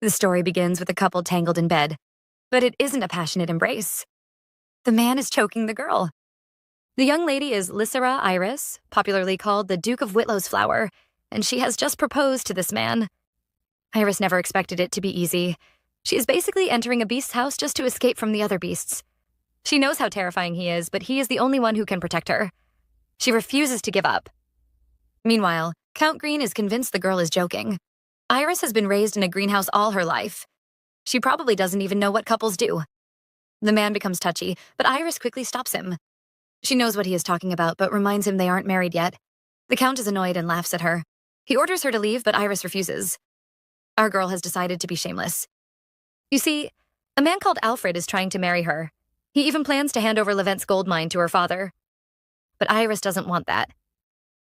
The story begins with a couple tangled in bed, but it isn't a passionate embrace. The man is choking the girl. The young lady is Lysera Iris, popularly called the Duke of Whitlow's flower, and she has just proposed to this man. Iris never expected it to be easy. She is basically entering a beast's house just to escape from the other beasts. She knows how terrifying he is, but he is the only one who can protect her. She refuses to give up. Meanwhile, Count Green is convinced the girl is joking. Iris has been raised in a greenhouse all her life. She probably doesn't even know what couples do. The man becomes touchy, but Iris quickly stops him. She knows what he is talking about, but reminds him they aren't married yet. The Count is annoyed and laughs at her. He orders her to leave, but Iris refuses. Our girl has decided to be shameless. You see, a man called Alfred is trying to marry her. He even plans to hand over Levent's gold mine to her father. But Iris doesn't want that.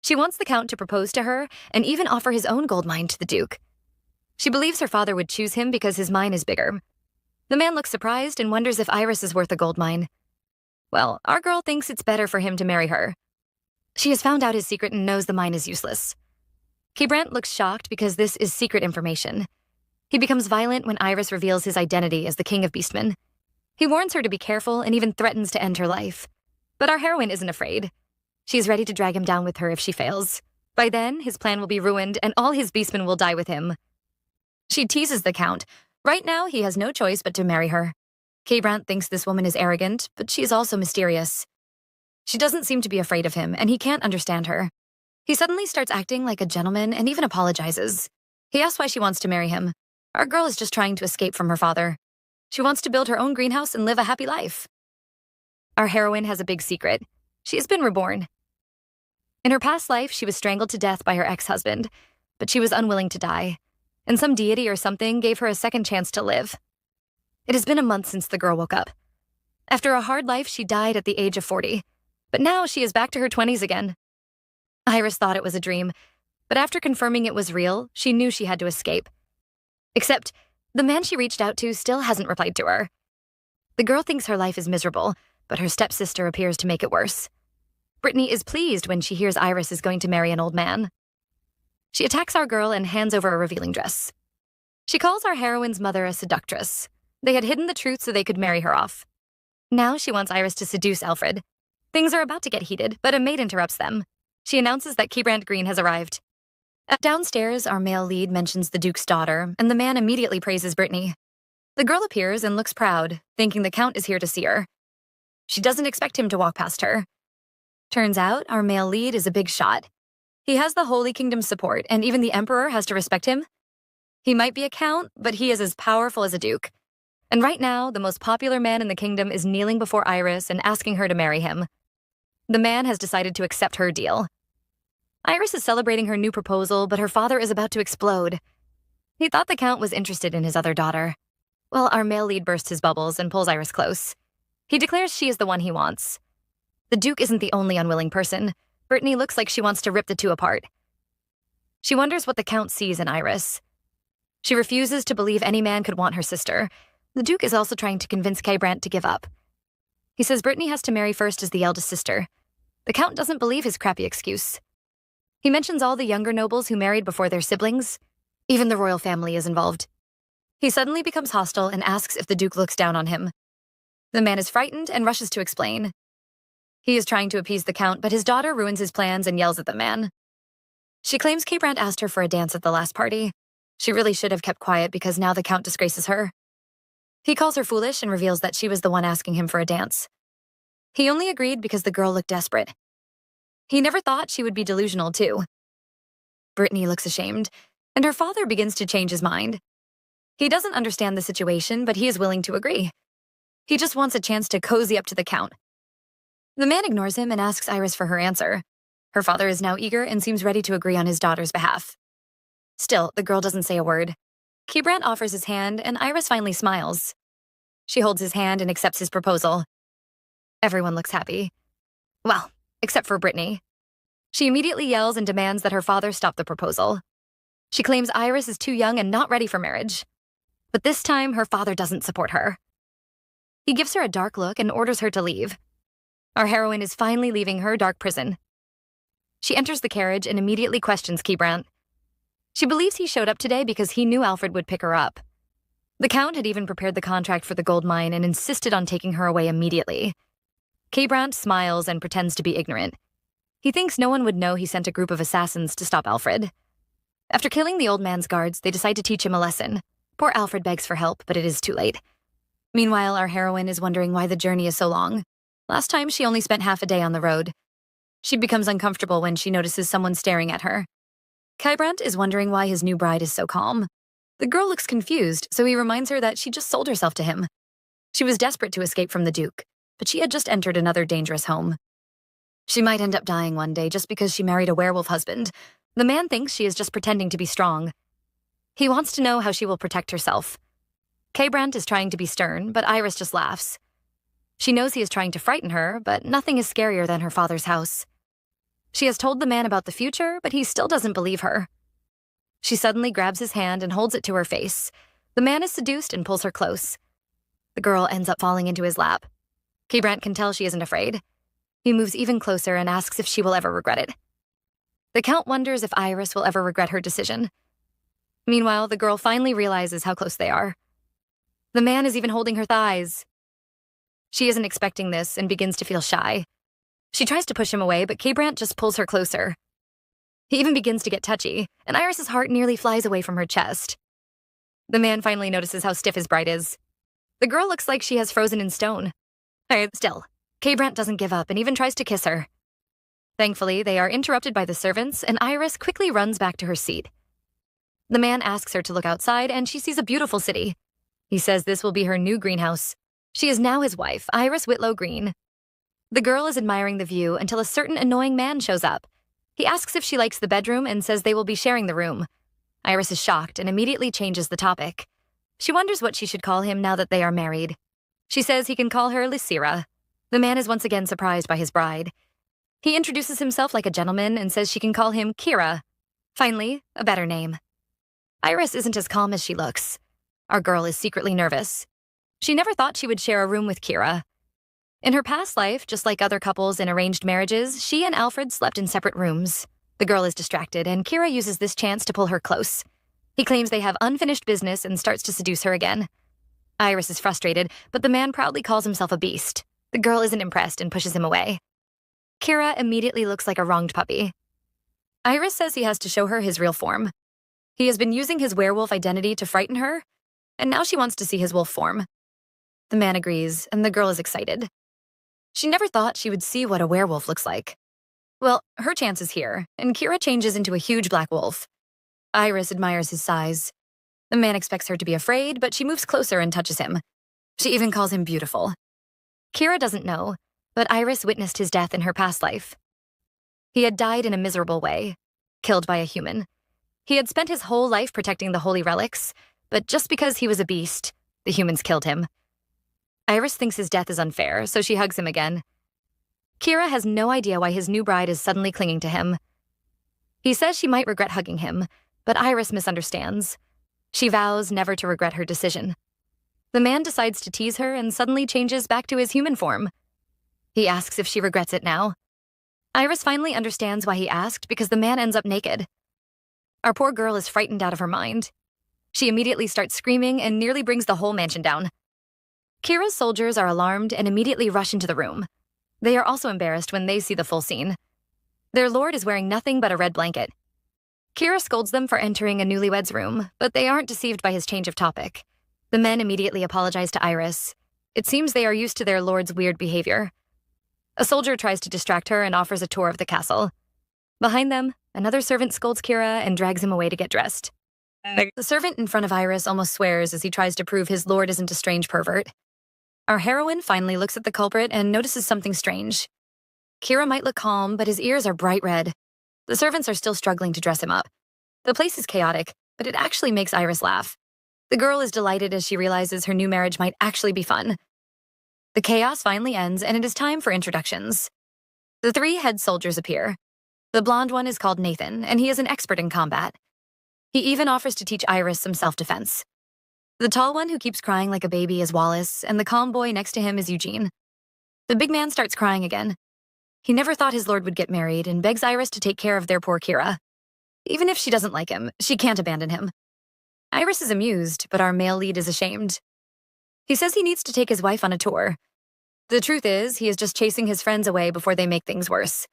She wants the Count to propose to her and even offer his own gold mine to the Duke. She believes her father would choose him because his mine is bigger. The man looks surprised and wonders if Iris is worth a gold mine. Well, our girl thinks it's better for him to marry her. She has found out his secret and knows the mine is useless. Brent looks shocked because this is secret information. He becomes violent when Iris reveals his identity as the King of Beastmen. He warns her to be careful and even threatens to end her life. But our heroine isn't afraid. She is ready to drag him down with her if she fails. By then, his plan will be ruined and all his beastmen will die with him. She teases the Count. Right now, he has no choice but to marry her. Brant thinks this woman is arrogant, but she is also mysterious. She doesn't seem to be afraid of him, and he can't understand her. He suddenly starts acting like a gentleman and even apologizes. He asks why she wants to marry him. Our girl is just trying to escape from her father. She wants to build her own greenhouse and live a happy life. Our heroine has a big secret. She has been reborn. In her past life, she was strangled to death by her ex-husband, but she was unwilling to die, and some deity or something gave her a second chance to live. It has been a month since the girl woke up. After a hard life, she died at the age of 40, but now she is back to her 20s again. Iris thought it was a dream, but after confirming it was real, she knew she had to escape. Except, the man she reached out to still hasn't replied to her. The girl thinks her life is miserable, but her stepsister appears to make it worse. Brittany is pleased when she hears Iris is going to marry an old man. She attacks our girl and hands over a revealing dress. She calls our heroine's mother a seductress. They had hidden the truth so they could marry her off. Now she wants Iris to seduce Alfred. Things are about to get heated, but a maid interrupts them. She announces that Brant Green has arrived. Downstairs, our male lead mentions the Duke's daughter, and the man immediately praises Brittany. The girl appears and looks proud, thinking the Count is here to see her. She doesn't expect him to walk past her. Turns out, our male lead is a big shot. He has the Holy Kingdom's support, and even the Emperor has to respect him. He might be a Count, but he is as powerful as a Duke. And right now, the most popular man in the kingdom is kneeling before Iris and asking her to marry him. The man has decided to accept her deal. Iris is celebrating her new proposal, but her father is about to explode. He thought the Count was interested in his other daughter. Well, our male lead bursts his bubbles and pulls Iris close. He declares she is the one he wants. The Duke isn't the only unwilling person. Brittany looks like she wants to rip the two apart. She wonders what the Count sees in Iris. She refuses to believe any man could want her sister. The Duke is also trying to convince Brant to give up. He says Brittany has to marry first as the eldest sister. The Count doesn't believe his crappy excuse. He mentions all the younger nobles who married before their siblings. Even the royal family is involved. He suddenly becomes hostile and asks if the Duke looks down on him. The man is frightened and rushes to explain. He is trying to appease the Count, but his daughter ruins his plans and yells at the man. She claims Brant asked her for a dance at the last party. She really should have kept quiet because now the Count disgraces her. He calls her foolish and reveals that she was the one asking him for a dance. He only agreed because the girl looked desperate. He never thought she would be delusional, too. Brittany looks ashamed, and her father begins to change his mind. He doesn't understand the situation, but he is willing to agree. He just wants a chance to cozy up to the Count. The man ignores him and asks Iris for her answer. Her father is now eager and seems ready to agree on his daughter's behalf. Still, the girl doesn't say a word. Brant offers his hand, and Iris finally smiles. She holds his hand and accepts his proposal. Everyone looks happy. Well, except for Brittany. She immediately yells and demands that her father stop the proposal. She claims Iris is too young and not ready for marriage. But this time, her father doesn't support her. He gives her a dark look and orders her to leave. Our heroine is finally leaving her dark prison. She enters the carriage and immediately questions Brant. She believes he showed up today because he knew Alfred would pick her up. The Count had even prepared the contract for the gold mine and insisted on taking her away immediately. K-Brandt smiles and pretends to be ignorant. He thinks no one would know he sent a group of assassins to stop Alfred. After killing the old man's guards, they decide to teach him a lesson. Poor Alfred begs for help, but it is too late. Meanwhile, our heroine is wondering why the journey is so long. Last time, she only spent half a day on the road. She becomes uncomfortable when she notices someone staring at her. K-Brandt is wondering why his new bride is so calm. The girl looks confused, so he reminds her that she just sold herself to him. She was desperate to escape from the Duke, but she had just entered another dangerous home. She might end up dying one day just because she married a werewolf husband. The man thinks she is just pretending to be strong. He wants to know how she will protect herself. K-Brandt is trying to be stern, but Iris just laughs. She knows he is trying to frighten her, but nothing is scarier than her father's house. She has told the man about the future, but he still doesn't believe her. She suddenly grabs his hand and holds it to her face. The man is seduced and pulls her close. The girl ends up falling into his lap. K-Brandt can tell she isn't afraid. He moves even closer and asks if she will ever regret it. The Count wonders if Iris will ever regret her decision. Meanwhile, the girl finally realizes how close they are. The man is even holding her thighs. She isn't expecting this and begins to feel shy. She tries to push him away, but K-Brandt just pulls her closer. He even begins to get touchy, and Iris's heart nearly flies away from her chest. The man finally notices how stiff his bride is. The girl looks like she has frozen in stone. Still, K-Brandt doesn't give up and even tries to kiss her. Thankfully, they are interrupted by the servants, and Iris quickly runs back to her seat. The man asks her to look outside, and she sees a beautiful city. He says this will be her new greenhouse. She is now his wife, Iris Whitlow Green. The girl is admiring the view until a certain annoying man shows up. He asks if she likes the bedroom and says they will be sharing the room. Iris is shocked and immediately changes the topic. She wonders what she should call him now that they are married. She says he can call her Lysira. The man is once again surprised by his bride. He introduces himself like a gentleman and says she can call him Kira. Finally, a better name. Iris isn't as calm as she looks. Our girl is secretly nervous. She never thought she would share a room with Kira. In her past life, just like other couples in arranged marriages, she and Alfred slept in separate rooms. The girl is distracted, and Kira uses this chance to pull her close. He claims they have unfinished business and starts to seduce her again. Iris is frustrated, but the man proudly calls himself a beast. The girl isn't impressed and pushes him away. Kira immediately looks like a wronged puppy. Iris says he has to show her his real form. He has been using his werewolf identity to frighten her, and now she wants to see his wolf form. The man agrees, and the girl is excited. She never thought she would see what a werewolf looks like. Well, her chance is here, and Kira changes into a huge black wolf. Iris admires his size. The man expects her to be afraid, but she moves closer and touches him. She even calls him beautiful. Kira doesn't know, but Iris witnessed his death in her past life. He had died in a miserable way, killed by a human. He had spent his whole life protecting the holy relics, but just because he was a beast, the humans killed him. Iris thinks his death is unfair, so she hugs him again. Kira has no idea why his new bride is suddenly clinging to him. He says she might regret hugging him, but Iris misunderstands. She vows never to regret her decision. The man decides to tease her and suddenly changes back to his human form. He asks if she regrets it now. Iris finally understands why he asked because the man ends up naked. Our poor girl is frightened out of her mind. She immediately starts screaming and nearly brings the whole mansion down. Kira's soldiers are alarmed and immediately rush into the room. They are also embarrassed when they see the full scene. Their lord is wearing nothing but a red blanket. Kira scolds them for entering a newlywed's room, but they aren't deceived by his change of topic. The men immediately apologize to Iris. It seems they are used to their lord's weird behavior. A soldier tries to distract her and offers a tour of the castle. Behind them, another servant scolds Kira and drags him away to get dressed. The servant in front of Iris almost swears as he tries to prove his lord isn't a strange pervert. Our heroine finally looks at the culprit and notices something strange. Kira might look calm, but his ears are bright red. The servants are still struggling to dress him up. The place is chaotic, but it actually makes Iris laugh. The girl is delighted as she realizes her new marriage might actually be fun. The chaos finally ends, and it is time for introductions. The three head soldiers appear. The blonde one is called Nathan, and he is an expert in combat. He even offers to teach Iris some self-defense. The tall one who keeps crying like a baby is Wallace, and the calm boy next to him is Eugene. The big man starts crying again. He never thought his lord would get married and begs Iris to take care of their poor Kira. Even if she doesn't like him, she can't abandon him. Iris is amused, but our male lead is ashamed. He says he needs to take his wife on a tour. The truth is, he is just chasing his friends away before they make things worse.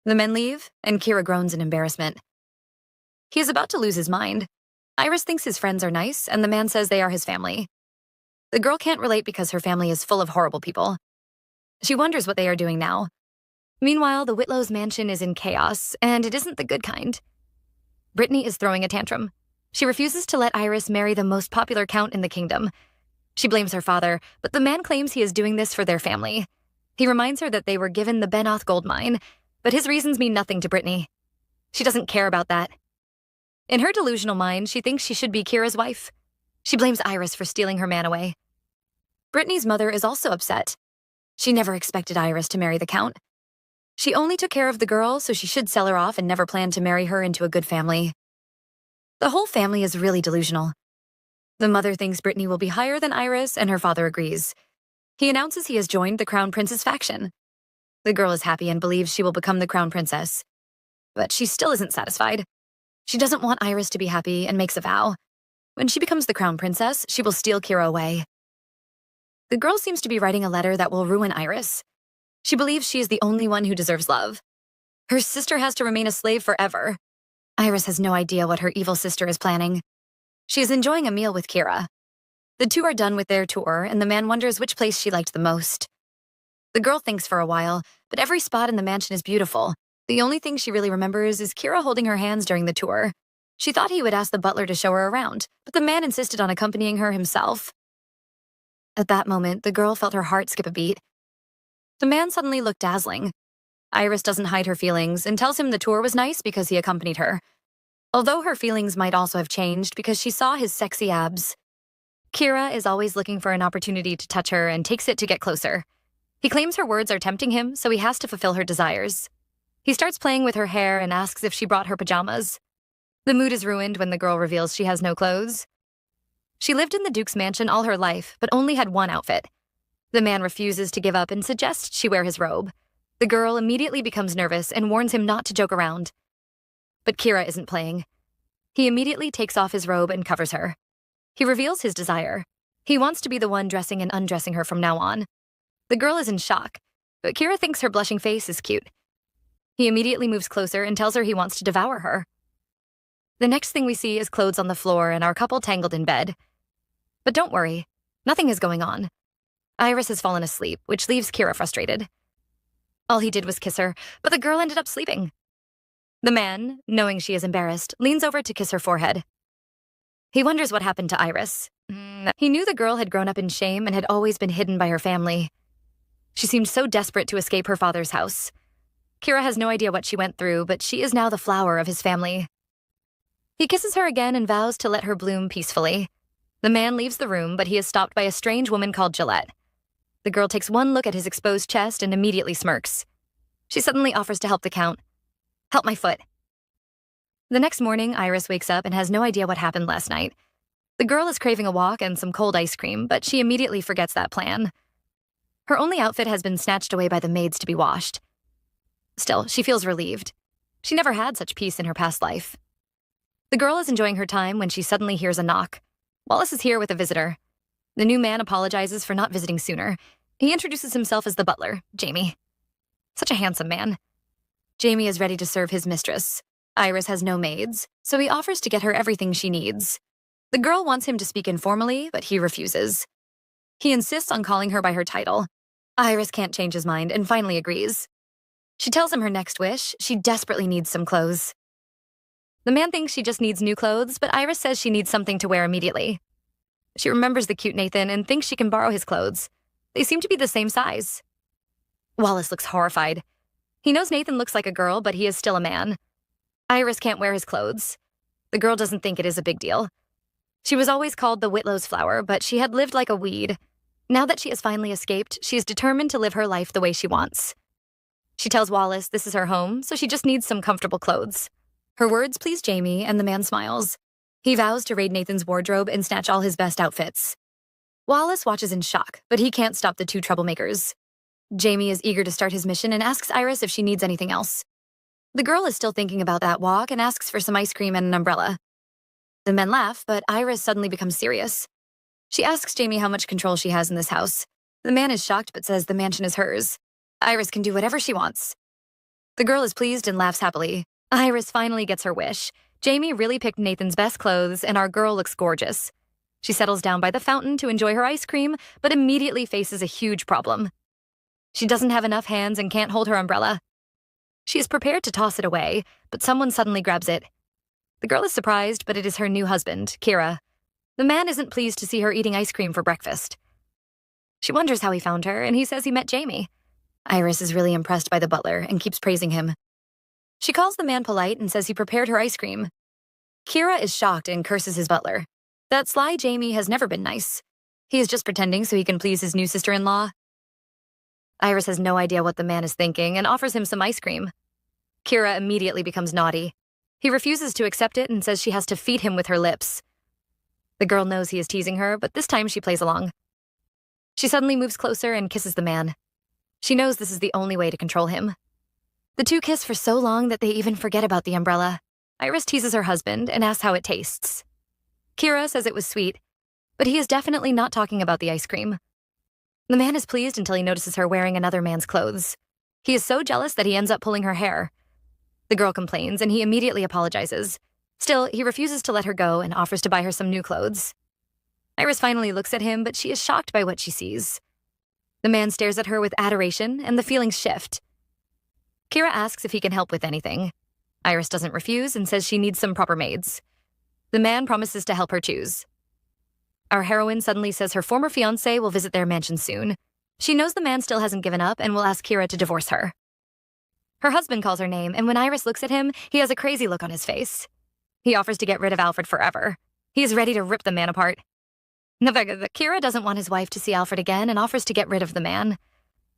The men leave, and Kira groans in embarrassment. He is about to lose his mind. Iris thinks his friends are nice, and the man says they are his family. The girl can't relate because her family is full of horrible people. She wonders what they are doing now. Meanwhile, the Whitlows' mansion is in chaos, and it isn't the good kind. Brittany is throwing a tantrum. She refuses to let Iris marry the most popular count in the kingdom. She blames her father, but the man claims he is doing this for their family. He reminds her that they were given the Benoth gold mine, but his reasons mean nothing to Brittany. She doesn't care about that. In her delusional mind, she thinks she should be Kira's wife. She blames Iris for stealing her man away. Brittany's mother is also upset. She never expected Iris to marry the count. She only took care of the girl, so she should sell her off and never planned to marry her into a good family. The whole family is really delusional. The mother thinks Brittany will be higher than Iris, and her father agrees. He announces he has joined the Crown Prince's faction. The girl is happy and believes she will become the Crown Princess. But she still isn't satisfied. She doesn't want Iris to be happy and makes a vow. When she becomes the Crown Princess, she will steal Kira away. The girl seems to be writing a letter that will ruin Iris. She believes she is the only one who deserves love. Her sister has to remain a slave forever. Iris has no idea what her evil sister is planning. She is enjoying a meal with Kira. The two are done with their tour, and the man wonders which place she liked the most. The girl thinks for a while, but every spot in the mansion is beautiful. The only thing she really remembers is Kira holding her hands during the tour. She thought he would ask the butler to show her around, but the man insisted on accompanying her himself. At that moment, the girl felt her heart skip a beat. The man suddenly looked dazzling. Iris doesn't hide her feelings and tells him the tour was nice because he accompanied her. Although her feelings might also have changed because she saw his sexy abs. Kira is always looking for an opportunity to touch her and takes it to get closer. He claims her words are tempting him, so he has to fulfill her desires. He starts playing with her hair and asks if she brought her pajamas. The mood is ruined when the girl reveals she has no clothes. She lived in the Duke's mansion all her life, but only had one outfit. The man refuses to give up and suggests she wear his robe. The girl immediately becomes nervous and warns him not to joke around. But Kira isn't playing. He immediately takes off his robe and covers her. He reveals his desire. He wants to be the one dressing and undressing her from now on. The girl is in shock, but Kira thinks her blushing face is cute. He immediately moves closer and tells her he wants to devour her. The next thing we see is clothes on the floor and our couple tangled in bed. But don't worry, nothing is going on. Iris has fallen asleep, which leaves Kira frustrated. All he did was kiss her, but the girl ended up sleeping. The man, knowing she is embarrassed, leans over to kiss her forehead. He wonders what happened to Iris. He knew the girl had grown up in shame and had always been hidden by her family. She seemed so desperate to escape her father's house. Kira has no idea what she went through, but she is now the flower of his family. He kisses her again and vows to let her bloom peacefully. The man leaves the room, but he is stopped by a strange woman called Gillette. The girl takes one look at his exposed chest and immediately smirks. She suddenly offers to help the count. Help my foot. The next morning, Iris wakes up and has no idea what happened last night. The girl is craving a walk and some cold ice cream, but she immediately forgets that plan. Her only outfit has been snatched away by the maids to be washed. Still, she feels relieved. She never had such peace in her past life. The girl is enjoying her time when she suddenly hears a knock. Wallace is here with a visitor. The new man apologizes for not visiting sooner. He introduces himself as the butler, Jamie. Such a handsome man. Jamie is ready to serve his mistress. Iris has no maids, so he offers to get her everything she needs. The girl wants him to speak informally, but he refuses. He insists on calling her by her title. Iris can't change his mind and finally agrees. She tells him her next wish, she desperately needs some clothes. The man thinks she just needs new clothes, but Iris says she needs something to wear immediately. She remembers the cute Nathan and thinks she can borrow his clothes. They seem to be the same size. Wallace looks horrified. He knows Nathan looks like a girl, but he is still a man. Iris can't wear his clothes. The girl doesn't think it is a big deal. She was always called the Whitlow's flower, but she had lived like a weed. Now that she has finally escaped, she is determined to live her life the way she wants. She tells Wallace this is her home, so she just needs some comfortable clothes. Her words please Jamie, and the man smiles. He vows to raid Nathan's wardrobe and snatch all his best outfits. Wallace watches in shock, but he can't stop the two troublemakers. Jamie is eager to start his mission and asks Iris if she needs anything else. The girl is still thinking about that walk and asks for some ice cream and an umbrella. The men laugh, but Iris suddenly becomes serious. She asks Jamie how much control she has in this house. The man is shocked but says the mansion is hers. Iris can do whatever she wants. The girl is pleased and laughs happily. Iris finally gets her wish. Jamie really picked Nathan's best clothes, and our girl looks gorgeous. She settles down by the fountain to enjoy her ice cream, but immediately faces a huge problem. She doesn't have enough hands and can't hold her umbrella. She is prepared to toss it away, but someone suddenly grabs it. The girl is surprised, but it is her new husband, Kira. The man isn't pleased to see her eating ice cream for breakfast. She wonders how he found her, and he says he met Jamie. Iris is really impressed by the butler and keeps praising him. She calls the man polite and says he prepared her ice cream. Kira is shocked and curses his butler. That sly Jamie has never been nice. He is just pretending so he can please his new sister-in-law. Iris has no idea what the man is thinking and offers him some ice cream. Kira immediately becomes naughty. He refuses to accept it and says she has to feed him with her lips. The girl knows he is teasing her, but this time she plays along. She suddenly moves closer and kisses the man. She knows this is the only way to control him. The two kiss for so long that they even forget about the umbrella. Iris teases her husband and asks how it tastes. Kira says it was sweet, but he is definitely not talking about the ice cream. The man is pleased until he notices her wearing another man's clothes. He is so jealous that he ends up pulling her hair. The girl complains, and he immediately apologizes. Still, he refuses to let her go and offers to buy her some new clothes. Iris finally looks at him, but she is shocked by what she sees. The man stares at her with adoration, and the feelings shift. Kira asks if he can help with anything. Iris doesn't refuse and says she needs some proper maids. The man promises to help her choose. Our heroine suddenly says her former fiancé will visit their mansion soon. She knows the man still hasn't given up and will ask Kira to divorce her. Her husband calls her name, and when Iris looks at him, he has a crazy look on his face. He offers to get rid of Alfred forever. He is ready to rip the man apart. Kira doesn't want his wife to see Alfred again and offers to get rid of the man.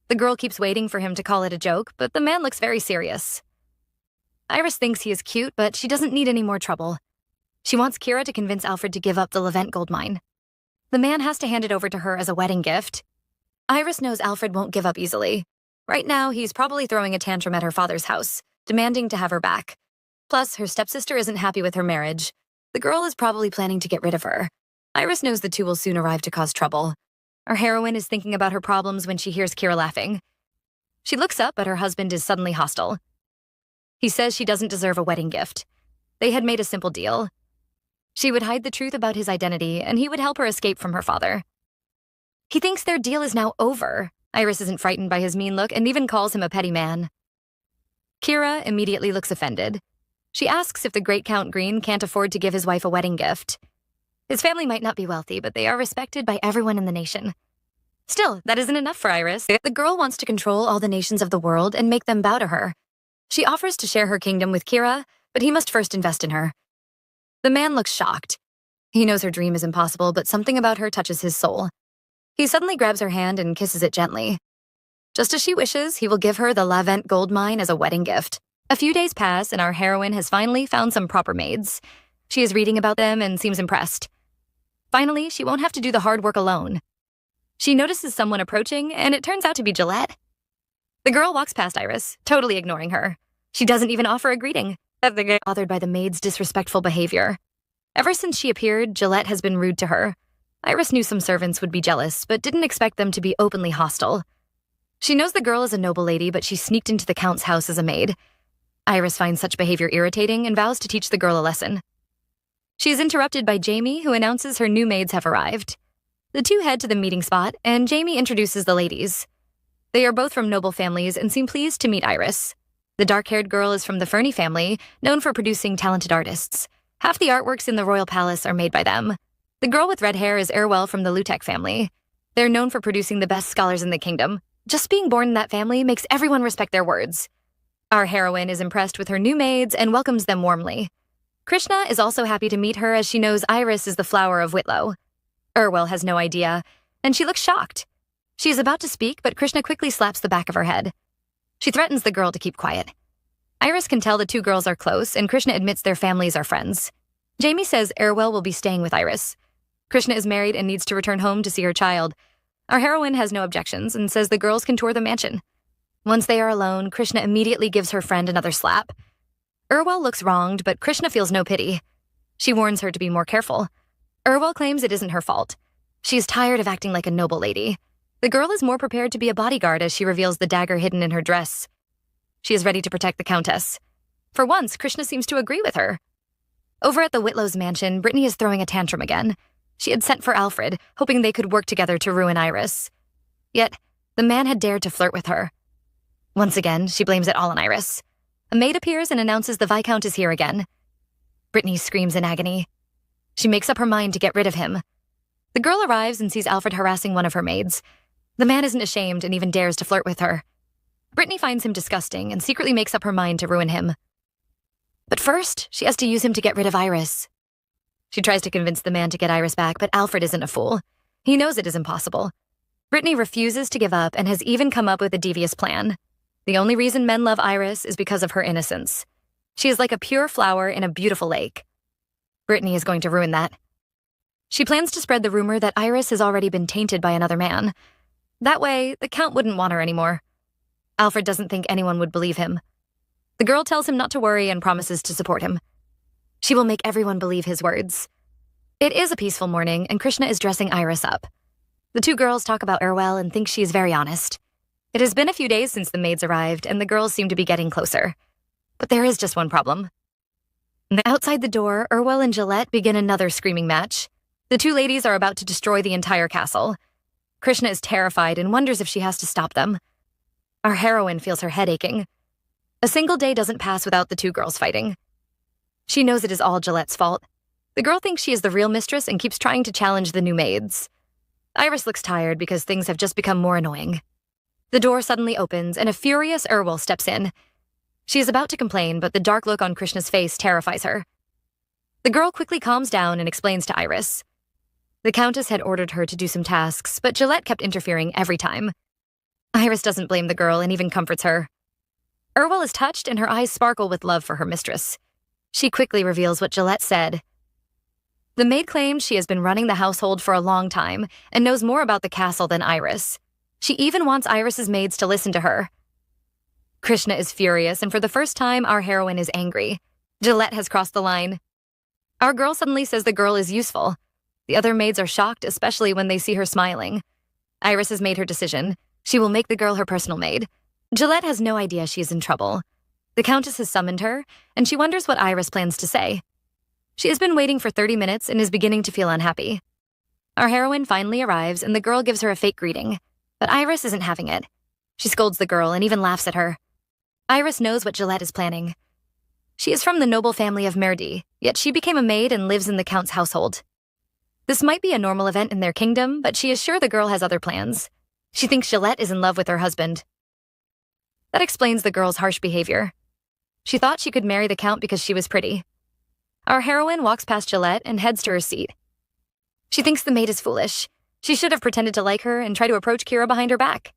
The girl keeps waiting for him to call it a joke, but the man looks very serious. Iris thinks he is cute, but she doesn't need any more trouble. She wants Kira to convince Alfred to give up the Levant gold mine. The man has to hand it over to her as a wedding gift. Iris knows Alfred won't give up easily. Right now, he's probably throwing a tantrum at her father's house, demanding to have her back. Plus, her stepsister isn't happy with her marriage. The girl is probably planning to get rid of her. Iris knows the two will soon arrive to cause trouble. Our heroine is thinking about her problems when she hears Kira laughing. She looks up, but her husband is suddenly hostile. He says she doesn't deserve a wedding gift. They had made a simple deal. She would hide the truth about his identity, and he would help her escape from her father. He thinks their deal is now over. Iris isn't frightened by his mean look and even calls him a petty man. Kira immediately looks offended. She asks if the great Count Green can't afford to give his wife a wedding gift. His family might not be wealthy, but they are respected by everyone in the nation. Still, that isn't enough for Iris. The girl wants to control all the nations of the world and make them bow to her. She offers to share her kingdom with Kira, but he must first invest in her. The man looks shocked. He knows her dream is impossible, but something about her touches his soul. He suddenly grabs her hand and kisses it gently. Just as she wishes, he will give her the Lavent gold mine as a wedding gift. A few days pass, and our heroine has finally found some proper maids. She is reading about them and seems impressed. Finally, she won't have to do the hard work alone. She notices someone approaching, and it turns out to be Gillette. The girl walks past Iris, totally ignoring her. She doesn't even offer a greeting, bothered by the maid's disrespectful behavior. Ever since she appeared, Gillette has been rude to her. Iris knew some servants would be jealous, but didn't expect them to be openly hostile. She knows the girl is a noble lady, but she sneaked into the Count's house as a maid. Iris finds such behavior irritating and vows to teach the girl a lesson. She is interrupted by Jamie, who announces her new maids have arrived. The two head to the meeting spot, and Jamie introduces the ladies. They are both from noble families and seem pleased to meet Iris. The dark-haired girl is from the Fernie family, known for producing talented artists. Half the artworks in the royal palace are made by them. The girl with red hair is Erwell from the Lutek family. They're known for producing the best scholars in the kingdom. Just being born in that family makes everyone respect their words. Our heroine is impressed with her new maids and welcomes them warmly. Krishna is also happy to meet her as she knows Iris is the flower of Whitlow. Erwell has no idea, and she looks shocked. She is about to speak, but Krishna quickly slaps the back of her head. She threatens the girl to keep quiet. Iris can tell the two girls are close, and Krishna admits their families are friends. Jamie says Erwell will be staying with Iris. Krishna is married and needs to return home to see her child. Our heroine has no objections and says the girls can tour the mansion. Once they are alone, Krishna immediately gives her friend another slap. Erwell looks wronged, but Krishna feels no pity. She warns her to be more careful. Urwell claims it isn't her fault. She is tired of acting like a noble lady. The girl is more prepared to be a bodyguard as she reveals the dagger hidden in her dress. She is ready to protect the Countess. For once, Krishna seems to agree with her. Over at the Whitlow's mansion, Brittany is throwing a tantrum again. She had sent for Alfred, hoping they could work together to ruin Iris. Yet, the man had dared to flirt with her. Once again, she blames it all on Iris. A maid appears and announces the Viscount is here again. Brittany screams in agony. She makes up her mind to get rid of him. The girl arrives and sees Alfred harassing one of her maids. The man isn't ashamed and even dares to flirt with her. Brittany finds him disgusting and secretly makes up her mind to ruin him. But first, she has to use him to get rid of Iris. She tries to convince the man to get Iris back, but Alfred isn't a fool. He knows it is impossible. Brittany refuses to give up and has even come up with a devious plan. The only reason men love Iris is because of her innocence. She is like a pure flower in a beautiful lake. Brittany is going to ruin that. She plans to spread the rumor that Iris has already been tainted by another man. That way, the Count wouldn't want her anymore. Alfred doesn't think anyone would believe him. The girl tells him not to worry and promises to support him. She will make everyone believe his words. It is a peaceful morning, and Krishna is dressing Iris up. The two girls talk about Urwell and think she is very honest. It has been a few days since the maids arrived, and the girls seem to be getting closer. But there is just one problem. Outside the door, Urwell and Gillette begin another screaming match. The two ladies are about to destroy the entire castle. Krishna is terrified and wonders if she has to stop them. Our heroine feels her head aching. A single day doesn't pass without the two girls fighting. She knows it is all Gillette's fault. The girl thinks she is the real mistress and keeps trying to challenge the new maids. Iris looks tired because things have just become more annoying. The door suddenly opens and a furious Urwell steps in. She is about to complain, but the dark look on Krishna's face terrifies her. The girl quickly calms down and explains to Iris. The Countess had ordered her to do some tasks, but Gillette kept interfering every time. Iris doesn't blame the girl and even comforts her. Urwell is touched and her eyes sparkle with love for her mistress. She quickly reveals what Gillette said. The maid claims she has been running the household for a long time and knows more about the castle than Iris. She even wants Iris's maids to listen to her. Krishna is furious, and for the first time, our heroine is angry. Gillette has crossed the line. Our girl suddenly says the girl is useful. The other maids are shocked, especially when they see her smiling. Iris has made her decision. She will make the girl her personal maid. Gillette has no idea she is in trouble. The Countess has summoned her, and she wonders what Iris plans to say. She has been waiting for 30 minutes and is beginning to feel unhappy. Our heroine finally arrives, and the girl gives her a fake greeting. But Iris isn't having it. She scolds the girl and even laughs at her. Iris knows what Gillette is planning. She is from the noble family of Merdi, yet she became a maid and lives in the Count's household. This might be a normal event in their kingdom, but she is sure the girl has other plans. She thinks Gillette is in love with her husband. That explains the girl's harsh behavior. She thought she could marry the Count because she was pretty. Our heroine walks past Gillette and heads to her seat. She thinks the maid is foolish. She should have pretended to like her and try to approach Kira behind her back.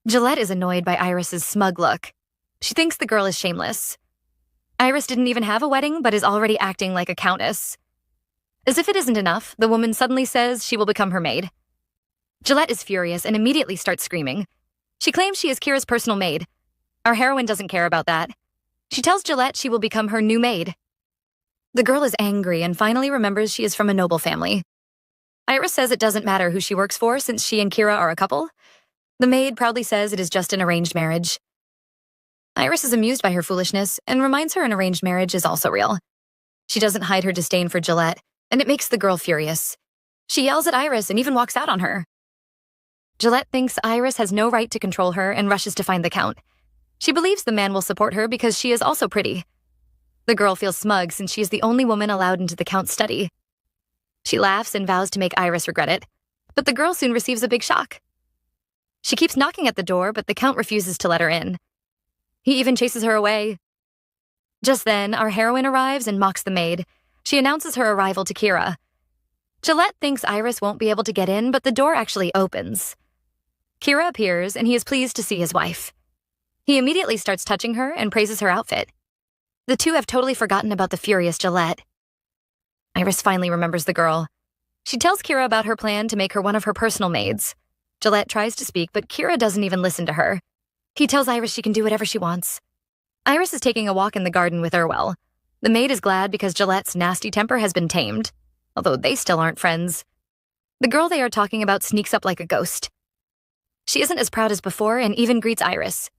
Gillette is annoyed by Iris's smug look. She thinks the girl is shameless. Iris didn't even have a wedding, but is already acting like a countess. As if it isn't enough, the woman suddenly says she will become her maid. Gillette is furious and immediately starts screaming. She claims she is Kira's personal maid. Our heroine doesn't care about that. She tells Gillette she will become her new maid. The girl is angry and finally remembers she is from a noble family. Iris says it doesn't matter who she works for since she and Kira are a couple. The maid proudly says it is just an arranged marriage. Iris is amused by her foolishness and reminds her an arranged marriage is also real. She doesn't hide her disdain for Gillette, and it makes the girl furious. She yells at Iris and even walks out on her. Gillette thinks Iris has no right to control her and rushes to find the Count. She believes the man will support her because she is also pretty. The girl feels smug since she is the only woman allowed into the Count's study. She laughs and vows to make Iris regret it, but the girl soon receives a big shock. She keeps knocking at the door, but the Count refuses to let her in. He even chases her away. Just then, our heroine arrives and mocks the maid. She announces her arrival to Kira. Gillette thinks Iris won't be able to get in, but the door actually opens. Kira appears, and he is pleased to see his wife. He immediately starts touching her and praises her outfit. The two have totally forgotten about the furious Gillette. Iris finally remembers the girl. She tells Kira about her plan to make her one of her personal maids. Gillette tries to speak, but Kira doesn't even listen to her. He tells Iris she can do whatever she wants. Iris is taking a walk in the garden with Urwell. The maid is glad because Gillette's nasty temper has been tamed, although they still aren't friends. The girl they are talking about sneaks up like a ghost. She isn't as proud as before and even greets Iris.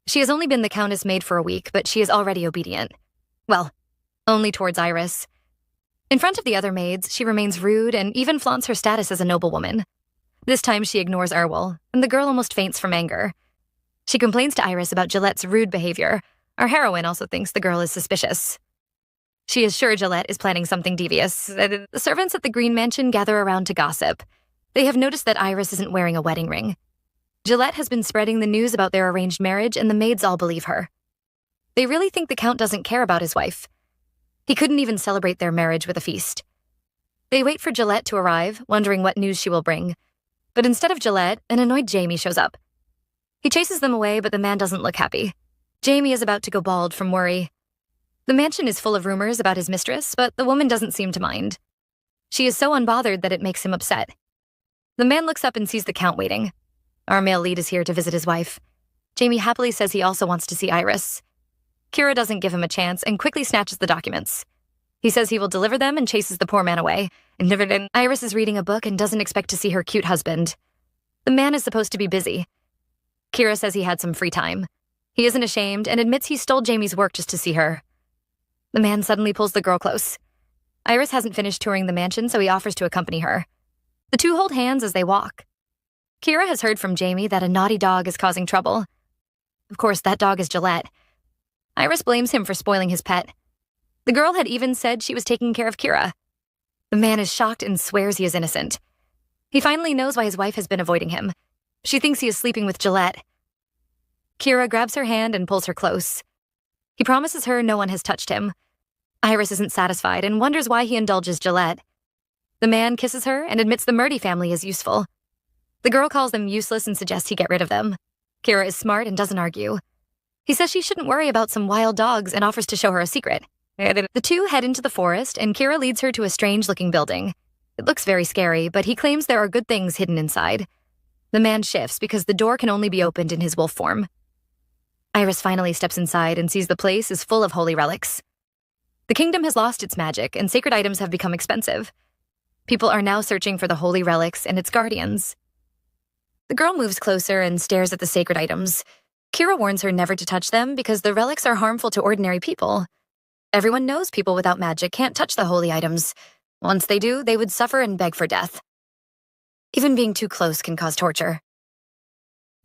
She has only been the Countess maid for a week, but she is already obedient. Well, only towards Iris. In front of the other maids, she remains rude and even flaunts her status as a noblewoman. This time she ignores Erwal, and the girl almost faints from anger. She complains to Iris about Gillette's rude behavior. Our heroine also thinks the girl is suspicious. She is sure Gillette is planning something devious. The servants at the Green Mansion gather around to gossip. They have noticed that Iris isn't wearing a wedding ring. Gillette has been spreading the news about their arranged marriage, and the maids all believe her. They really think the Count doesn't care about his wife. He couldn't even celebrate their marriage with a feast. They wait for Gillette to arrive, wondering what news she will bring. But instead of Gillette, an annoyed Jamie shows up. He chases them away, but the man doesn't look happy. Jamie is about to go bald from worry. The mansion is full of rumors about his mistress, but the woman doesn't seem to mind. She is so unbothered that it makes him upset. The man looks up and sees the Count waiting. Our male lead is here to visit his wife. Jamie happily says he also wants to see Iris. Kira doesn't give him a chance and quickly snatches the documents. He says he will deliver them and chases the poor man away. And Iris is reading a book and doesn't expect to see her cute husband. The man is supposed to be busy. Kira says he had some free time. He isn't ashamed and admits he stole Jamie's work just to see her. The man suddenly pulls the girl close. Iris hasn't finished touring the mansion, so he offers to accompany her. The two hold hands as they walk. Kira has heard from Jamie that a naughty dog is causing trouble. Of course, that dog is Gillette. Iris blames him for spoiling his pet. The girl had even said she was taking care of Kira. The man is shocked and swears he is innocent. He finally knows why his wife has been avoiding him. She thinks he is sleeping with Gillette. Kira grabs her hand and pulls her close. He promises her no one has touched him. Iris isn't satisfied and wonders why he indulges Gillette. The man kisses her and admits the Murdy family is useful. The girl calls them useless and suggests he get rid of them. Kira is smart and doesn't argue. He says she shouldn't worry about some wild dogs and offers to show her a secret. The two head into the forest, and Kira leads her to a strange-looking building. It looks very scary, but he claims there are good things hidden inside. The man shifts because the door can only be opened in his wolf form. Iris finally steps inside and sees the place is full of holy relics. The kingdom has lost its magic, and sacred items have become expensive. People are now searching for the holy relics and its guardians. The girl moves closer and stares at the sacred items. Kira warns her never to touch them because the relics are harmful to ordinary people. Everyone knows people without magic can't touch the holy items. Once they do, they would suffer and beg for death. Even being too close can cause torture.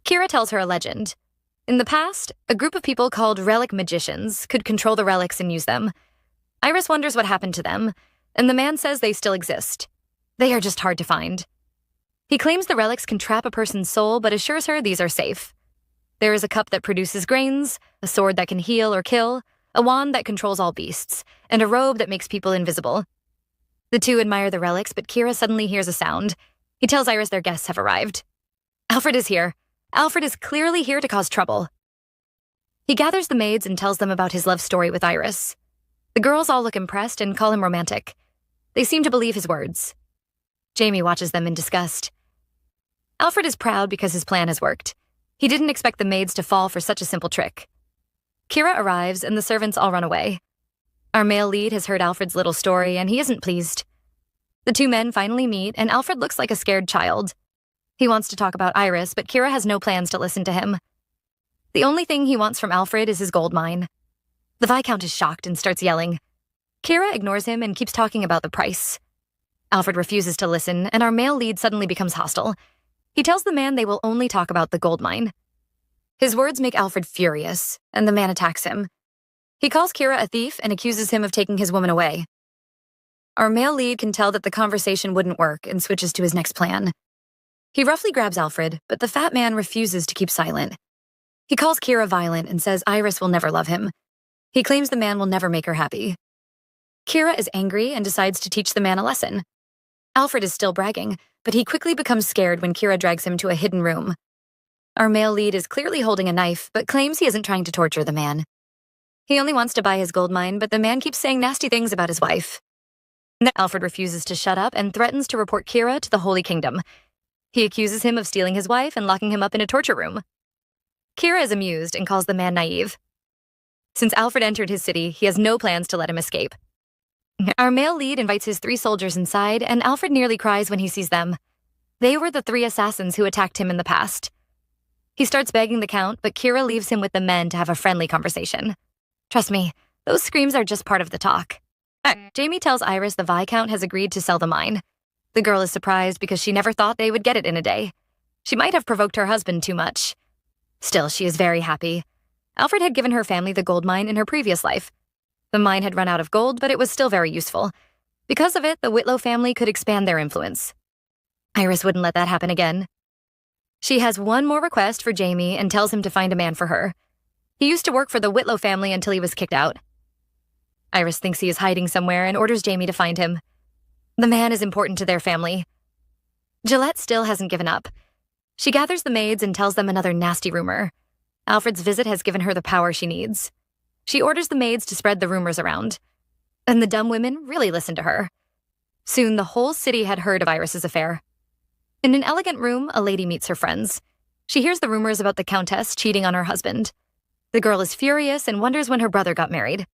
Kira tells her a legend. In the past, a group of people called relic magicians could control the relics and use them. Iris wonders what happened to them, and the man says they still exist. They are just hard to find. He claims the relics can trap a person's soul, but assures her these are safe. There is a cup that produces grains, a sword that can heal or kill, a wand that controls all beasts, and a robe that makes people invisible. The two admire the relics, but Kira suddenly hears a sound. He tells Iris their guests have arrived. Alfred is here. Alfred is clearly here to cause trouble. He gathers the maids and tells them about his love story with Iris. The girls all look impressed and call him romantic. They seem to believe his words. Jamie watches them in disgust. Alfred is proud because his plan has worked. He didn't expect the maids to fall for such a simple trick. Kira arrives and the servants all run away. Our male lead has heard Alfred's little story and he isn't pleased. The two men finally meet and Alfred looks like a scared child. He wants to talk about Iris, but Kira has no plans to listen to him. The only thing he wants from Alfred is his gold mine. The Viscount is shocked and starts yelling. Kira ignores him and keeps talking about the price. Alfred refuses to listen, and our male lead suddenly becomes hostile. He tells the man they will only talk about the gold mine. His words make Alfred furious, and the man attacks him. He calls Kira a thief and accuses him of taking his woman away. Our male lead can tell that the conversation wouldn't work and switches to his next plan. He roughly grabs Alfred, but the fat man refuses to keep silent. He calls Kira violent and says Iris will never love him. He claims the man will never make her happy. Kira is angry and decides to teach the man a lesson. Alfred is still bragging, but he quickly becomes scared when Kira drags him to a hidden room. Our male lead is clearly holding a knife, but claims he isn't trying to torture the man. He only wants to buy his gold mine, but the man keeps saying nasty things about his wife. Alfred refuses to shut up and threatens to report Kira to the Holy Kingdom. He accuses him of stealing his wife and locking him up in a torture room. Kira is amused and calls the man naive. Since Alfred entered his city, he has no plans to let him escape. Our male lead invites his 3 soldiers inside, and Alfred nearly cries when he sees them. They were the 3 assassins who attacked him in the past. He starts begging the Count, but Kira leaves him with the men to have a friendly conversation. Trust me, those screams are just part of the talk. Jamie tells Iris the Viscount has agreed to sell the mine. The girl is surprised because she never thought they would get it in a day. She might have provoked her husband too much. Still, she is very happy. Alfred had given her family the gold mine in her previous life. The mine had run out of gold, but it was still very useful. Because of it, the Whitlow family could expand their influence. Iris wouldn't let that happen again. She has one more request for Jamie and tells him to find a man for her. He used to work for the Whitlow family until he was kicked out. Iris thinks he is hiding somewhere and orders Jamie to find him. The man is important to their family. Gillette still hasn't given up. She gathers the maids and tells them another nasty rumor. Alfred's visit has given her the power she needs. She orders the maids to spread the rumors around. And the dumb women really listen to her. Soon the whole city had heard of Iris's affair. In an elegant room, a lady meets her friends. She hears the rumors about the Countess cheating on her husband. The girl is furious and wonders when her brother got married.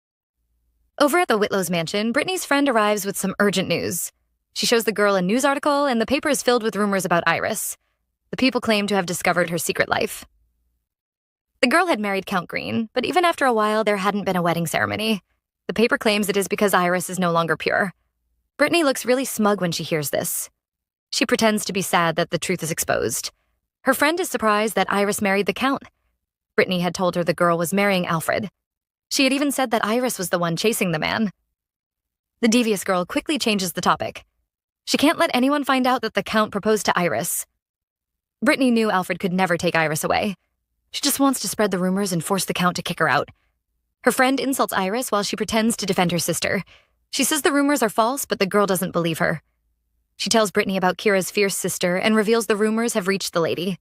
Over at the Whitlow's mansion, Brittany's friend arrives with some urgent news. She shows the girl a news article, and the paper is filled with rumors about Iris. The people claim to have discovered her secret life. The girl had married Count Green, but even after a while, there hadn't been a wedding ceremony. The paper claims it is because Iris is no longer pure. Brittany looks really smug when she hears this. She pretends to be sad that the truth is exposed. Her friend is surprised that Iris married the Count. Brittany had told her the girl was marrying Alfred. She had even said that Iris was the one chasing the man. The devious girl quickly changes the topic. She can't let anyone find out that the Count proposed to Iris. Brittany knew Alfred could never take Iris away. She just wants to spread the rumors and force the Count to kick her out. Her friend insults Iris while she pretends to defend her sister. She says the rumors are false, but the girl doesn't believe her. She tells Brittany about Kira's fierce sister and reveals the rumors have reached the lady.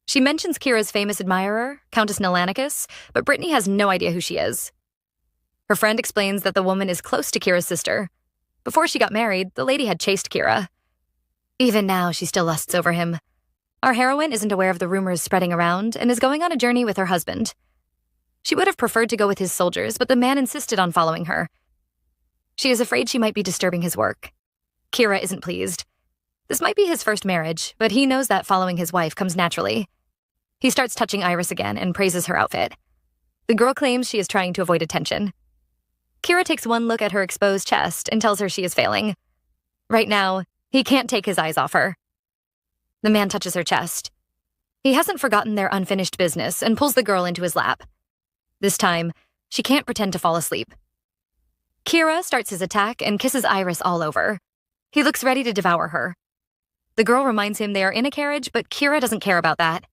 She mentions Kira's famous admirer, Countess Nelanicus, but Brittany has no idea who she is. Her friend explains that the woman is close to Kira's sister. Before she got married, the lady had chased Kira. Even now, she still lusts over him. Our heroine isn't aware of the rumors spreading around and is going on a journey with her husband. She would have preferred to go with his soldiers, but the man insisted on following her. She is afraid she might be disturbing his work. Kira isn't pleased. This might be his first marriage, but he knows that following his wife comes naturally. He starts touching Iris again and praises her outfit. The girl claims she is trying to avoid attention. Kira takes one look at her exposed chest and tells her she is failing. Right now, he can't take his eyes off her. The man touches her chest. He hasn't forgotten their unfinished business and pulls the girl into his lap. This time, she can't pretend to fall asleep. Kira starts his attack and kisses Iris all over. He looks ready to devour her. The girl reminds him they are in a carriage, but Kira doesn't care about that.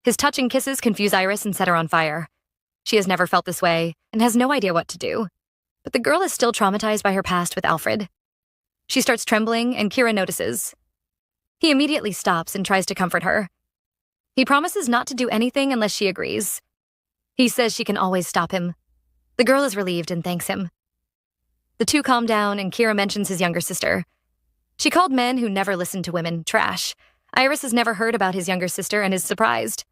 His touching kisses confuse Iris and set her on fire. She has never felt this way and has no idea what to do. But the girl is still traumatized by her past with Alfred. She starts trembling, and Kira notices. He immediately stops and tries to comfort her. He promises not to do anything unless she agrees. He says she can always stop him. The girl is relieved and thanks him. The two calm down, and Kira mentions his younger sister. She called men who never listen to women trash. Iris has never heard about his younger sister and is surprised.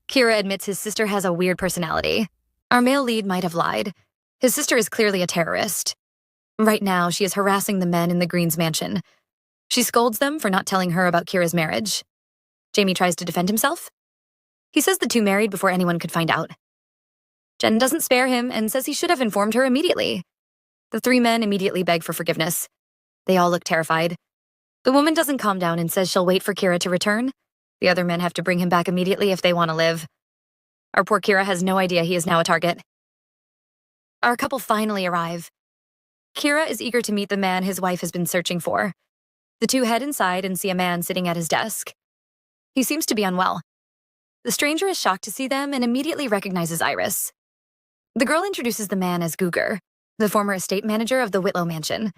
Kira admits his sister has a weird personality. Our male lead might have lied. His sister is clearly a terrorist. Right now, she is harassing the men in the Greens' mansion. She scolds them for not telling her about Kira's marriage. Jamie tries to defend himself. He says the two married before anyone could find out. Jen doesn't spare him and says he should have informed her immediately. The 3 men immediately beg for forgiveness. They all look terrified. The woman doesn't calm down and says she'll wait for Kira to return. The other men have to bring him back immediately if they want to live. Our poor Kira has no idea he is now a target. Our couple finally arrive. Kira is eager to meet the man his wife has been searching for. The two head inside and see a man sitting at his desk. He seems to be unwell. The stranger is shocked to see them and immediately recognizes Iris. The girl introduces the man as Guger, the former estate manager of the Whitlow mansion.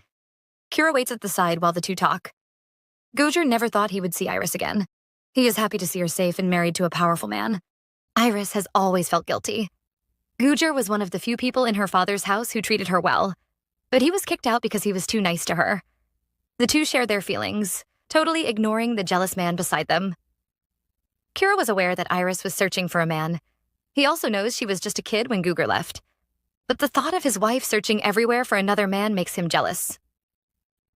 Kira waits at the side while the two talk. Guger never thought he would see Iris again. He is happy to see her safe and married to a powerful man. Iris has always felt guilty. Guger was one of the few people in her father's house who treated her well, but he was kicked out because he was too nice to her. The two share their feelings, totally ignoring the jealous man beside them. Kira was aware that Iris was searching for a man. He also knows she was just a kid when Guger left. But the thought of his wife searching everywhere for another man makes him jealous.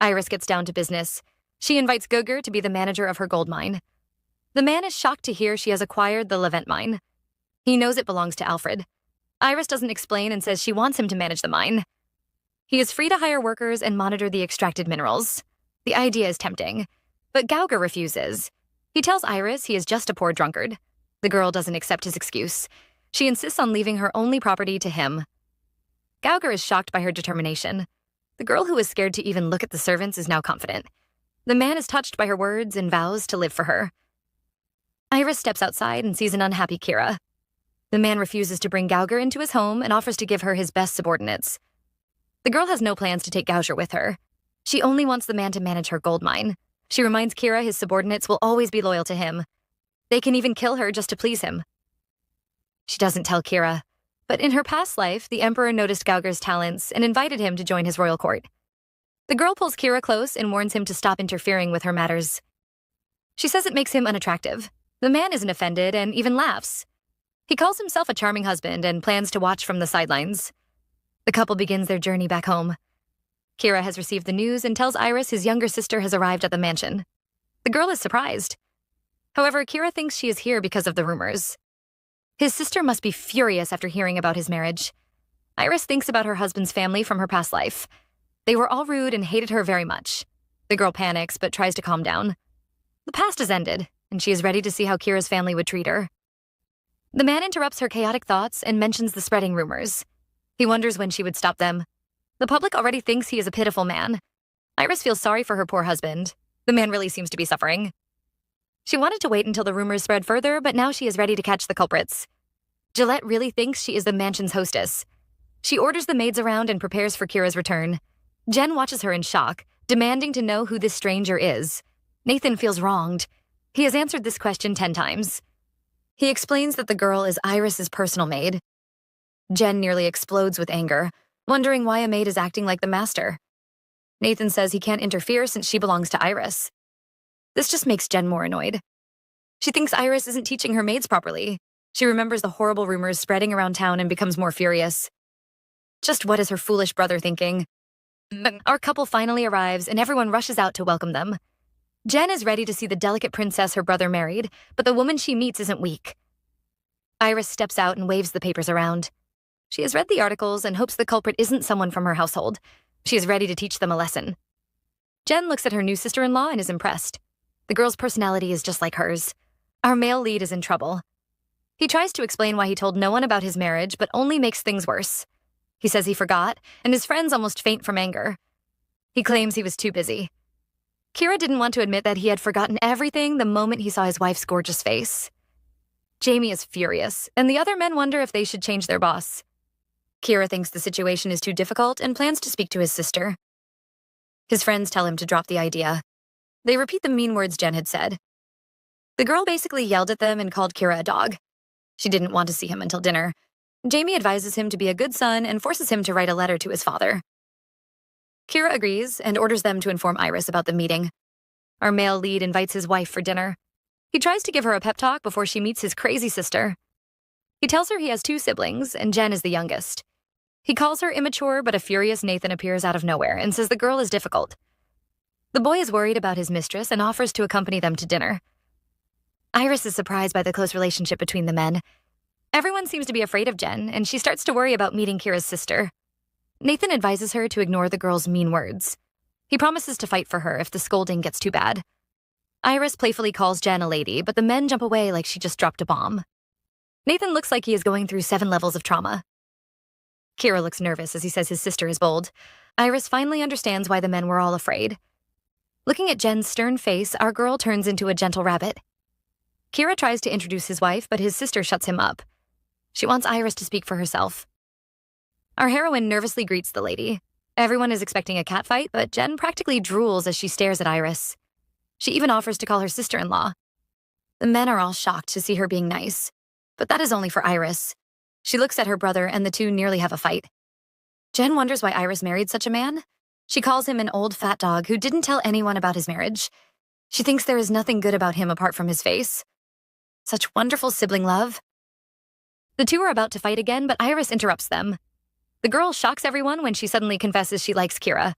Iris gets down to business. She invites Guger to be the manager of her gold mine. The man is shocked to hear she has acquired the Levent mine. He knows it belongs to Alfred. Iris doesn't explain and says she wants him to manage the mine. He is free to hire workers and monitor the extracted minerals. The idea is tempting, but Gauger refuses. He tells Iris he is just a poor drunkard. The girl doesn't accept his excuse. She insists on leaving her only property to him. Gauger is shocked by her determination. The girl who was scared to even look at the servants is now confident. The man is touched by her words and vows to live for her. Iris steps outside and sees an unhappy Kira. The man refuses to bring Gauger into his home and offers to give her his best subordinates. The girl has no plans to take Gauger with her. She only wants the man to manage her gold mine. She reminds Kira his subordinates will always be loyal to him. They can even kill her just to please him. She doesn't tell Kira, but in her past life, the Emperor noticed Gauger's talents and invited him to join his royal court. The girl pulls Kira close and warns him to stop interfering with her matters. She says it makes him unattractive. The man isn't offended and even laughs. He calls himself a charming husband and plans to watch from the sidelines. The couple begins their journey back home. Kira has received the news and tells Iris his younger sister has arrived at the mansion. The girl is surprised. However, Kira thinks she is here because of the rumors. His sister must be furious after hearing about his marriage. Iris thinks about her husband's family from her past life. They were all rude and hated her very much. The girl panics but tries to calm down. The past has ended, and she is ready to see how Kira's family would treat her. The man interrupts her chaotic thoughts and mentions the spreading rumors. He wonders when she would stop them. The public already thinks he is a pitiful man. Iris feels sorry for her poor husband. The man really seems to be suffering. She wanted to wait until the rumors spread further, but now she is ready to catch the culprits. Gillette really thinks she is the mansion's hostess. She orders the maids around and prepares for Kira's return. Jen watches her in shock, demanding to know who this stranger is. Nathan feels wronged. He has answered this question 10 times. He explains that the girl is Iris's personal maid. Jen nearly explodes with anger, wondering why a maid is acting like the master. Nathan says he can't interfere since she belongs to Iris. This just makes Jen more annoyed. She thinks Iris isn't teaching her maids properly. She remembers the horrible rumors spreading around town and becomes more furious. Just what is her foolish brother thinking? Our couple finally arrives and everyone rushes out to welcome them. Jen is ready to see the delicate princess her brother married, but the woman she meets isn't weak. Iris steps out and waves the papers around. She has read the articles and hopes the culprit isn't someone from her household. She is ready to teach them a lesson. Jen looks at her new sister-in-law and is impressed. The girl's personality is just like hers. Our male lead is in trouble. He tries to explain why he told no one about his marriage, but only makes things worse. He says he forgot, and his friends almost faint from anger. He claims he was too busy. Kira didn't want to admit that he had forgotten everything the moment he saw his wife's gorgeous face. Jamie is furious, and the other men wonder if they should change their boss. Kira thinks the situation is too difficult and plans to speak to his sister. His friends tell him to drop the idea. They repeat the mean words Jen had said. The girl basically yelled at them and called Kira a dog. She didn't want to see him until dinner. Jamie advises him to be a good son and forces him to write a letter to his father. Kira agrees and orders them to inform Iris about the meeting. Our male lead invites his wife for dinner. He tries to give her a pep talk before she meets his crazy sister. He tells her he has 2 siblings, and Jen is the youngest. He calls her immature, but a furious Nathan appears out of nowhere and says the girl is difficult. The boy is worried about his mistress and offers to accompany them to dinner. Iris is surprised by the close relationship between the men. Everyone seems to be afraid of Jen, and she starts to worry about meeting Kira's sister. Nathan advises her to ignore the girl's mean words. He promises to fight for her if the scolding gets too bad. Iris playfully calls Jen a lady, but the men jump away like she just dropped a bomb. Nathan looks like he is going through 7 levels of trauma. Kira looks nervous as he says his sister is bold. Iris finally understands why the men were all afraid. Looking at Jen's stern face, our girl turns into a gentle rabbit. Kira tries to introduce his wife, but his sister shuts him up. She wants Iris to speak for herself. Our heroine nervously greets the lady. Everyone is expecting a catfight, but Jen practically drools as she stares at Iris. She even offers to call her sister-in-law. The men are all shocked to see her being nice, but that is only for Iris. She looks at her brother and the two nearly have a fight. Jen wonders why Iris married such a man. She calls him an old fat dog who didn't tell anyone about his marriage. She thinks there is nothing good about him apart from his face. Such wonderful sibling love. The two are about to fight again, but Iris interrupts them. The girl shocks everyone when she suddenly confesses she likes Kira.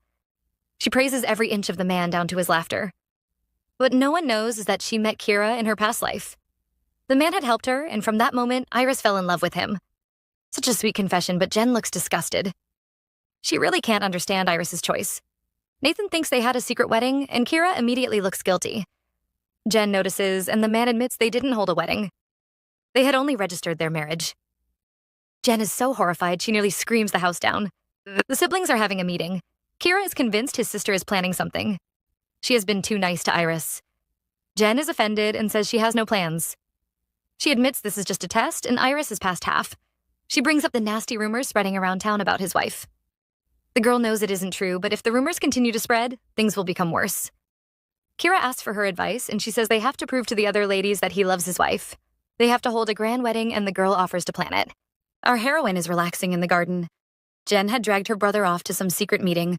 She praises every inch of the man down to his laughter. What no one knows is that she met Kira in her past life. The man had helped her, and from that moment, Iris fell in love with him. Such a sweet confession, but Jen looks disgusted. She really can't understand Iris's choice. Nathan thinks they had a secret wedding, and Kira immediately looks guilty. Jen notices, and the man admits they didn't hold a wedding. They had only registered their marriage. Jen is so horrified she nearly screams the house down. The siblings are having a meeting. Kira is convinced his sister is planning something. She has been too nice to Iris. Jen is offended and says she has no plans. She admits this is just a test, and Iris is past half. She brings up the nasty rumors spreading around town about his wife. The girl knows it isn't true, but if the rumors continue to spread, things will become worse. Kira asks for her advice, and she says they have to prove to the other ladies that he loves his wife. They have to hold a grand wedding, and the girl offers to plan it. Our heroine is relaxing in the garden. Jen had dragged her brother off to some secret meeting.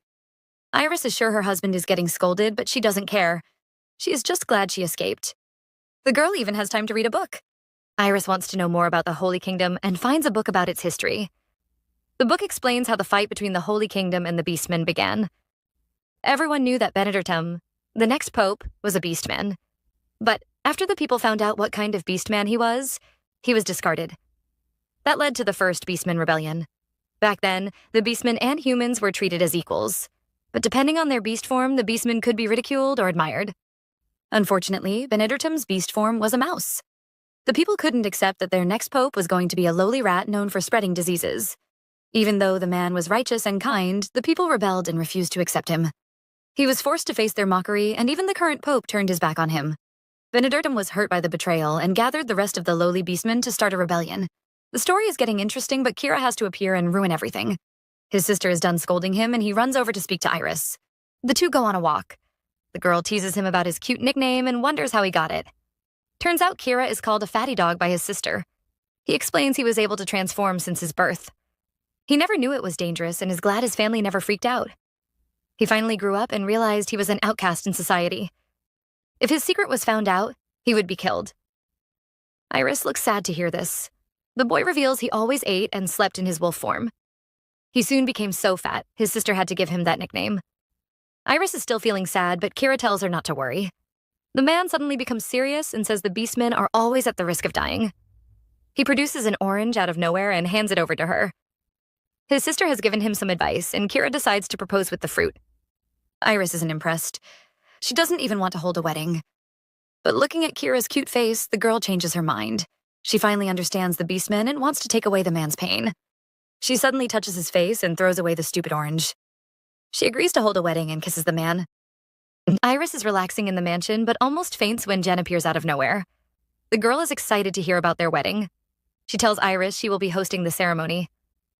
Iris is sure her husband is getting scolded, but she doesn't care. She is just glad she escaped. The girl even has time to read a book. Iris wants to know more about the Holy Kingdom and finds a book about its history. The book explains how the fight between the Holy Kingdom and the Beastmen began. Everyone knew that Benedictum, the next pope, was a beastman. But after the people found out what kind of beastman he was discarded. That led to the first Beastman Rebellion. Back then, the beastmen and humans were treated as equals. But depending on their beast form, the beastmen could be ridiculed or admired. Unfortunately, Benedictum's beast form was a mouse. The people couldn't accept that their next pope was going to be a lowly rat known for spreading diseases. Even though the man was righteous and kind, the people rebelled and refused to accept him. He was forced to face their mockery, and even the current pope turned his back on him. Benedictum was hurt by the betrayal and gathered the rest of the lowly beastmen to start a rebellion. The story is getting interesting, but Kira has to appear and ruin everything. His sister is done scolding him, and he runs over to speak to Iris. The two go on a walk. The girl teases him about his cute nickname and wonders how he got it. Turns out Kira is called a fatty dog by his sister. He explains he was able to transform since his birth. He never knew it was dangerous and is glad his family never freaked out. He finally grew up and realized he was an outcast in society. If his secret was found out, he would be killed. Iris looks sad to hear this. The boy reveals he always ate and slept in his wolf form. He soon became so fat, his sister had to give him that nickname. Iris is still feeling sad, but Kira tells her not to worry. The man suddenly becomes serious and says the beastmen are always at the risk of dying. He produces an orange out of nowhere and hands it over to her. His sister has given him some advice, and Kira decides to propose with the fruit. Iris isn't impressed. She doesn't even want to hold a wedding. But looking at Kira's cute face, the girl changes her mind. She finally understands the beastmen and wants to take away the man's pain. She suddenly touches his face and throws away the stupid orange. She agrees to hold a wedding and kisses the man. Iris is relaxing in the mansion, but almost faints when Jen appears out of nowhere. The girl is excited to hear about their wedding. She tells Iris she will be hosting the ceremony.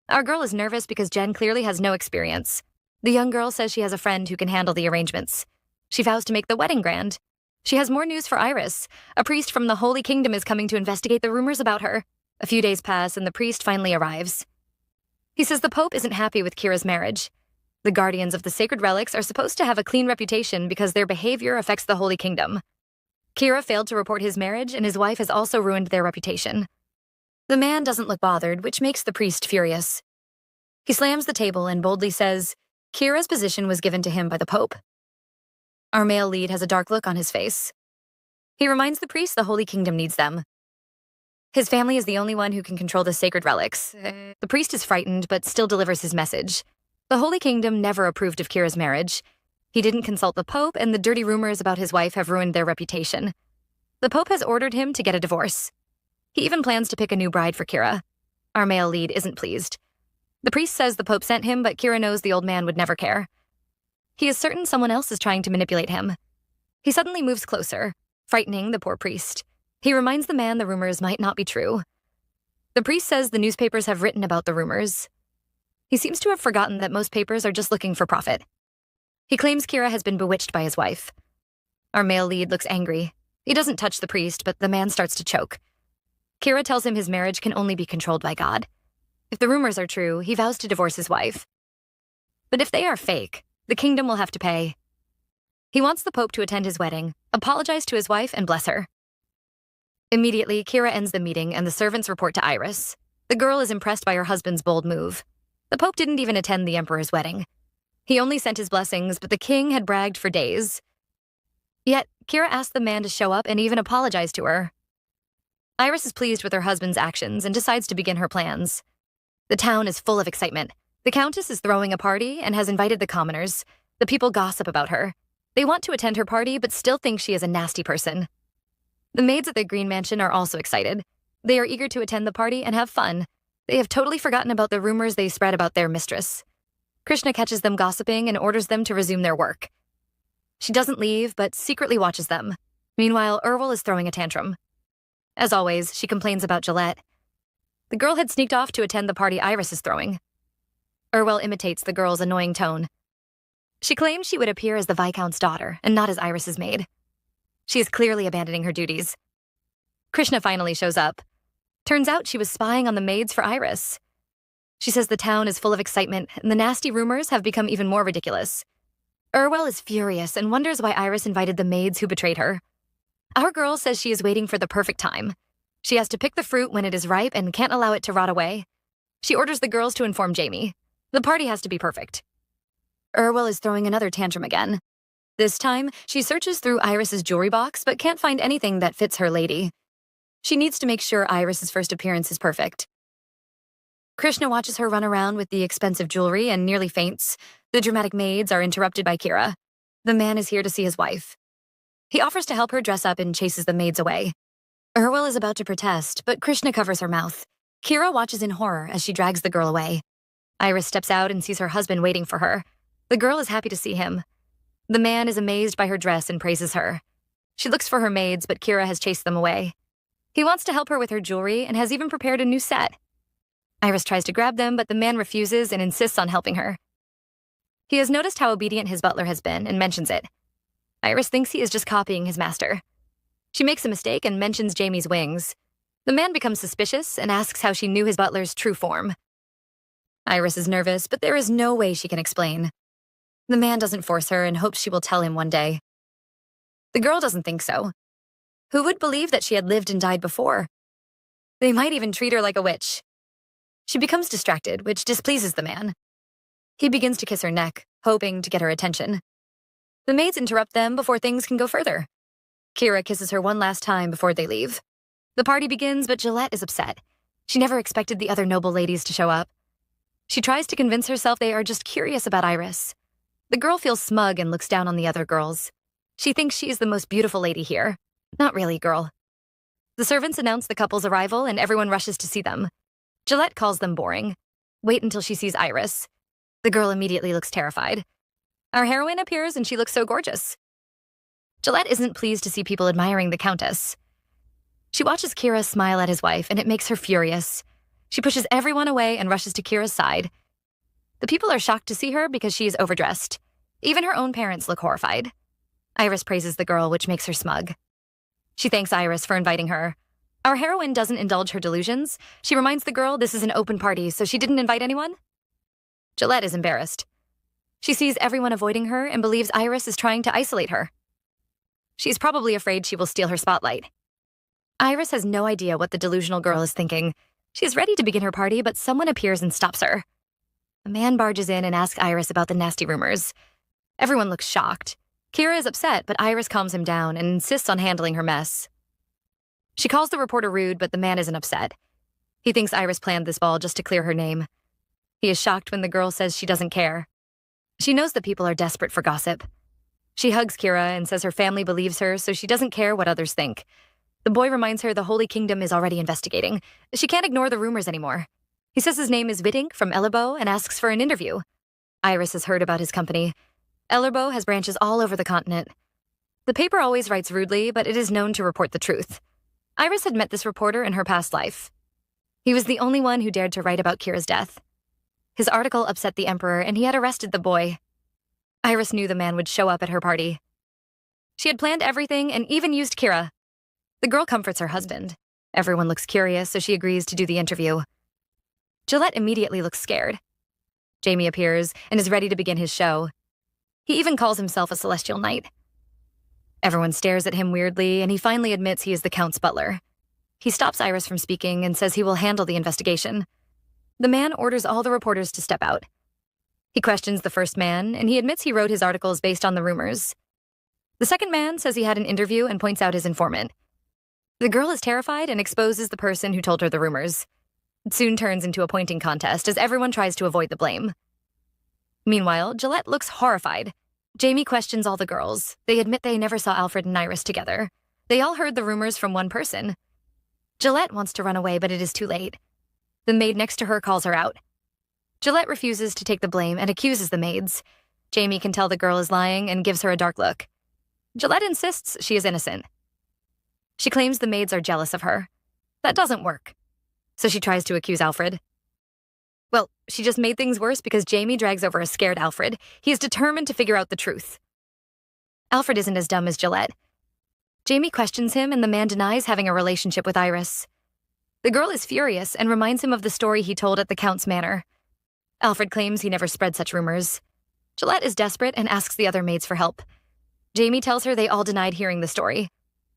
Our girl is nervous because Jen clearly has no experience. The young girl says she has a friend who can handle the arrangements. She vows to make the wedding grand. She has more news for Iris. A priest from the Holy Kingdom is coming to investigate the rumors about her. A few days pass, and the priest finally arrives. He says the Pope isn't happy with Kira's marriage. The guardians of the sacred relics are supposed to have a clean reputation because their behavior affects the Holy Kingdom. Kira failed to report his marriage, and his wife has also ruined their reputation. The man doesn't look bothered, which makes the priest furious. He slams the table and boldly says, Kira's position was given to him by the Pope. Our male lead has a dark look on his face. He reminds the priest the Holy Kingdom needs them. His family is the only one who can control the sacred relics. The priest is frightened, but still delivers his message. The Holy Kingdom never approved of Kira's marriage. He didn't consult the Pope, and the dirty rumors about his wife have ruined their reputation. The Pope has ordered him to get a divorce. He even plans to pick a new bride for Kira. Our male lead isn't pleased. The priest says the Pope sent him, but Kira knows the old man would never care. He is certain someone else is trying to manipulate him. He suddenly moves closer, frightening the poor priest. He reminds the man the rumors might not be true. The priest says the newspapers have written about the rumors. He seems to have forgotten that most papers are just looking for profit. He claims Kira has been bewitched by his wife. Our male lead looks angry. He doesn't touch the priest, but the man starts to choke. Kira tells him his marriage can only be controlled by God. If the rumors are true, he vows to divorce his wife. But if they are fake, the kingdom will have to pay. He wants the Pope to attend his wedding, apologize to his wife, and bless her. Immediately, Kira ends the meeting and the servants report to Iris. The girl is impressed by her husband's bold move. The Pope didn't even attend the Emperor's wedding. He only sent his blessings, but the king had bragged for days. Yet, Kira asked the man to show up and even apologize to her. Iris is pleased with her husband's actions and decides to begin her plans. The town is full of excitement. The Countess is throwing a party and has invited the commoners. The people gossip about her. They want to attend her party, but still think she is a nasty person. The maids at the Green Mansion are also excited. They are eager to attend the party and have fun. They have totally forgotten about the rumors they spread about their mistress. Krishna catches them gossiping and orders them to resume their work. She doesn't leave, but secretly watches them. Meanwhile, Urwal is throwing a tantrum. As always, she complains about Gillette. The girl had sneaked off to attend the party Iris is throwing. Urwal imitates the girl's annoying tone. She claims she would appear as the Viscount's daughter and not as Iris's maid. She is clearly abandoning her duties. Krishna finally shows up. Turns out she was spying on the maids for Iris. She says the town is full of excitement and the nasty rumors have become even more ridiculous. Urwal is furious and wonders why Iris invited the maids who betrayed her. Our girl says she is waiting for the perfect time. She has to pick the fruit when it is ripe and can't allow it to rot away. She orders the girls to inform Jamie. The party has to be perfect. Urwal is throwing another tantrum again. This time, she searches through Iris's jewelry box but can't find anything that fits her lady. She needs to make sure Iris's first appearance is perfect. Krishna watches her run around with the expensive jewelry and nearly faints. The dramatic maids are interrupted by Kira. The man is here to see his wife. He offers to help her dress up and chases the maids away. Urwal is about to protest, but Krishna covers her mouth. Kira watches in horror as she drags the girl away. Iris steps out and sees her husband waiting for her. The girl is happy to see him. The man is amazed by her dress and praises her. She looks for her maids, but Kira has chased them away. He wants to help her with her jewelry and has even prepared a new set. Iris tries to grab them, but the man refuses and insists on helping her. He has noticed how obedient his butler has been and mentions it. Iris thinks he is just copying his master. She makes a mistake and mentions Jamie's wings. The man becomes suspicious and asks how she knew his butler's true form. Iris is nervous, but there is no way she can explain. The man doesn't force her and hopes she will tell him one day. The girl doesn't think so. Who would believe that she had lived and died before? They might even treat her like a witch. She becomes distracted, which displeases the man. He begins to kiss her neck, hoping to get her attention. The maids interrupt them before things can go further. Kira kisses her one last time before they leave. The party begins, but Gillette is upset. She never expected the other noble ladies to show up. She tries to convince herself they are just curious about Iris. The girl feels smug and looks down on the other girls. She thinks she is the most beautiful lady here. Not really, girl. The servants announce the couple's arrival and everyone rushes to see them. Gillette calls them boring. Wait until she sees Iris. The girl immediately looks terrified. Our heroine appears and she looks so gorgeous. Gillette isn't pleased to see people admiring the Countess. She watches Kira smile at his wife and it makes her furious. She pushes everyone away and rushes to Kira's side. The people are shocked to see her because she is overdressed. Even her own parents look horrified. Iris praises the girl, which makes her smug. She thanks Iris for inviting her. Our heroine doesn't indulge her delusions. She reminds the girl this is an open party, so she didn't invite anyone. Gillette is embarrassed. She sees everyone avoiding her and believes Iris is trying to isolate her. She's probably afraid she will steal her spotlight. Iris has no idea what the delusional girl is thinking. She is ready to begin her party, but someone appears and stops her. A man barges in and asks Iris about the nasty rumors. Everyone looks shocked. Kira is upset, but Iris calms him down and insists on handling her mess. She calls the reporter rude, but the man isn't upset. He thinks Iris planned this ball just to clear her name. He is shocked when the girl says she doesn't care. She knows that people are desperate for gossip. She hugs Kira and says her family believes her, so she doesn't care what others think. The boy reminds her the Holy Kingdom is already investigating. She can't ignore the rumors anymore. He says his name is Wittink from Ellerbo and asks for an interview. Iris has heard about his company. Ellerbo has branches all over the continent. The paper always writes rudely, but it is known to report the truth. Iris had met this reporter in her past life. He was the only one who dared to write about Kira's death. His article upset the Emperor, and he had arrested the boy. Iris knew the man would show up at her party. She had planned everything and even used Kira. The girl comforts her husband. Everyone looks curious, so she agrees to do the interview. Gillette immediately looks scared. Jamie appears and is ready to begin his show. He even calls himself a celestial knight. Everyone stares at him weirdly, and he finally admits he is the Count's butler. he stops Iris from speaking and says he will handle the investigation. The man orders all the reporters to step out. He questions the first man, and he admits he wrote his articles based on the rumors. The second man says he had an interview and points out his informant. The girl is terrified and exposes the person who told her the rumors. It soon turns into a pointing contest as everyone tries to avoid the blame. Meanwhile, Gillette looks horrified. Jamie questions all the girls. They admit they never saw Alfred and Iris together. They all heard the rumors from one person. Gillette wants to run away, but it is too late. The maid next to her calls her out. Gillette refuses to take the blame and accuses the maids. Jamie can tell the girl is lying and gives her a dark look. Gillette insists she is innocent. She claims the maids are jealous of her. That doesn't work. So she tries to accuse Alfred. Well, she just made things worse because Jamie drags over a scared Alfred. He is determined to figure out the truth. Alfred isn't as dumb as Gillette. Jamie questions him and the man denies having a relationship with Iris. The girl is furious and reminds him of the story he told at the Count's manor. Alfred claims he never spread such rumors. Gillette is desperate and asks the other maids for help. Jamie tells her they all denied hearing the story.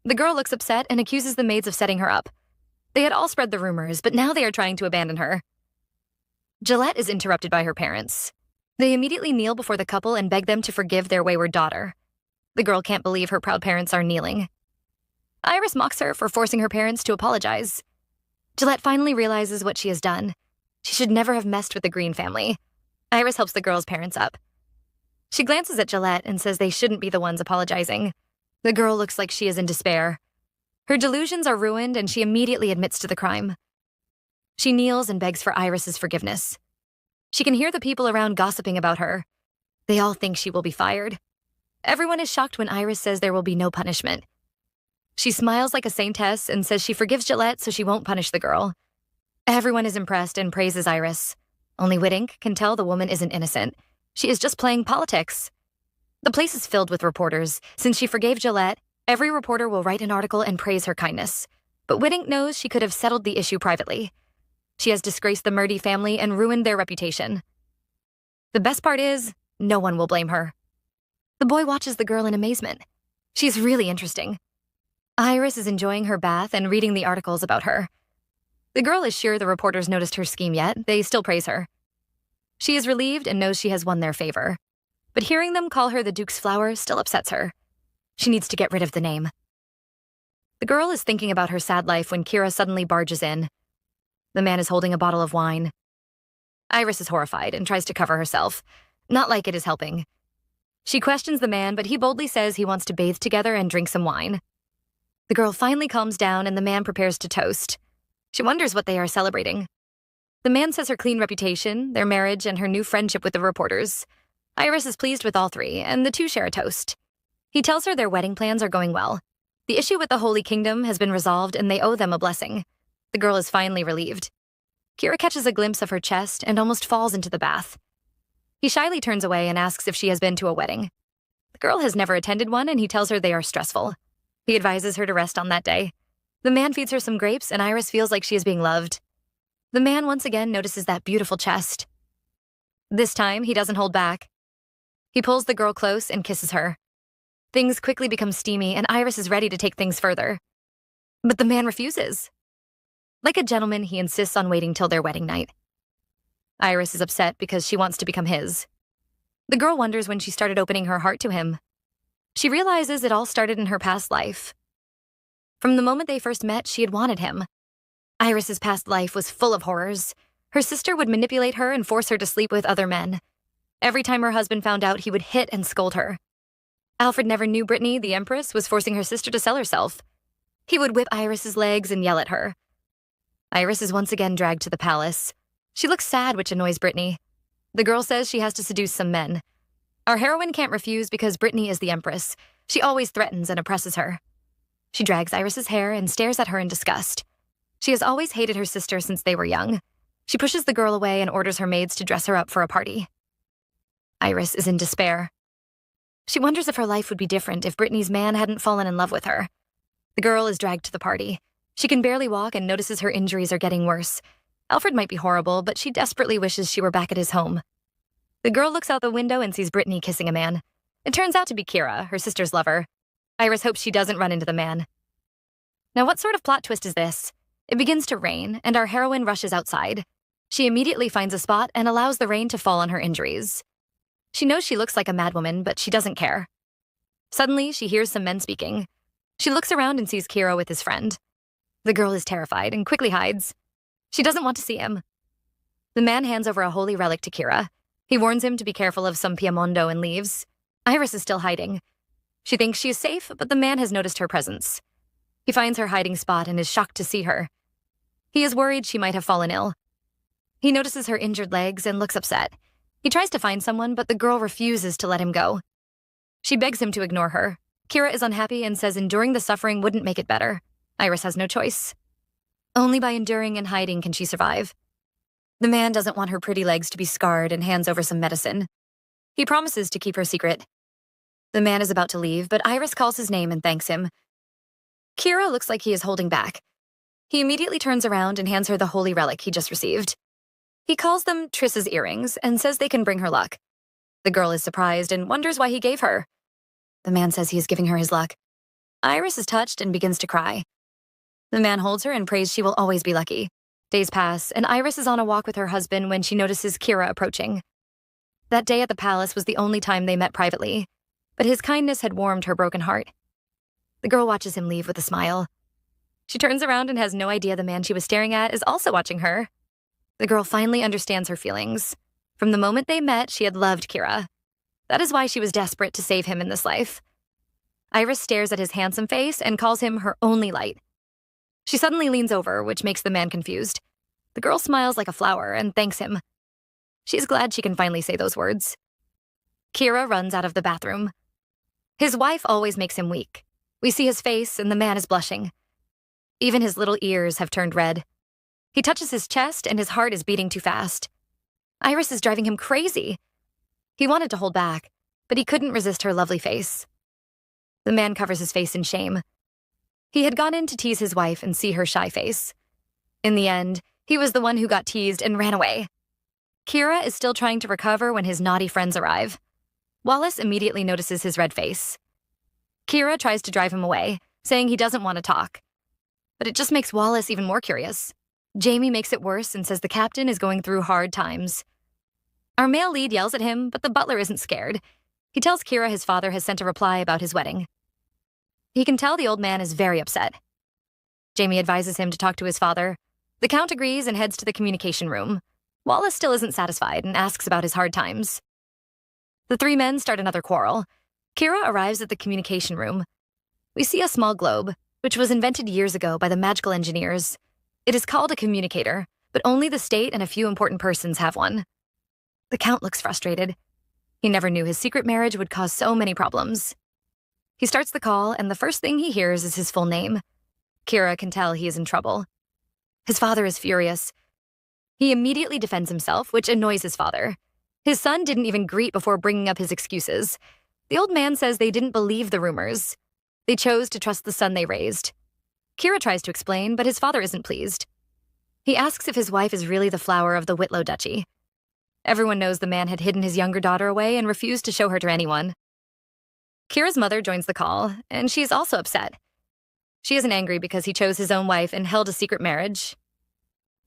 The girl looks upset and accuses the maids of setting her up. They had all spread the rumors, but now they are trying to abandon her. Gillette is interrupted by her parents. They immediately kneel before the couple and beg them to forgive their wayward daughter. The girl can't believe her proud parents are kneeling. Iris mocks her for forcing her parents to apologize. Gillette finally realizes what she has done. She should never have messed with the Green family. Iris helps the girl's parents up. She glances at Gillette and says they shouldn't be the ones apologizing. The girl looks like she is in despair. Her delusions are ruined and she immediately admits to the crime. She kneels and begs for Iris's forgiveness. She can hear the people around gossiping about her. They all think she will be fired. Everyone is shocked when Iris says there will be no punishment. She smiles like a saintess and says she forgives Gillette so she won't punish the girl. Everyone is impressed and praises Iris. Only Whittink can tell the woman isn't innocent. She is just playing politics. The place is filled with reporters. Since she forgave Gillette, every reporter will write an article and praise her kindness. But Whittink knows she could have settled the issue privately. She has disgraced the Murdy family and ruined their reputation. The best part is, no one will blame her. The boy watches the girl in amazement. She's really interesting. Iris is enjoying her bath and reading the articles about her. The girl is sure the reporters noticed her scheme yet. They still praise her. She is relieved and knows she has won their favor. But hearing them call her the Duke's flower still upsets her. She needs to get rid of the name. The girl is thinking about her sad life when Kira suddenly barges in. The man is holding a bottle of wine. Iris is horrified and tries to cover herself. Not like it is helping. She questions the man, but he boldly says he wants to bathe together and drink some wine. The girl finally calms down and the man prepares to toast. She wonders what they are celebrating. The man says her clean reputation, their marriage, and her new friendship with the reporters. Iris is pleased with all three, and the two share a toast. He tells her their wedding plans are going well. The issue with the Holy Kingdom has been resolved and they owe them a blessing. The girl is finally relieved. Kira catches a glimpse of her chest and almost falls into the bath. He shyly turns away and asks if she has been to a wedding. The girl has never attended one and he tells her they are stressful. He advises her to rest on that day. The man feeds her some grapes and Iris feels like she is being loved. The man once again notices that beautiful chest. This time, he doesn't hold back. He pulls the girl close and kisses her. Things quickly become steamy and Iris is ready to take things further. But the man refuses. Like a gentleman, he insists on waiting till their wedding night. Iris is upset because she wants to become his. The girl wonders when she started opening her heart to him. She realizes it all started in her past life. From the moment they first met, she had wanted him. Iris's past life was full of horrors. Her sister would manipulate her and force her to sleep with other men. Every time her husband found out, he would hit and scold her. Alfred never knew Brittany, the Empress, was forcing her sister to sell herself. He would whip Iris's legs and yell at her. Iris is once again dragged to the palace. She looks sad, which annoys Brittany. The girl says she has to seduce some men. Our heroine can't refuse because Brittany is the Empress. She always threatens and oppresses her. She drags Iris's hair and stares at her in disgust. She has always hated her sister since they were young. She pushes the girl away and orders her maids to dress her up for a party. Iris is in despair. She wonders if her life would be different if Brittany's man hadn't fallen in love with her. The girl is dragged to the party. She can barely walk and notices her injuries are getting worse. Alfred might be horrible, but she desperately wishes she were back at his home. The girl looks out the window and sees Brittany kissing a man. It turns out to be Kira, her sister's lover. Iris hopes she doesn't run into the man. Now, what sort of plot twist is this? It begins to rain, and our heroine rushes outside. She immediately finds a spot and allows the rain to fall on her injuries. She knows she looks like a madwoman, but she doesn't care. Suddenly, she hears some men speaking. She looks around and sees Kira with his friend. The girl is terrified and quickly hides. She doesn't want to see him. The man hands over a holy relic to Kira. He warns him to be careful of some Piamondo and leaves. Iris is still hiding. She thinks she is safe, but the man has noticed her presence. He finds her hiding spot and is shocked to see her. He is worried she might have fallen ill. He notices her injured legs and looks upset. He tries to find someone, but the girl refuses to let him go. She begs him to ignore her. Kira is unhappy and says enduring the suffering wouldn't make it better. Iris has no choice. Only by enduring and hiding can she survive. The man doesn't want her pretty legs to be scarred and hands over some medicine. He promises to keep her secret. The man is about to leave, but Iris calls his name and thanks him. Kira looks like he is holding back. He immediately turns around and hands her the holy relic he just received. He calls them Triss's earrings and says they can bring her luck. The girl is surprised and wonders why he gave her. The man says he is giving her his luck. Iris is touched and begins to cry. The man holds her and prays she will always be lucky. Days pass, and Iris is on a walk with her husband when she notices Kira approaching. That day at the palace was the only time they met privately, but his kindness had warmed her broken heart. The girl watches him leave with a smile. She turns around and has no idea the man she was staring at is also watching her. The girl finally understands her feelings. From the moment they met, she had loved Kira. That is why she was desperate to save him in this life. Iris stares at his handsome face and calls him her only light. She suddenly leans over, which makes the man confused. The girl smiles like a flower and thanks him. She's glad she can finally say those words. Kira runs out of the bathroom. His wife always makes him weak. We see his face, and the man is blushing. Even his little ears have turned red. He touches his chest, and his heart is beating too fast. Iris is driving him crazy. He wanted to hold back, but he couldn't resist her lovely face. The man covers his face in shame. He had gone in to tease his wife and see her shy face. In the end, he was the one who got teased and ran away. Kira is still trying to recover when his naughty friends arrive. Wallace immediately notices his red face. Kira tries to drive him away, saying he doesn't want to talk. But it just makes Wallace even more curious. Jamie makes it worse and says the captain is going through hard times. Our male lead yells at him, but the butler isn't scared. He tells Kira his father has sent a reply about his wedding. He can tell the old man is very upset. Jamie advises him to talk to his father. The Count agrees and heads to the communication room. Wallace still isn't satisfied and asks about his hard times. The three men start another quarrel. Kira arrives at the communication room. We see a small globe, which was invented years ago by the magical engineers. It is called a communicator, but only the state and a few important persons have one. The Count looks frustrated. He never knew his secret marriage would cause so many problems. He starts the call, and the first thing he hears is his full name. Kira can tell he is in trouble. His father is furious. He immediately defends himself, which annoys his father. His son didn't even greet before bringing up his excuses. The old man says they didn't believe the rumors. They chose to trust the son they raised. Kira tries to explain, but his father isn't pleased. He asks if his wife is really the flower of the Whitlow Duchy. Everyone knows the man had hidden his younger daughter away and refused to show her to anyone. Kira's mother joins the call, and she is also upset. She isn't angry because he chose his own wife and held a secret marriage.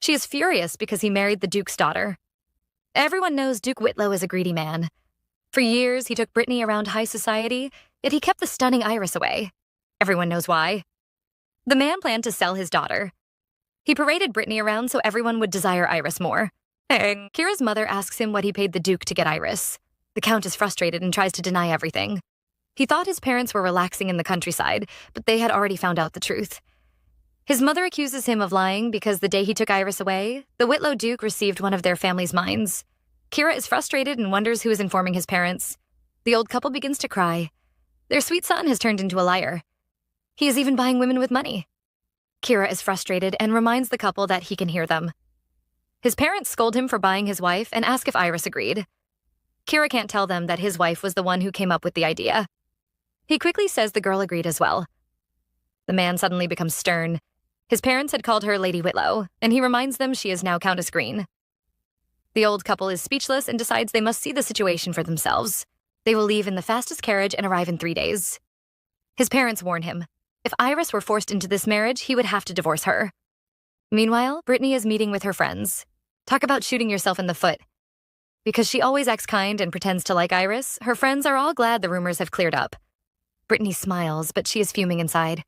She is furious because he married the Duke's daughter. Everyone knows Duke Whitlow is a greedy man. For years, he took Brittany around high society, yet he kept the stunning Iris away. Everyone knows why. The man planned to sell his daughter. He paraded Brittany around so everyone would desire Iris more. And Kira's mother asks him what he paid the Duke to get Iris. The Count is frustrated and tries to deny everything. He thought his parents were relaxing in the countryside, but they had already found out the truth. His mother accuses him of lying because the day he took Iris away, the Whitlow Duke received one of their family's mines. Kira is frustrated and wonders who is informing his parents. The old couple begins to cry. Their sweet son has turned into a liar. He is even buying women with money. Kira is frustrated and reminds the couple that he can hear them. His parents scold him for buying his wife and ask if Iris agreed. Kira can't tell them that his wife was the one who came up with the idea. He quickly says the girl agreed as well. The man suddenly becomes stern. His parents had called her Lady Whitlow, and he reminds them she is now Countess Green. The old couple is speechless and decides they must see the situation for themselves. They will leave in the fastest carriage and arrive in 3 days. His parents warn him. If Iris were forced into this marriage, he would have to divorce her. Meanwhile, Brittany is meeting with her friends. Talk about shooting yourself in the foot. Because she always acts kind and pretends to like Iris, her friends are all glad the rumors have cleared up. Brittany smiles, but she is fuming inside.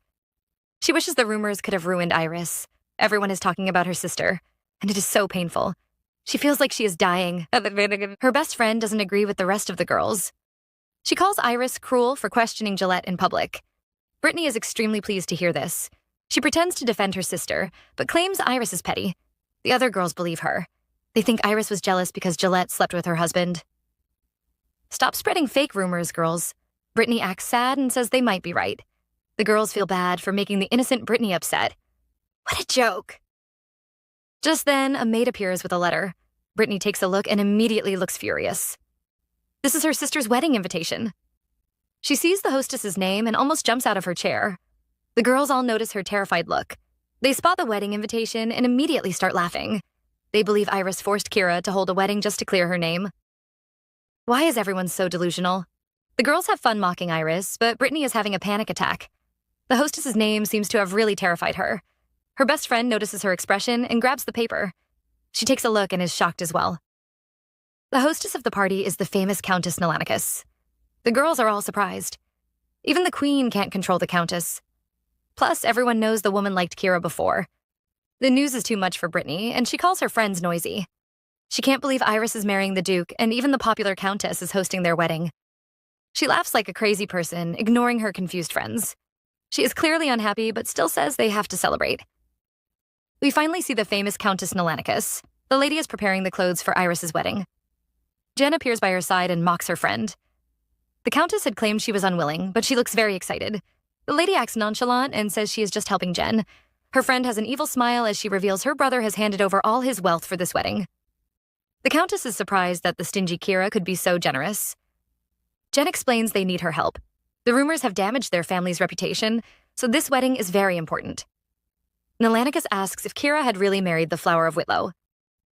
She wishes the rumors could have ruined Iris. Everyone is talking about her sister, and it is so painful. She feels like she is dying. Her best friend doesn't agree with the rest of the girls. She calls Iris cruel for questioning Gillette in public. Brittany is extremely pleased to hear this. She pretends to defend her sister, but claims Iris is petty. The other girls believe her. They think Iris was jealous because Gillette slept with her husband. Stop spreading fake rumors, girls. Brittany acts sad and says they might be right. The girls feel bad for making the innocent Brittany upset. What a joke. Just then, a maid appears with a letter. Brittany takes a look and immediately looks furious. This is her sister's wedding invitation. She sees the hostess's name and almost jumps out of her chair. The girls all notice her terrified look. They spot the wedding invitation and immediately start laughing. They believe Iris forced Kira to hold a wedding just to clear her name. Why is everyone so delusional? The girls have fun mocking Iris, but Brittany is having a panic attack. The hostess's name seems to have really terrified her. Her best friend notices her expression and grabs the paper. She takes a look and is shocked as well. The hostess of the party is the famous Countess Nelanicus. The girls are all surprised. Even the queen can't control the countess. Plus, everyone knows the woman liked Kira before. The news is too much for Brittany, and she calls her friends noisy. She can't believe Iris is marrying the Duke, and even the popular countess is hosting their wedding. She laughs like a crazy person, ignoring her confused friends. She is clearly unhappy, but still says they have to celebrate. We finally see the famous Countess Nelanicus. The lady is preparing the clothes for Iris's wedding. Jen appears by her side and mocks her friend. The countess had claimed she was unwilling, but she looks very excited. The lady acts nonchalant and says she is just helping Jen. Her friend has an evil smile as she reveals her brother has handed over all his wealth for this wedding. The countess is surprised that the stingy Kira could be so generous. Jen explains they need her help. The rumors have damaged their family's reputation, so this wedding is very important. Nelanicus asks if Kira had really married the Flower of Whitlow.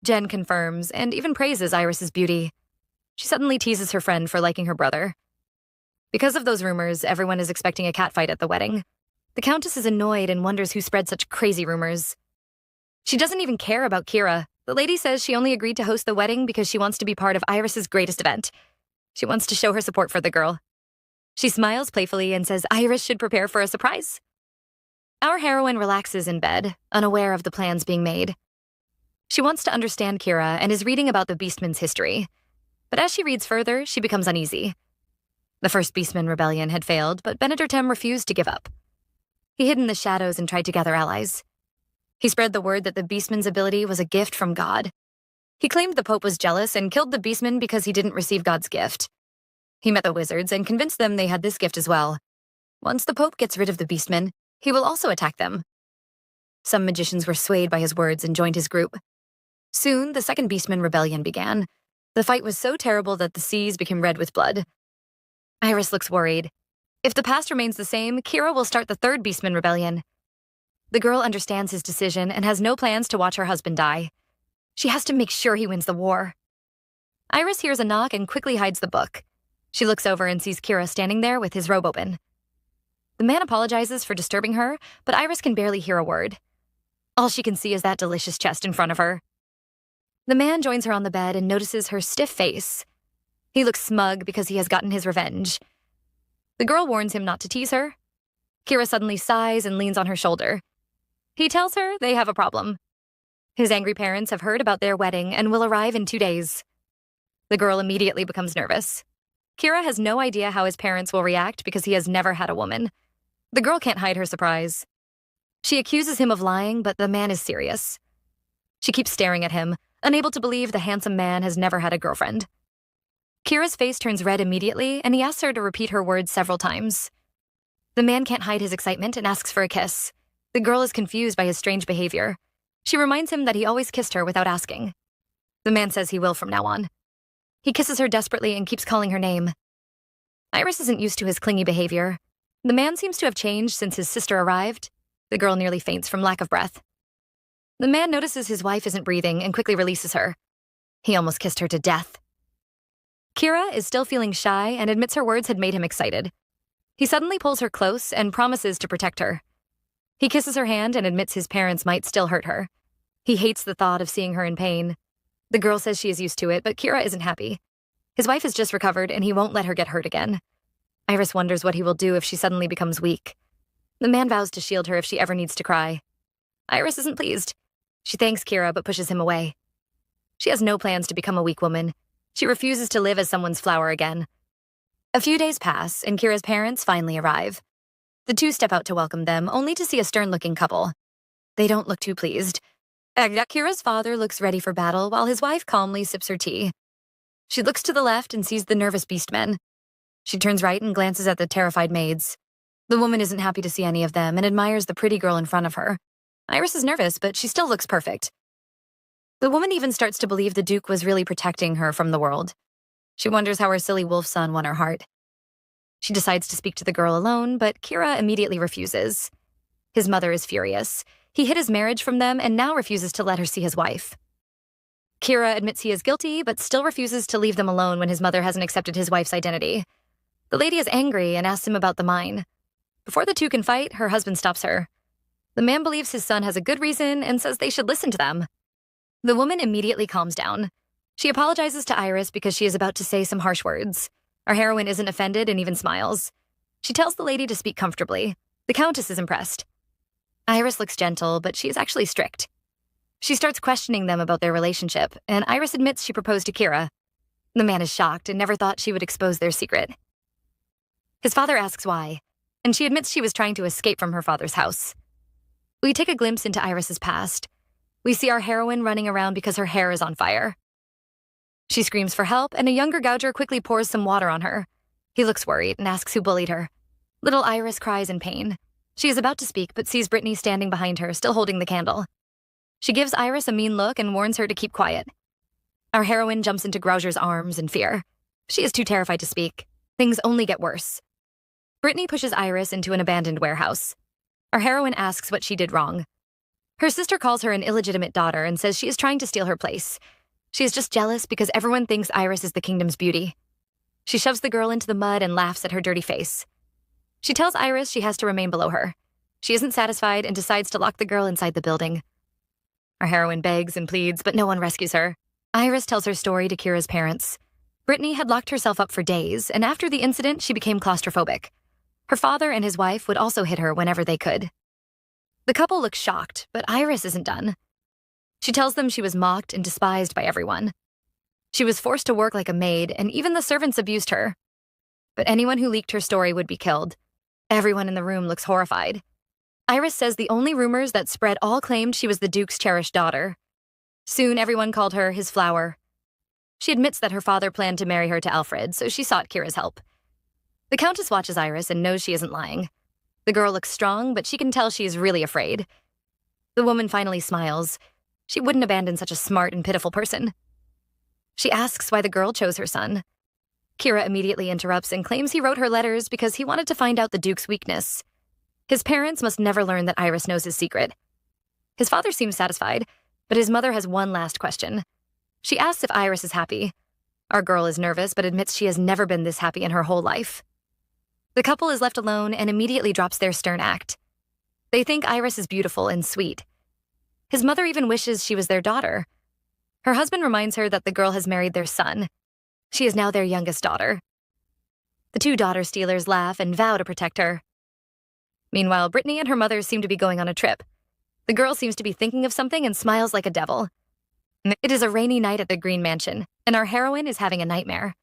Jen confirms and even praises Iris's beauty. She suddenly teases her friend for liking her brother. Because of those rumors, everyone is expecting a catfight at the wedding. The countess is annoyed and wonders who spread such crazy rumors. She doesn't even care about Kira. The lady says she only agreed to host the wedding because she wants to be part of Iris's greatest event. She wants to show her support for the girl. She smiles playfully and says Iris should prepare for a surprise. Our heroine relaxes in bed, unaware of the plans being made. She wants to understand Kira and is reading about the Beastmen's history. But as she reads further, she becomes uneasy. The first Beastman rebellion had failed, but Benedertem refused to give up. He hid in the shadows and tried to gather allies. He spread the word that the Beastman's ability was a gift from God. He claimed the Pope was jealous and killed the Beastman because he didn't receive God's gift. He met the wizards and convinced them they had this gift as well. Once the Pope gets rid of the Beastman, he will also attack them. Some magicians were swayed by his words and joined his group. Soon, the second Beastman rebellion began. The fight was so terrible that the seas became red with blood. Iris looks worried. If the past remains the same, Kira will start the third Beastman rebellion. The girl understands his decision and has no plans to watch her husband die. She has to make sure he wins the war. Iris hears a knock and quickly hides the book. She looks over and sees Kira standing there with his robe open. The man apologizes for disturbing her, but Iris can barely hear a word. All she can see is that delicious chest in front of her. The man joins her on the bed and notices her stiff face. He looks smug because he has gotten his revenge. The girl warns him not to tease her. Kira suddenly sighs and leans on her shoulder. He tells her they have a problem. His angry parents have heard about their wedding and will arrive in 2 days. The girl immediately becomes nervous. Kira has no idea how his parents will react because he has never had a woman. The girl can't hide her surprise. She accuses him of lying, but the man is serious. She keeps staring at him, unable to believe the handsome man has never had a girlfriend. Kira's face turns red immediately, and he asks her to repeat her words several times. The man can't hide his excitement and asks for a kiss. The girl is confused by his strange behavior. She reminds him that he always kissed her without asking. The man says he will from now on. He kisses her desperately and keeps calling her name. Iris isn't used to his clingy behavior. The man seems to have changed since his sister arrived. The girl nearly faints from lack of breath. The man notices his wife isn't breathing and quickly releases her. He almost kissed her to death. Kira is still feeling shy and admits her words had made him excited. He suddenly pulls her close and promises to protect her. He kisses her hand and admits his parents might still hurt her. He hates the thought of seeing her in pain. The girl says she is used to it, but Kira isn't happy. His wife has just recovered, and he won't let her get hurt again. Iris wonders what he will do if she suddenly becomes weak. The man vows to shield her if she ever needs to cry. Iris isn't pleased. She thanks Kira, but pushes him away. She has no plans to become a weak woman. She refuses to live as someone's flower again. A few days pass, and Kira's parents finally arrive. The two step out to welcome them, only to see a stern-looking couple. They don't look too pleased. Kira's father looks ready for battle, while his wife calmly sips her tea. She looks to the left and sees the nervous beastmen. She turns right and glances at the terrified maids. The woman isn't happy to see any of them and admires the pretty girl in front of her. Iris is nervous, but she still looks perfect. The woman even starts to believe the Duke was really protecting her from the world. She wonders how her silly wolf son won her heart. She decides to speak to the girl alone, but Kira immediately refuses. His mother is furious. He hid his marriage from them and now refuses to let her see his wife. Kira admits he is guilty, but still refuses to leave them alone when his mother hasn't accepted his wife's identity. The lady is angry and asks him about the mine. Before the two can fight, her husband stops her. The man believes his son has a good reason and says they should listen to them. The woman immediately calms down. She apologizes to Iris because she is about to say some harsh words. Our heroine isn't offended and even smiles. She tells the lady to speak comfortably. The Countess is impressed. Iris looks gentle, but she is actually strict. She starts questioning them about their relationship, and Iris admits she proposed to Kira. The man is shocked and never thought she would expose their secret. His father asks why, and she admits she was trying to escape from her father's house. We take a glimpse into Iris's past. We see our heroine running around because her hair is on fire. She screams for help, and a younger gouger quickly pours some water on her. He looks worried and asks who bullied her. Little Iris cries in pain. She is about to speak, but sees Brittany standing behind her, still holding the candle. She gives Iris a mean look and warns her to keep quiet. Our heroine jumps into Grouger's arms in fear. She is too terrified to speak. Things only get worse. Brittany pushes Iris into an abandoned warehouse. Our heroine asks what she did wrong. Her sister calls her an illegitimate daughter and says she is trying to steal her place. She is just jealous because everyone thinks Iris is the kingdom's beauty. She shoves the girl into the mud and laughs at her dirty face. She tells Iris she has to remain below her. She isn't satisfied and decides to lock the girl inside the building. Our heroine begs and pleads, but no one rescues her. Iris tells her story to Kira's parents. Brittany had locked herself up for days, and after the incident, she became claustrophobic. Her father and his wife would also hit her whenever they could. The couple looks shocked, but Iris isn't done. She tells them she was mocked and despised by everyone. She was forced to work like a maid, and even the servants abused her. But anyone who leaked her story would be killed. Everyone in the room looks horrified. Iris says the only rumors that spread all claimed she was the Duke's cherished daughter. Soon everyone called her his flower. She admits that her father planned to marry her to Alfred, so she sought Kira's help. The Countess watches Iris and knows she isn't lying. The girl looks strong, but she can tell she is really afraid. The woman finally smiles. She wouldn't abandon such a smart and pitiful person. She asks why the girl chose her son. Kira immediately interrupts and claims he wrote her letters because he wanted to find out the Duke's weakness. His parents must never learn that Iris knows his secret. His father seems satisfied, but his mother has one last question. She asks if Iris is happy. Our girl is nervous, but admits she has never been this happy in her whole life. The couple is left alone and immediately drops their stern act. They think Iris is beautiful and sweet. His mother even wishes she was their daughter. Her husband reminds her that the girl has married their son. She is now their youngest daughter. The two daughter stealers laugh and vow to protect her. Meanwhile, Brittany and her mother seem to be going on a trip. The girl seems to be thinking of something and smiles like a devil. It is a rainy night at the Green Mansion, and our heroine is having a nightmare.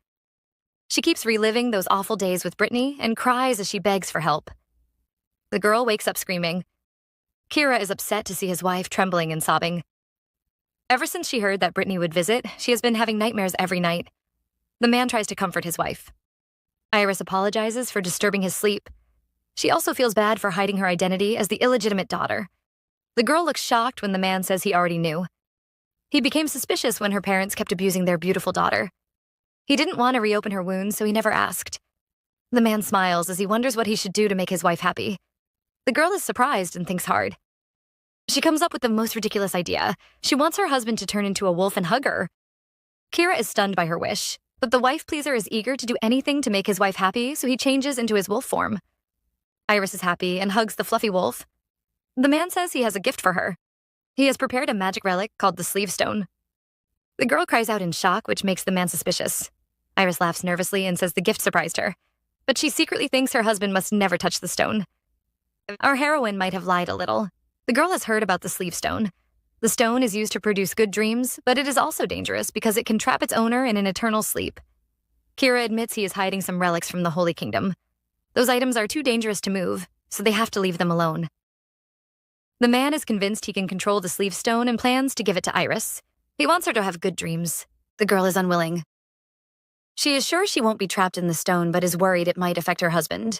She keeps reliving those awful days with Brittany and cries as she begs for help. The girl wakes up screaming. Kira is upset to see his wife trembling and sobbing. Ever since she heard that Brittany would visit, she has been having nightmares every night. The man tries to comfort his wife. Iris apologizes for disturbing his sleep. She also feels bad for hiding her identity as the illegitimate daughter. The girl looks shocked when the man says he already knew. He became suspicious when her parents kept abusing their beautiful daughter. He didn't want to reopen her wounds, so he never asked. The man smiles as he wonders what he should do to make his wife happy. The girl is surprised and thinks hard. She comes up with the most ridiculous idea. She wants her husband to turn into a wolf and hug her. Kira is stunned by her wish, But the wife-pleaser is eager to do anything to make his wife happy, so he changes into his wolf form. Iris is happy and hugs the fluffy wolf. The man says he has a gift for her. He has prepared a magic relic called the sleeve stone. The girl cries out in shock, which makes the man suspicious. Iris laughs nervously and says the gift surprised her, but she secretly thinks her husband must never touch the stone. Our heroine might have lied a little. The girl has heard about the sleeve stone. The stone is used to produce good dreams, but it is also dangerous because it can trap its owner in an eternal sleep. Kira admits he is hiding some relics from the Holy Kingdom. Those items are too dangerous to move, so they have to leave them alone. The man is convinced he can control the sleeve stone and plans to give it to Iris. He wants her to have good dreams. The girl is unwilling. She is sure she won't be trapped in the stone, but is worried it might affect her husband.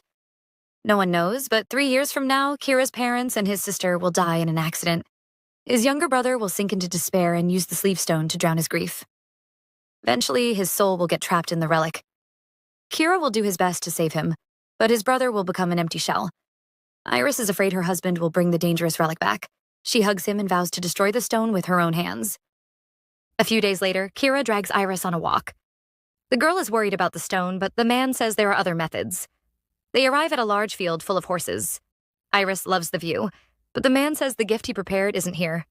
No one knows, but 3 years from now, Kira's parents and his sister will die in an accident. His younger brother will sink into despair and use the sleeve stone to drown his grief. Eventually, his soul will get trapped in the relic. Kira will do his best to save him, but his brother will become an empty shell. Iris is afraid her husband will bring the dangerous relic back. She hugs him and vows to destroy the stone with her own hands. A few days later, Kira drags Iris on a walk. The girl is worried about the stone, but the man says there are other methods. They arrive at a large field full of horses. Iris loves the view, but the man says the gift he prepared isn't here.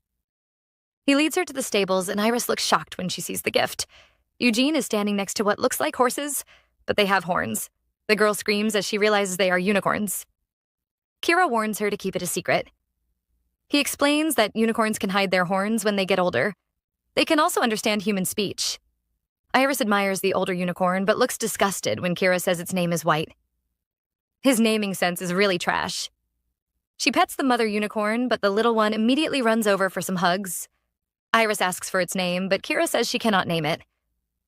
He leads her to the stables, and Iris looks shocked when she sees the gift. Eugene is standing next to what looks like horses, but they have horns. The girl screams as she realizes they are unicorns. Kira warns her to keep it a secret. He explains that unicorns can hide their horns when they get older. They can also understand human speech. Iris admires the older unicorn, but looks disgusted when Kira says its name is White. His naming sense is really trash. She pets the mother unicorn, but the little one immediately runs over for some hugs. Iris asks for its name, but Kira says she cannot name it.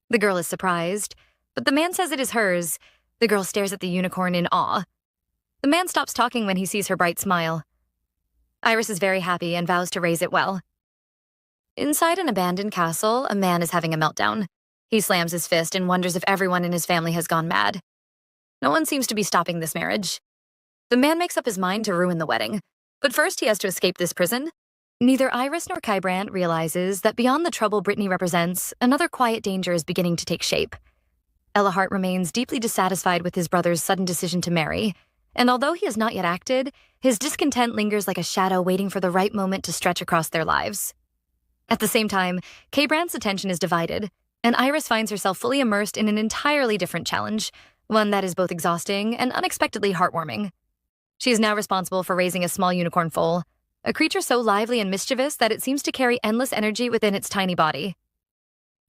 The girl is surprised, but the man says it is hers. The girl stares at the unicorn in awe. The man stops talking when he sees her bright smile. Iris is very happy and vows to raise it well. Inside an abandoned castle, a man is having a meltdown. He slams his fist and wonders if everyone in his family has gone mad. No one seems to be stopping this marriage. The man makes up his mind to ruin the wedding, but first he has to escape this prison. Neither Iris nor Kybrandt realizes that beyond the trouble Brittany represents, another quiet danger is beginning to take shape. Elahart remains deeply dissatisfied with his brother's sudden decision to marry, and although he has not yet acted, his discontent lingers like a shadow waiting for the right moment to stretch across their lives. At the same time, Kybrandt's attention is divided, and Iris finds herself fully immersed in an entirely different challenge, one that is both exhausting and unexpectedly heartwarming. She is now responsible for raising a small unicorn foal, a creature so lively and mischievous that it seems to carry endless energy within its tiny body.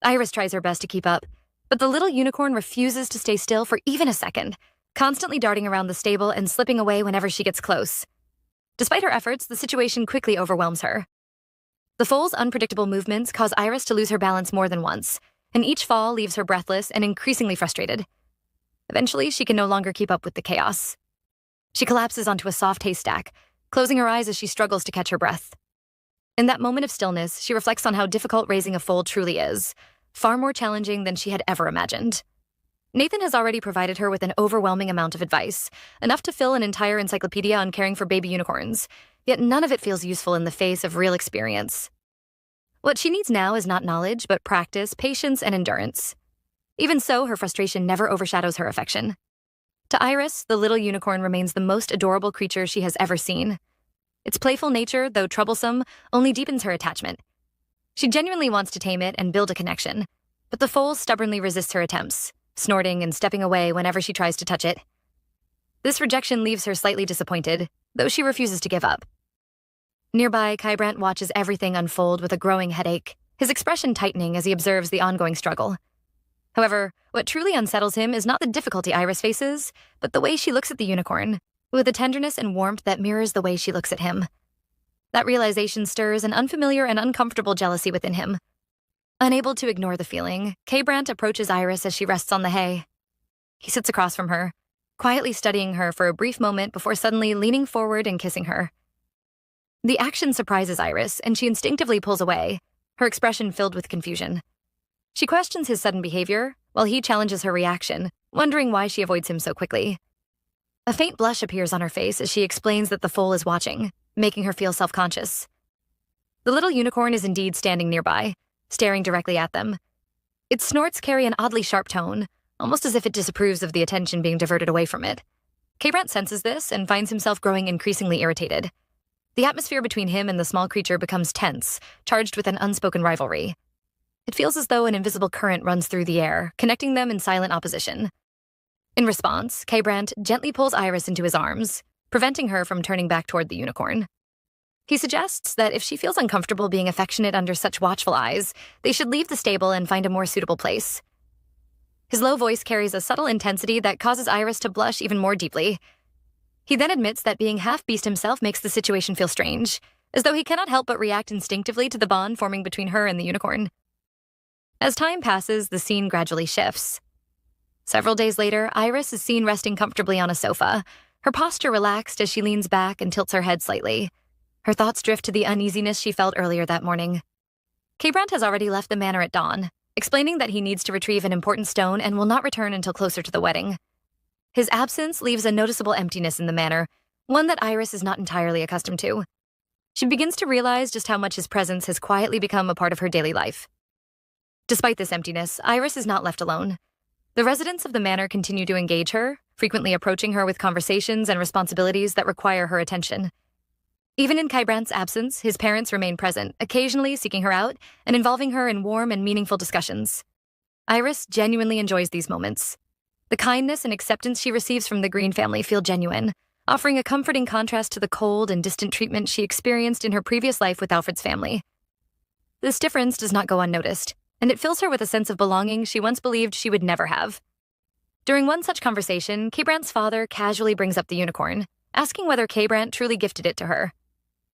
Iris tries her best to keep up, but the little unicorn refuses to stay still for even a second, constantly darting around the stable and slipping away whenever she gets close. Despite her efforts, the situation quickly overwhelms her. The foal's unpredictable movements cause Iris to lose her balance more than once, and each fall leaves her breathless and increasingly frustrated. Eventually, she can no longer keep up with the chaos. She collapses onto a soft haystack, closing her eyes as she struggles to catch her breath. In that moment of stillness, she reflects on how difficult raising a foal truly is, far more challenging than she had ever imagined. Nathan has already provided her with an overwhelming amount of advice, enough to fill an entire encyclopedia on caring for baby unicorns, yet none of it feels useful in the face of real experience. What she needs now is not knowledge, but practice, patience, and endurance. Even so, her frustration never overshadows her affection. To Iris, the little unicorn remains the most adorable creature she has ever seen. Its playful nature, though troublesome, only deepens her attachment. She genuinely wants to tame it and build a connection, but the foal stubbornly resists her attempts, snorting and stepping away whenever she tries to touch it. This rejection leaves her slightly disappointed, though she refuses to give up. Nearby, Kybrandt watches everything unfold with a growing headache, his expression tightening as he observes the ongoing struggle. However, what truly unsettles him is not the difficulty Iris faces, but the way she looks at the unicorn, with a tenderness and warmth that mirrors the way she looks at him. That realization stirs an unfamiliar and uncomfortable jealousy within him. Unable to ignore the feeling, Kybrandt approaches Iris as she rests on the hay. He sits across from her, quietly studying her for a brief moment before suddenly leaning forward and kissing her. The action surprises Iris, and she instinctively pulls away, her expression filled with confusion. She questions his sudden behavior, while he challenges her reaction, wondering why she avoids him so quickly. A faint blush appears on her face as she explains that the foal is watching, making her feel self-conscious. The little unicorn is indeed standing nearby, staring directly at them. Its snorts carry an oddly sharp tone, almost as if it disapproves of the attention being diverted away from it. K-Brant senses this and finds himself growing increasingly irritated. The atmosphere between him and the small creature becomes tense, charged with an unspoken rivalry. It feels as though an invisible current runs through the air, connecting them in silent opposition. In response, K-Brant gently pulls Iris into his arms, preventing her from turning back toward the unicorn. He suggests that if she feels uncomfortable being affectionate under such watchful eyes, they should leave the stable and find a more suitable place. His low voice carries a subtle intensity that causes Iris to blush even more deeply. He then admits that being half-beast himself makes the situation feel strange, as though he cannot help but react instinctively to the bond forming between her and the unicorn. As time passes, the scene gradually shifts. Several days later, Iris is seen resting comfortably on a sofa, her posture relaxed as she leans back and tilts her head slightly. Her thoughts drift to the uneasiness she felt earlier that morning. K-Brant has already left the manor at dawn, explaining that he needs to retrieve an important stone and will not return until closer to the wedding. His absence leaves a noticeable emptiness in the manor, one that Iris is not entirely accustomed to. She begins to realize just how much his presence has quietly become a part of her daily life. Despite this emptiness, Iris is not left alone. The residents of the manor continue to engage her, frequently approaching her with conversations and responsibilities that require her attention. Even in K-Brant's absence, his parents remain present, occasionally seeking her out and involving her in warm and meaningful discussions. Iris genuinely enjoys these moments. The kindness and acceptance she receives from the Green family feel genuine, offering a comforting contrast to the cold and distant treatment she experienced in her previous life with Alfred's family. This difference does not go unnoticed, and it fills her with a sense of belonging she once believed she would never have. During one such conversation, K-Brant's father casually brings up the unicorn, asking whether K-Brant truly gifted it to her.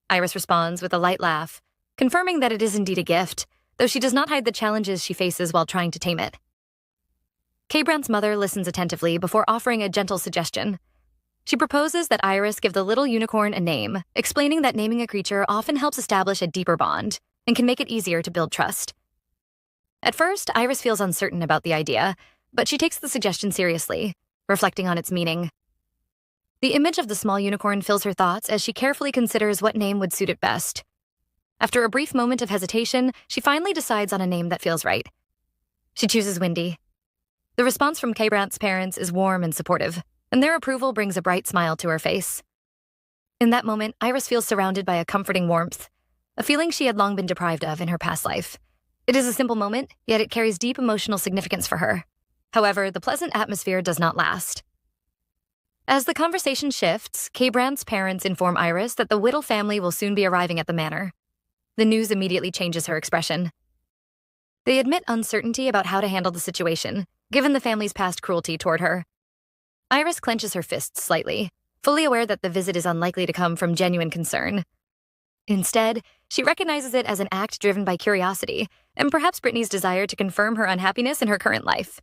Iris responds with a light laugh, confirming that it is indeed a gift, though she does not hide the challenges she faces while trying to tame it. K-Brant's mother listens attentively before offering a gentle suggestion. She proposes that Iris give the little unicorn a name, explaining that naming a creature often helps establish a deeper bond and can make it easier to build trust. At first, Iris feels uncertain about the idea, but she takes the suggestion seriously, reflecting on its meaning. The image of the small unicorn fills her thoughts as she carefully considers what name would suit it best. After a brief moment of hesitation, she finally decides on a name that feels right. She chooses Windy. The response from K-Brant's parents is warm and supportive, and their approval brings a bright smile to her face. In that moment, Iris feels surrounded by a comforting warmth, a feeling she had long been deprived of in her past life. It is a simple moment, yet it carries deep emotional significance for her. However, the pleasant atmosphere does not last. As the conversation shifts, K-Brant's parents inform Iris that the Whittle family will soon be arriving at the manor. The news immediately changes her expression. They admit uncertainty about how to handle the situation, given the family's past cruelty toward her. Iris clenches her fists slightly, fully aware that the visit is unlikely to come from genuine concern. Instead, she recognizes it as an act driven by curiosity, and perhaps Brittany's desire to confirm her unhappiness in her current life.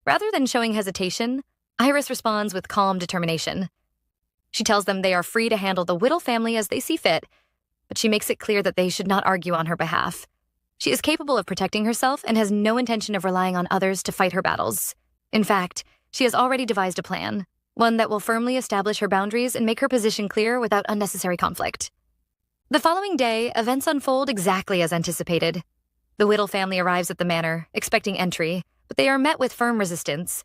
Rather than showing hesitation, Iris responds with calm determination. She tells them they are free to handle the Whittle family as they see fit, but she makes it clear that they should not argue on her behalf. She is capable of protecting herself and has no intention of relying on others to fight her battles. In fact, she has already devised a plan, one that will firmly establish her boundaries and make her position clear without unnecessary conflict. The following day, events unfold exactly as anticipated. The Whittle family arrives at the manor, expecting entry, but they are met with firm resistance.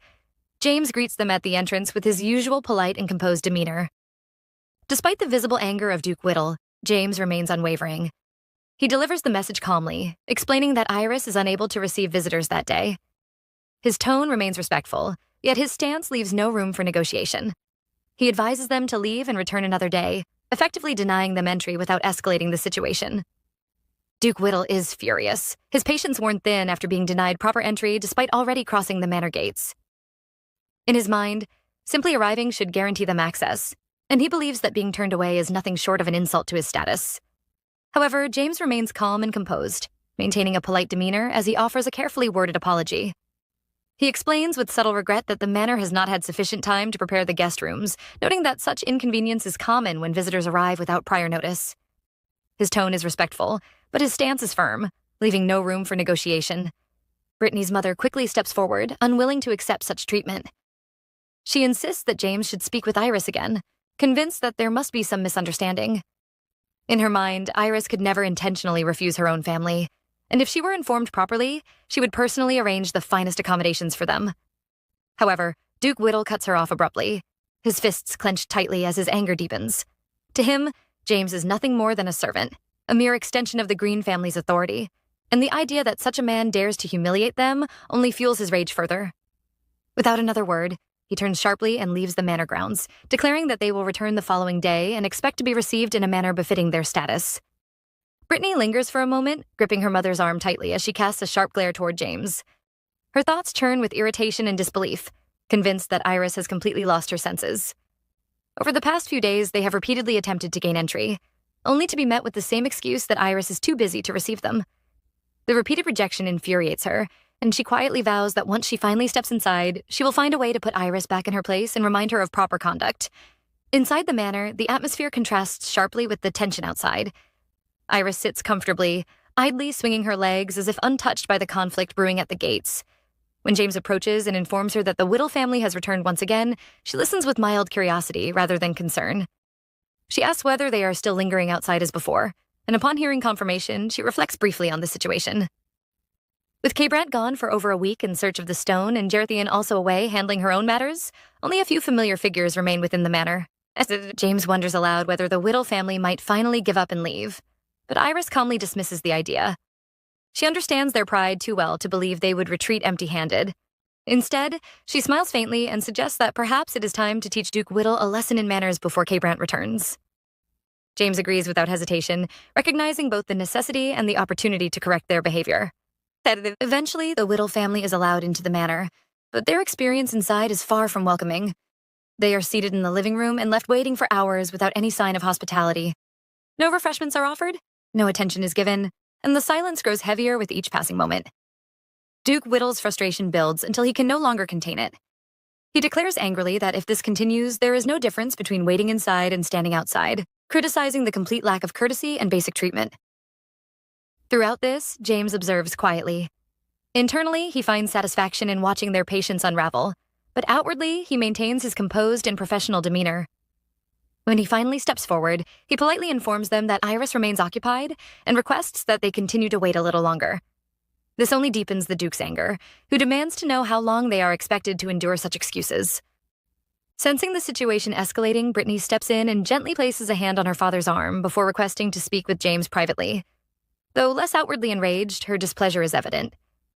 James greets them at the entrance with his usual polite and composed demeanor. Despite the visible anger of Duke Whittle, James remains unwavering. He delivers the message calmly, explaining that Iris is unable to receive visitors that day. His tone remains respectful, yet his stance leaves no room for negotiation. He advises them to leave and return another day, effectively denying them entry without escalating the situation. Duke Whittle is furious, his patience worn thin after being denied proper entry despite already crossing the manor gates. In his mind, simply arriving should guarantee them access, and he believes that being turned away is nothing short of an insult to his status. However, James remains calm and composed, maintaining a polite demeanor as he offers a carefully worded apology. He explains with subtle regret that the manor has not had sufficient time to prepare the guest rooms, noting that such inconvenience is common when visitors arrive without prior notice. His tone is respectful, but his stance is firm, leaving no room for negotiation. Brittany's mother quickly steps forward, unwilling to accept such treatment. She insists that James should speak with Iris again, convinced that there must be some misunderstanding. In her mind, Iris could never intentionally refuse her own family, and if she were informed properly, she would personally arrange the finest accommodations for them. However, Duke Whittle cuts her off abruptly, his fists clenched tightly as his anger deepens. To him, James is nothing more than a servant, a mere extension of the Green family's authority, and the idea that such a man dares to humiliate them only fuels his rage further. Without another word, he turns sharply and leaves the manor grounds, declaring that they will return the following day and expect to be received in a manner befitting their status. Brittany lingers for a moment, gripping her mother's arm tightly as she casts a sharp glare toward James. Her thoughts churn with irritation and disbelief, convinced that Iris has completely lost her senses. Over the past few days, they have repeatedly attempted to gain entry, only to be met with the same excuse that Iris is too busy to receive them. The repeated rejection infuriates her, and she quietly vows that once she finally steps inside, she will find a way to put Iris back in her place and remind her of proper conduct. Inside the manor, the atmosphere contrasts sharply with the tension outside. Iris sits comfortably, idly swinging her legs as if untouched by the conflict brewing at the gates. When James approaches and informs her that the Whittle family has returned once again, she listens with mild curiosity rather than concern. She asks whether they are still lingering outside as before, and upon hearing confirmation, she reflects briefly on the situation. With Brant gone for over a week in search of the stone and Jerithian also away handling her own matters, only a few familiar figures remain within the manor. James wonders aloud whether the Whittle family might finally give up and leave, but Iris calmly dismisses the idea. She understands their pride too well to believe they would retreat empty-handed. Instead, she smiles faintly and suggests that perhaps it is time to teach Duke Whittle a lesson in manners before Brant returns. James agrees without hesitation, recognizing both the necessity and the opportunity to correct their behavior. Eventually, the Whittle family is allowed into the manor, but their experience inside is far from welcoming. They are seated in the living room and left waiting for hours without any sign of hospitality. No refreshments are offered, no attention is given, and the silence grows heavier with each passing moment. Duke Whittle's frustration builds until he can no longer contain it. He declares angrily that if this continues, there is no difference between waiting inside and standing outside, criticizing the complete lack of courtesy and basic treatment. Throughout this, James observes quietly. Internally, he finds satisfaction in watching their patience unravel, but outwardly, he maintains his composed and professional demeanor. When he finally steps forward, he politely informs them that Iris remains occupied and requests that they continue to wait a little longer. This only deepens the Duke's anger, who demands to know how long they are expected to endure such excuses. Sensing the situation escalating, Brittany steps in and gently places a hand on her father's arm before requesting to speak with James privately. Though less outwardly enraged, her displeasure is evident.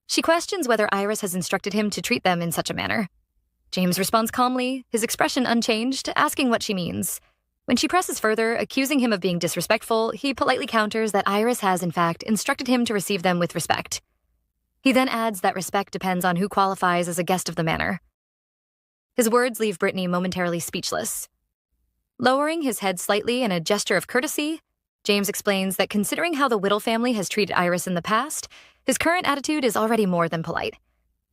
She questions whether Iris has instructed him to treat them in such a manner. James responds calmly, his expression unchanged, asking what she means. When she presses further, accusing him of being disrespectful, he politely counters that Iris has, in fact, instructed him to receive them with respect. He then adds that respect depends on who qualifies as a guest of the manor. His words leave Brittany momentarily speechless. Lowering his head slightly in a gesture of courtesy, James explains that considering how the Whittle family has treated Iris in the past, his current attitude is already more than polite.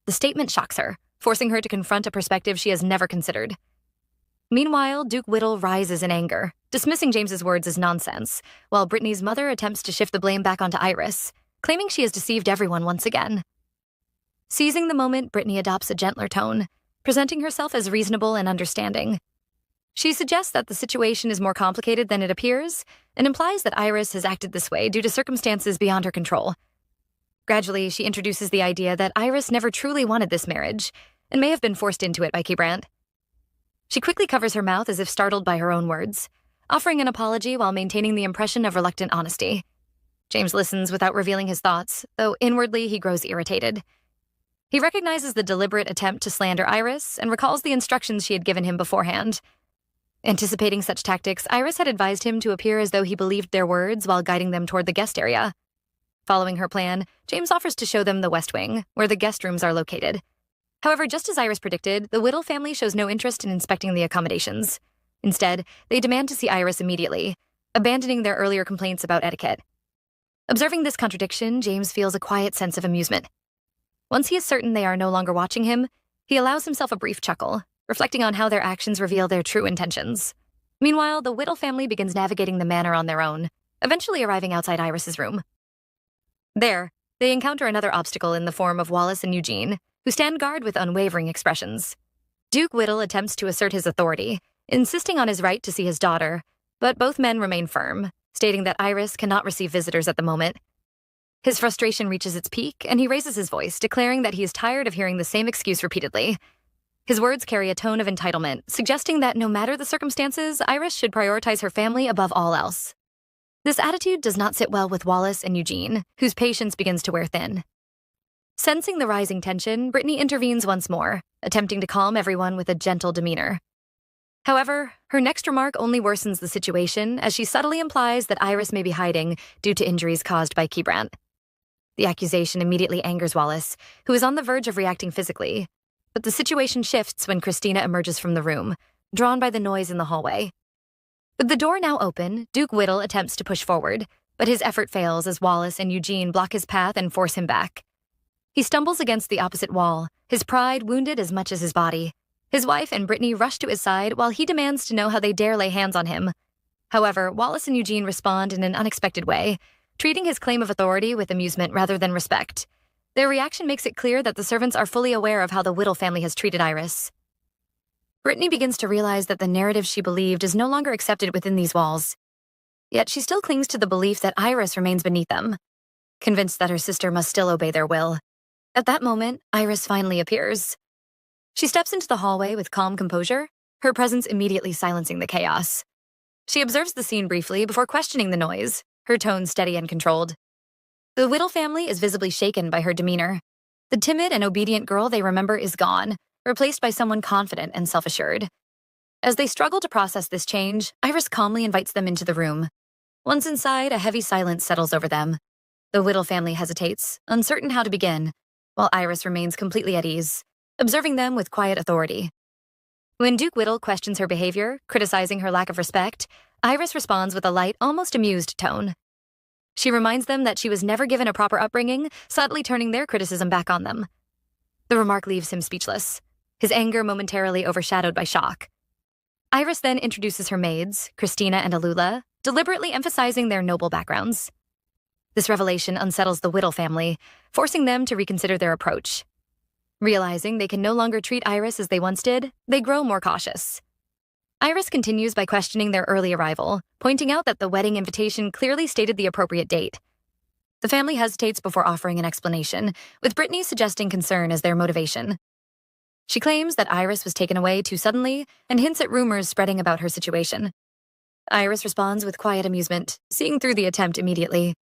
The statement shocks her, forcing her to confront a perspective she has never considered. Meanwhile, Duke Whittle rises in anger, dismissing James's words as nonsense, while Brittany's mother attempts to shift the blame back onto Iris, claiming she has deceived everyone once again. Seizing the moment, Brittany adopts a gentler tone, presenting herself as reasonable and understanding. She suggests that the situation is more complicated than it appears, and implies that Iris has acted this way due to circumstances beyond her control. Gradually, she introduces the idea that Iris never truly wanted this marriage, and may have been forced into it by Brant. She quickly covers her mouth as if startled by her own words, offering an apology while maintaining the impression of reluctant honesty. James listens without revealing his thoughts, though inwardly he grows irritated. He recognizes the deliberate attempt to slander Iris and recalls the instructions she had given him beforehand. Anticipating such tactics, Iris had advised him to appear as though he believed their words while guiding them toward the guest area. Following her plan, James offers to show them the West Wing, where the guest rooms are located. However, just as Iris predicted, the Whittle family shows no interest in inspecting the accommodations. Instead, they demand to see Iris immediately, abandoning their earlier complaints about etiquette. Observing this contradiction, James feels a quiet sense of amusement. Once he is certain they are no longer watching him, he allows himself a brief chuckle, reflecting on how their actions reveal their true intentions. Meanwhile, the Whittle family begins navigating the manor on their own, eventually arriving outside Iris's room. There, they encounter another obstacle in the form of Wallace and Eugene, who stand guard with unwavering expressions. Duke Whittle attempts to assert his authority, insisting on his right to see his daughter, but both men remain firm, stating that Iris cannot receive visitors at the moment. His frustration reaches its peak, and he raises his voice, declaring that he is tired of hearing the same excuse repeatedly. His words carry a tone of entitlement, suggesting that no matter the circumstances, Iris should prioritize her family above all else. This attitude does not sit well with Wallace and Eugene, whose patience begins to wear thin. Sensing the rising tension, Brittany intervenes once more, attempting to calm everyone with a gentle demeanor. However, her next remark only worsens the situation as she subtly implies that Iris may be hiding due to injuries caused by Keybrandt. The accusation immediately angers Wallace, who is on the verge of reacting physically, but the situation shifts when Christina emerges from the room, drawn by the noise in the hallway. With the door now open, Duke Whittle attempts to push forward, but his effort fails as Wallace and Eugene block his path and force him back. He stumbles against the opposite wall, his pride wounded as much as his body. His wife and Brittany rush to his side while he demands to know how they dare lay hands on him. However, Wallace and Eugene respond in an unexpected way, treating his claim of authority with amusement rather than respect. Their reaction makes it clear that the servants are fully aware of how the Whittle family has treated Iris. Brittany begins to realize that the narrative she believed is no longer accepted within these walls. Yet she still clings to the belief that Iris remains beneath them, convinced that her sister must still obey their will. At that moment, Iris finally appears. She steps into the hallway with calm composure, her presence immediately silencing the chaos. She observes the scene briefly before questioning the noise, her tone steady and controlled. The Whittle family is visibly shaken by her demeanor. The timid and obedient girl they remember is gone, replaced by someone confident and self-assured. As they struggle to process this change, Iris calmly invites them into the room. Once inside, a heavy silence settles over them. The Whittle family hesitates, uncertain how to begin, while Iris remains completely at ease, observing them with quiet authority. When Duke Whittle questions her behavior, criticizing her lack of respect, Iris responds with a light, almost amused tone. She reminds them that she was never given a proper upbringing, subtly turning their criticism back on them. The remark leaves him speechless, his anger momentarily overshadowed by shock. Iris then introduces her maids, Christina and Alula, deliberately emphasizing their noble backgrounds. This revelation unsettles the Whittle family, forcing them to reconsider their approach. Realizing they can no longer treat Iris as they once did, they grow more cautious. Iris continues by questioning their early arrival, pointing out that the wedding invitation clearly stated the appropriate date. The family hesitates before offering an explanation, with Brittany suggesting concern as their motivation. She claims that Iris was taken away too suddenly and hints at rumors spreading about her situation. Iris responds with quiet amusement, seeing through the attempt immediately.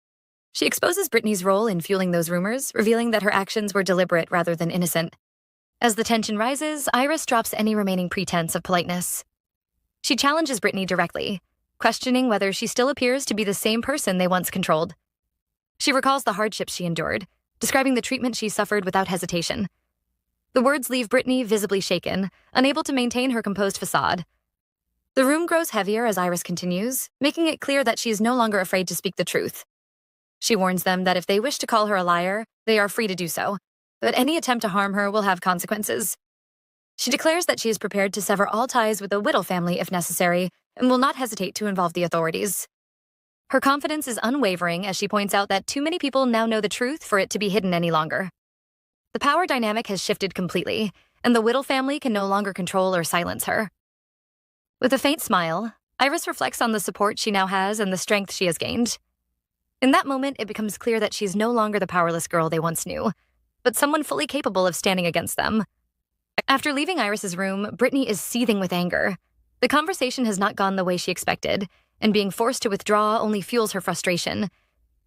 She exposes Brittany's role in fueling those rumors, revealing that her actions were deliberate rather than innocent. As the tension rises, Iris drops any remaining pretense of politeness. She challenges Brittany directly, questioning whether she still appears to be the same person they once controlled. She recalls the hardships she endured, describing the treatment she suffered without hesitation. The words leave Brittany visibly shaken, unable to maintain her composed facade. The room grows heavier as Iris continues, making it clear that she is no longer afraid to speak the truth. She warns them that if they wish to call her a liar, they are free to do so, but any attempt to harm her will have consequences. She declares that she is prepared to sever all ties with the Whittle family if necessary, and will not hesitate to involve the authorities. Her confidence is unwavering as she points out that too many people now know the truth for it to be hidden any longer. The power dynamic has shifted completely, and the Whittle family can no longer control or silence her. With a faint smile, Iris reflects on the support she now has and the strength she has gained. In that moment, it becomes clear that she's no longer the powerless girl they once knew, but someone fully capable of standing against them. After leaving Iris's room, Brittany is seething with anger. The conversation has not gone the way she expected, and being forced to withdraw only fuels her frustration.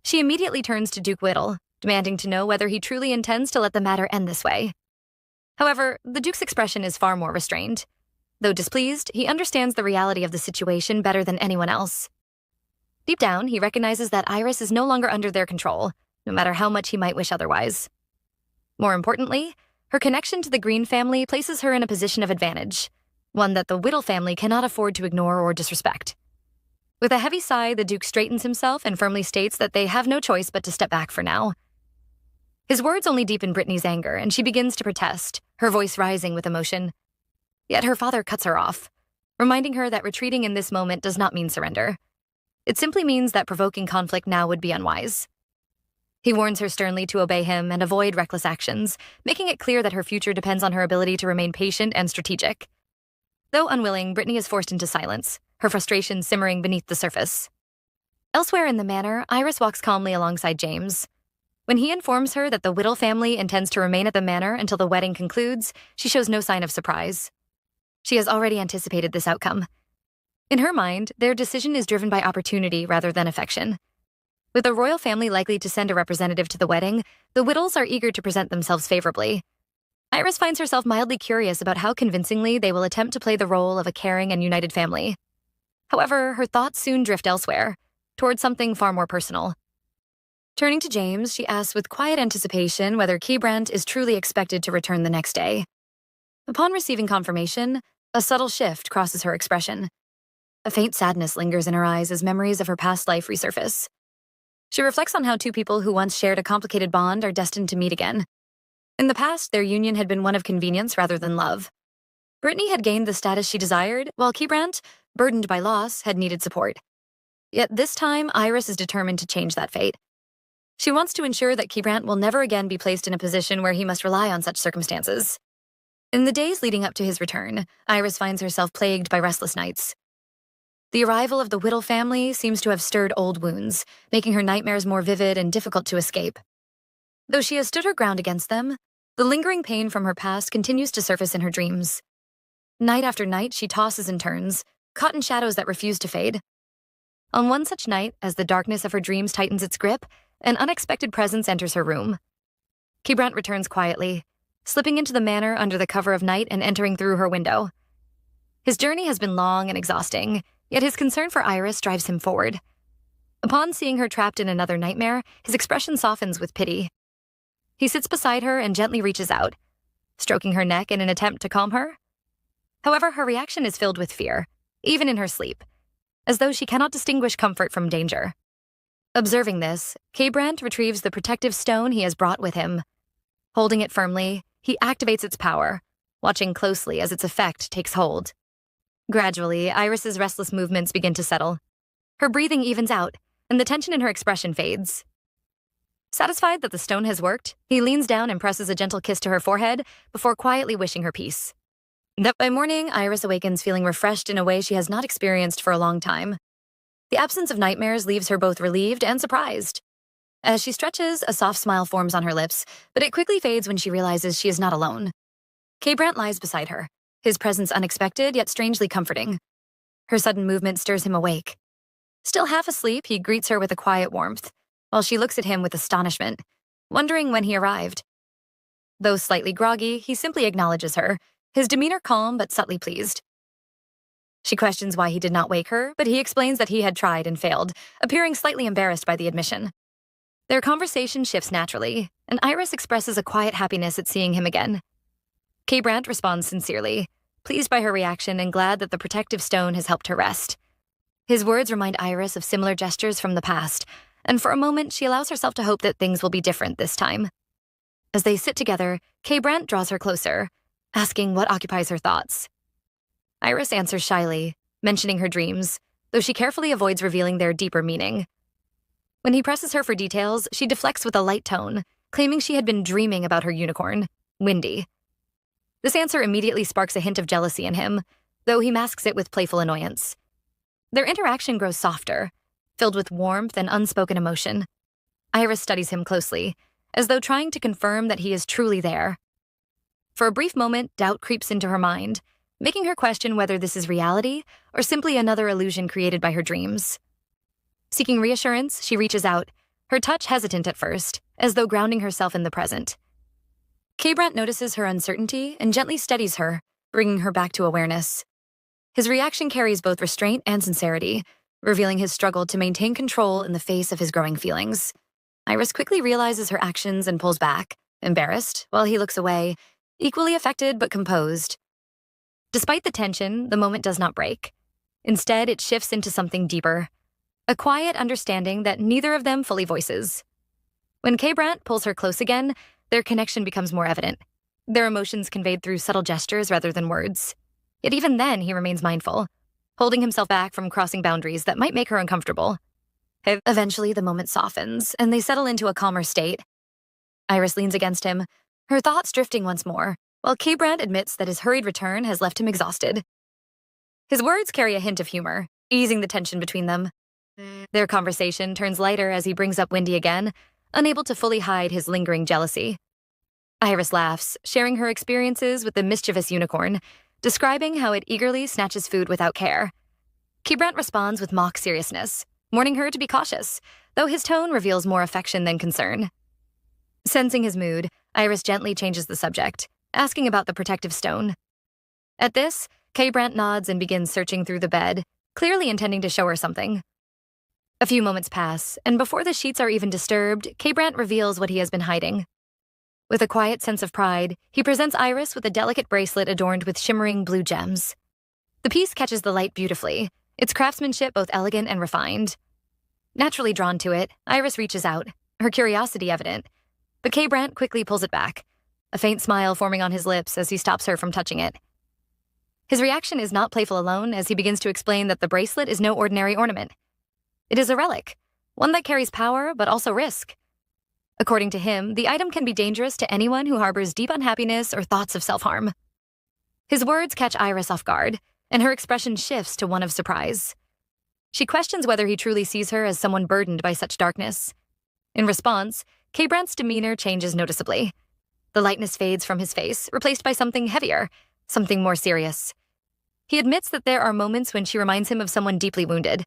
She immediately turns to Duke Whittle, demanding to know whether he truly intends to let the matter end this way. However, the Duke's expression is far more restrained. Though displeased, he understands the reality of the situation better than anyone else. Deep down, he recognizes that Iris is no longer under their control, no matter how much he might wish otherwise. More importantly, her connection to the Green family places her in a position of advantage, one that the Whittle family cannot afford to ignore or disrespect. With a heavy sigh, the Duke straightens himself and firmly states that they have no choice but to step back for now. His words only deepen Brittany's anger, and she begins to protest, her voice rising with emotion. Yet her father cuts her off, reminding her that retreating in this moment does not mean surrender. It simply means that provoking conflict now would be unwise. He warns her sternly to obey him and avoid reckless actions, making it clear that her future depends on her ability to remain patient and strategic. Though unwilling, Brittany is forced into silence, her frustration simmering beneath the surface. Elsewhere in the manor, Iris walks calmly alongside James. When he informs her that the Whittle family intends to remain at the manor until the wedding concludes, she shows no sign of surprise. She has already anticipated this outcome. In her mind, their decision is driven by opportunity rather than affection. With the royal family likely to send a representative to the wedding, the Whittles are eager to present themselves favorably. Iris finds herself mildly curious about how convincingly they will attempt to play the role of a caring and united family. However, her thoughts soon drift elsewhere, towards something far more personal. Turning to James, she asks with quiet anticipation whether Keybrandt is truly expected to return the next day. Upon receiving confirmation, a subtle shift crosses her expression. A faint sadness lingers in her eyes as memories of her past life resurface. She reflects on how two people who once shared a complicated bond are destined to meet again. In the past, their union had been one of convenience rather than love. Brittany had gained the status she desired, while Keybrandt, burdened by loss, had needed support. Yet this time, Iris is determined to change that fate. She wants to ensure that Keybrandt will never again be placed in a position where he must rely on such circumstances. In the days leading up to his return, Iris finds herself plagued by restless nights. The arrival of the Whittle family seems to have stirred old wounds, making her nightmares more vivid and difficult to escape. Though she has stood her ground against them, the lingering pain from her past continues to surface in her dreams. Night after night, she tosses and turns, caught in shadows that refuse to fade. On one such night, as the darkness of her dreams tightens its grip, an unexpected presence enters her room. Keybrandt returns quietly, slipping into the manor under the cover of night and entering through her window. His journey has been long and exhausting, yet his concern for Iris drives him forward. Upon seeing her trapped in another nightmare, his expression softens with pity. He sits beside her and gently reaches out, stroking her neck in an attempt to calm her. However, her reaction is filled with fear, even in her sleep, as though she cannot distinguish comfort from danger. Observing this, Keybrandt retrieves the protective stone he has brought with him. Holding it firmly, he activates its power, watching closely as its effect takes hold. Gradually, Iris's restless movements begin to settle. Her breathing evens out, and the tension in her expression fades. Satisfied that the stone has worked, he leans down and presses a gentle kiss to her forehead before quietly wishing her peace. That by morning, Iris awakens feeling refreshed in a way she has not experienced for a long time. The absence of nightmares leaves her both relieved and surprised. As she stretches, a soft smile forms on her lips, but it quickly fades when she realizes she is not alone. Keybrandt lies beside her, his presence unexpected yet strangely comforting. Her sudden movement stirs him awake. Still half asleep, he greets her with a quiet warmth, while she looks at him with astonishment, wondering when he arrived. Though slightly groggy, he simply acknowledges her, his demeanor calm but subtly pleased. She questions why he did not wake her, but he explains that he had tried and failed, appearing slightly embarrassed by the admission. Their conversation shifts naturally, and Iris expresses a quiet happiness at seeing him again. Keybrandt responds sincerely, pleased by her reaction and glad that the protective stone has helped her rest. His words remind Iris of similar gestures from the past, and for a moment she allows herself to hope that things will be different this time. As they sit together, Keybrandt draws her closer, asking what occupies her thoughts. Iris answers shyly, mentioning her dreams, though she carefully avoids revealing their deeper meaning. When he presses her for details, she deflects with a light tone, claiming she had been dreaming about her unicorn, Windy. This answer immediately sparks a hint of jealousy in him, though he masks it with playful annoyance. Their interaction grows softer, filled with warmth and unspoken emotion. Iris studies him closely, as though trying to confirm that he is truly there. For a brief moment, doubt creeps into her mind, making her question whether this is reality or simply another illusion created by her dreams. Seeking reassurance, she reaches out, her touch hesitant at first, as though grounding herself in the present. Keybrandt notices her uncertainty and gently steadies her, bringing her back to awareness. His reaction carries both restraint and sincerity, revealing his struggle to maintain control in the face of his growing feelings. Iris quickly realizes her actions and pulls back, embarrassed, while he looks away, equally affected but composed. Despite the tension, the moment does not break. Instead, it shifts into something deeper, a quiet understanding that neither of them fully voices. When Keybrandt pulls her close again, their connection becomes more evident, their emotions conveyed through subtle gestures rather than words. Yet even then, he remains mindful, holding himself back from crossing boundaries that might make her uncomfortable. Eventually, the moment softens, and they settle into a calmer state. Iris leans against him, her thoughts drifting once more, while Keybrandt admits that his hurried return has left him exhausted. His words carry a hint of humor, easing the tension between them. Their conversation turns lighter as he brings up Windy again, unable to fully hide his lingering jealousy. Iris laughs, sharing her experiences with the mischievous unicorn, describing how it eagerly snatches food without care. Keybrant responds with mock seriousness, warning her to be cautious, though his tone reveals more affection than concern. Sensing his mood, Iris gently changes the subject, asking about the protective stone. At this, Keybrant nods and begins searching through the bed, clearly intending to show her something. A few moments pass, and before the sheets are even disturbed, Keybrant reveals what he has been hiding. With a quiet sense of pride, he presents Iris with a delicate bracelet adorned with shimmering blue gems. The piece catches the light beautifully, its craftsmanship both elegant and refined. Naturally drawn to it, Iris reaches out, her curiosity evident, but Keybrant quickly pulls it back, a faint smile forming on his lips as he stops her from touching it. His reaction is not playful alone as he begins to explain that the bracelet is no ordinary ornament. It is a relic, one that carries power but also risk. According to him, the item can be dangerous to anyone who harbors deep unhappiness or thoughts of self-harm. His words catch Iris off guard, and her expression shifts to one of surprise. She questions whether he truly sees her as someone burdened by such darkness. In response, Keybrant's demeanor changes noticeably. The lightness fades from his face, replaced by something heavier, something more serious. He admits that there are moments when she reminds him of someone deeply wounded.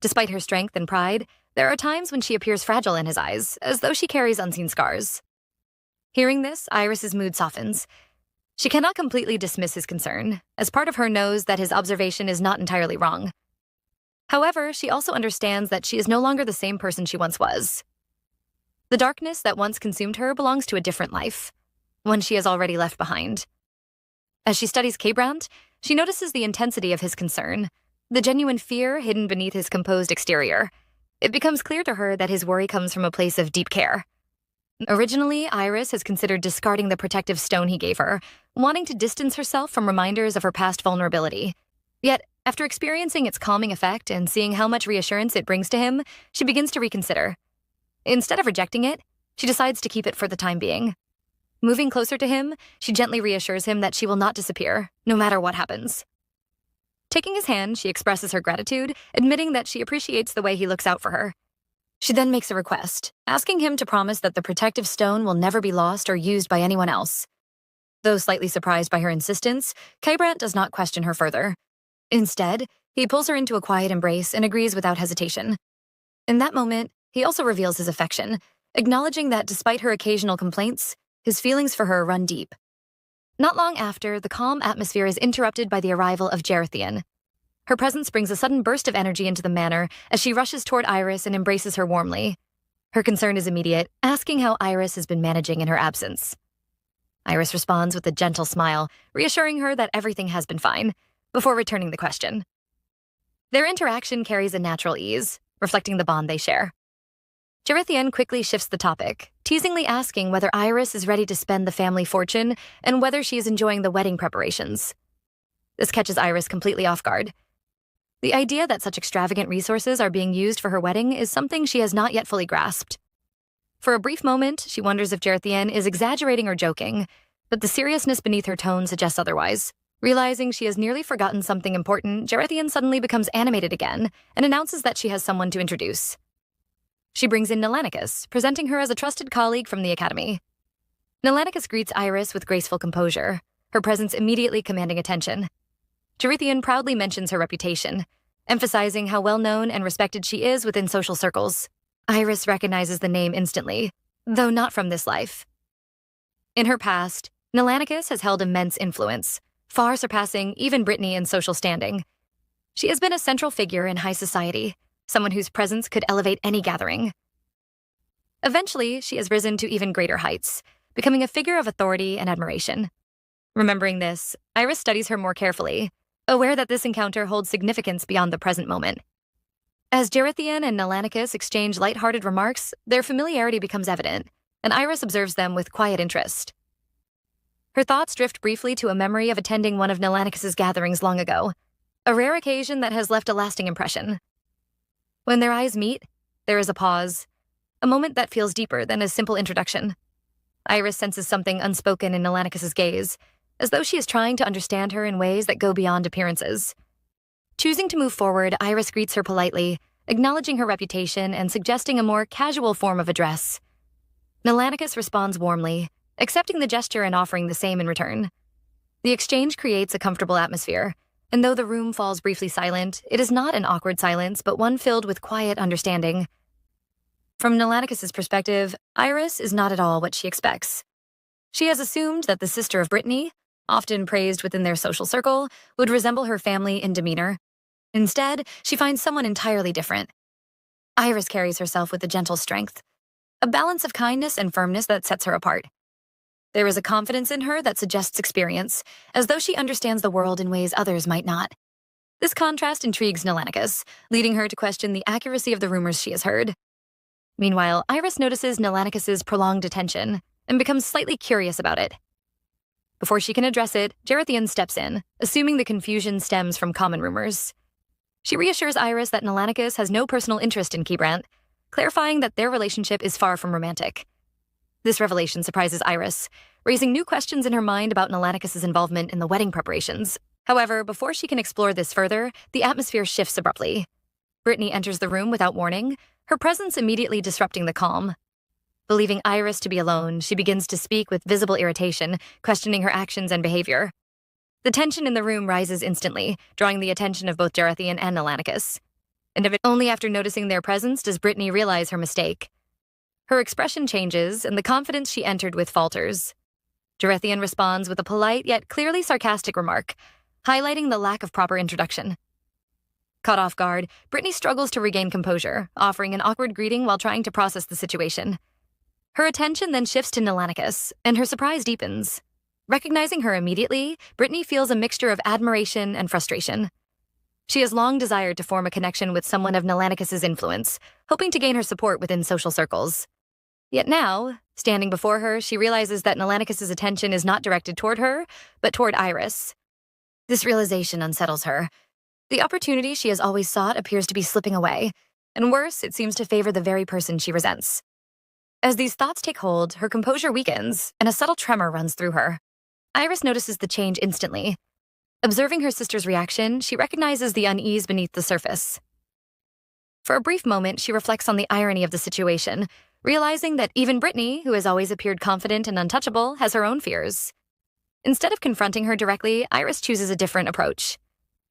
Despite her strength and pride, there are times when she appears fragile in his eyes, as though she carries unseen scars. Hearing this, Iris's mood softens. She cannot completely dismiss his concern, as part of her knows that his observation is not entirely wrong. However, she also understands that she is no longer the same person she once was. The darkness that once consumed her belongs to a different life, one she has already left behind. As she studies Keybrant, she notices the intensity of his concern, the genuine fear hidden beneath his composed exterior. It becomes clear to her that his worry comes from a place of deep care. Originally, Iris has considered discarding the protective stone he gave her, wanting to distance herself from reminders of her past vulnerability. Yet, after experiencing its calming effect and seeing how much reassurance it brings to him, she begins to reconsider. Instead of rejecting it, she decides to keep it for the time being. Moving closer to him, she gently reassures him that she will not disappear, no matter what happens. Taking his hand, she expresses her gratitude, admitting that she appreciates the way he looks out for her. She then makes a request, asking him to promise that the protective stone will never be lost or used by anyone else. Though slightly surprised by her insistence, Keybrant does not question her further. Instead, he pulls her into a quiet embrace and agrees without hesitation. In that moment, he also reveals his affection, acknowledging that despite her occasional complaints, his feelings for her run deep. Not long after, the calm atmosphere is interrupted by the arrival of Gerithian. Her presence brings a sudden burst of energy into the manor as she rushes toward Iris and embraces her warmly. Her concern is immediate, asking how Iris has been managing in her absence. Iris responds with a gentle smile, reassuring her that everything has been fine, before returning the question. Their interaction carries a natural ease, reflecting the bond they share. Gerithian quickly shifts the topic, teasingly asking whether Iris is ready to spend the family fortune and whether she is enjoying the wedding preparations. This catches Iris completely off guard. The idea that such extravagant resources are being used for her wedding is something she has not yet fully grasped. For a brief moment, she wonders if Gerithian is exaggerating or joking, but the seriousness beneath her tone suggests otherwise. Realizing she has nearly forgotten something important, Gerithian suddenly becomes animated again and announces that she has someone to introduce. She brings in Nelanicus, presenting her as a trusted colleague from the academy. Nelanicus greets Iris with graceful composure, her presence immediately commanding attention. Gerithian proudly mentions her reputation, emphasizing how well-known and respected she is within social circles. Iris recognizes the name instantly, though not from this life. In her past, Nelanicus has held immense influence, far surpassing even Brittany in social standing. She has been a central figure in high society, someone whose presence could elevate any gathering. Eventually, she has risen to even greater heights, becoming a figure of authority and admiration. Remembering this, Iris studies her more carefully, aware that this encounter holds significance beyond the present moment. As Gerithian and Nelanicus exchange light-hearted remarks, their familiarity becomes evident, and Iris observes them with quiet interest. Her thoughts drift briefly to a memory of attending one of Nelanicus's gatherings long ago, a rare occasion that has left a lasting impression. When their eyes meet, there is a pause, a moment that feels deeper than a simple introduction. Iris senses something unspoken in Nelanicus's gaze, as though she is trying to understand her in ways that go beyond appearances. Choosing to move forward, Iris greets her politely, acknowledging her reputation and suggesting a more casual form of address. Nelanicus responds warmly, accepting the gesture and offering the same in return. The exchange creates a comfortable atmosphere, and though the room falls briefly silent, it is not an awkward silence, but one filled with quiet understanding. From Nelanicus's perspective, Iris is not at all what she expects. She has assumed that the sister of Brittany, often praised within their social circle, would resemble her family in demeanor. Instead, she finds someone entirely different. Iris carries herself with a gentle strength, a balance of kindness and firmness that sets her apart. There is a confidence in her that suggests experience, as though she understands the world in ways others might not. This contrast intrigues Nelanicus, leading her to question the accuracy of the rumors she has heard. Meanwhile, Iris notices Nelanicus's prolonged attention and becomes slightly curious about it. Before she can address it, Gerithian steps in, assuming the confusion stems from common rumors. She reassures Iris that Nelanicus has no personal interest in Keybrandt, clarifying that their relationship is far from romantic. This revelation surprises Iris, raising new questions in her mind about Nelanicus's involvement in the wedding preparations. However, before she can explore this further, the atmosphere shifts abruptly. Brittany enters the room without warning, her presence immediately disrupting the calm. Believing Iris to be alone, she begins to speak with visible irritation, questioning her actions and behavior. The tension in the room rises instantly, drawing the attention of both Gerithian and Nelanicus. And only after noticing their presence does Brittany realize her mistake. Her expression changes, and the confidence she entered with falters. Gerithian responds with a polite yet clearly sarcastic remark, highlighting the lack of proper introduction. Caught off guard, Brittany struggles to regain composure, offering an awkward greeting while trying to process the situation. Her attention then shifts to Nelanicus, and her surprise deepens. Recognizing her immediately, Brittany feels a mixture of admiration and frustration. She has long desired to form a connection with someone of Nelanicus's influence, hoping to gain her support within social circles. Yet now, standing before her, she realizes that Nelanicus's attention is not directed toward her, but toward Iris. This realization unsettles her. The opportunity she has always sought appears to be slipping away, and worse, it seems to favor the very person she resents. As these thoughts take hold, her composure weakens, and a subtle tremor runs through her. Iris notices the change instantly. Observing her sister's reaction, she recognizes the unease beneath the surface. For a brief moment, she reflects on the irony of the situation, realizing that even Brittany, who has always appeared confident and untouchable, has her own fears. Instead of confronting her directly, Iris chooses a different approach.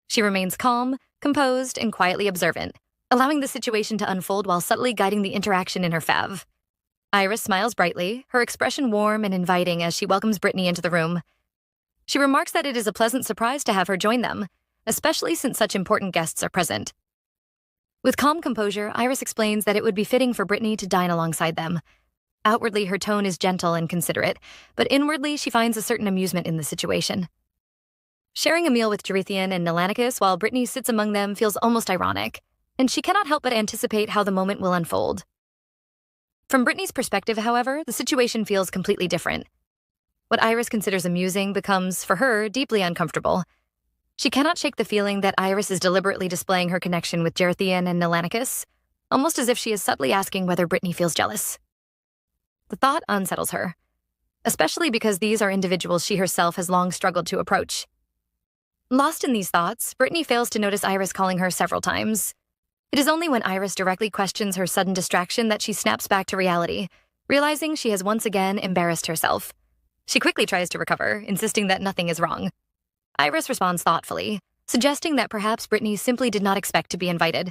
She remains calm, composed, and quietly observant, allowing the situation to unfold while subtly guiding the interaction in her favor. Iris smiles brightly, her expression warm and inviting as she welcomes Brittany into the room. She remarks that it is a pleasant surprise to have her join them, especially since such important guests are present. With calm composure, Iris explains that it would be fitting for Brittany to dine alongside them. Outwardly, her tone is gentle and considerate, but inwardly she finds a certain amusement in the situation. Sharing a meal with Gerithian and Nelanicus while Brittany sits among them feels almost ironic, and she cannot help but anticipate how the moment will unfold. From Brittany's perspective, however, the situation feels completely different. What Iris considers amusing becomes, for her, deeply uncomfortable. She cannot shake the feeling that Iris is deliberately displaying her connection with Gerithian and Nelanicus, almost as if she is subtly asking whether Brittany feels jealous. The thought unsettles her, especially because these are individuals she herself has long struggled to approach. Lost in these thoughts, Brittany fails to notice Iris calling her several times. It is only when Iris directly questions her sudden distraction that she snaps back to reality, realizing she has once again embarrassed herself. She quickly tries to recover, insisting that nothing is wrong. Iris responds thoughtfully, suggesting that perhaps Brittany simply did not expect to be invited.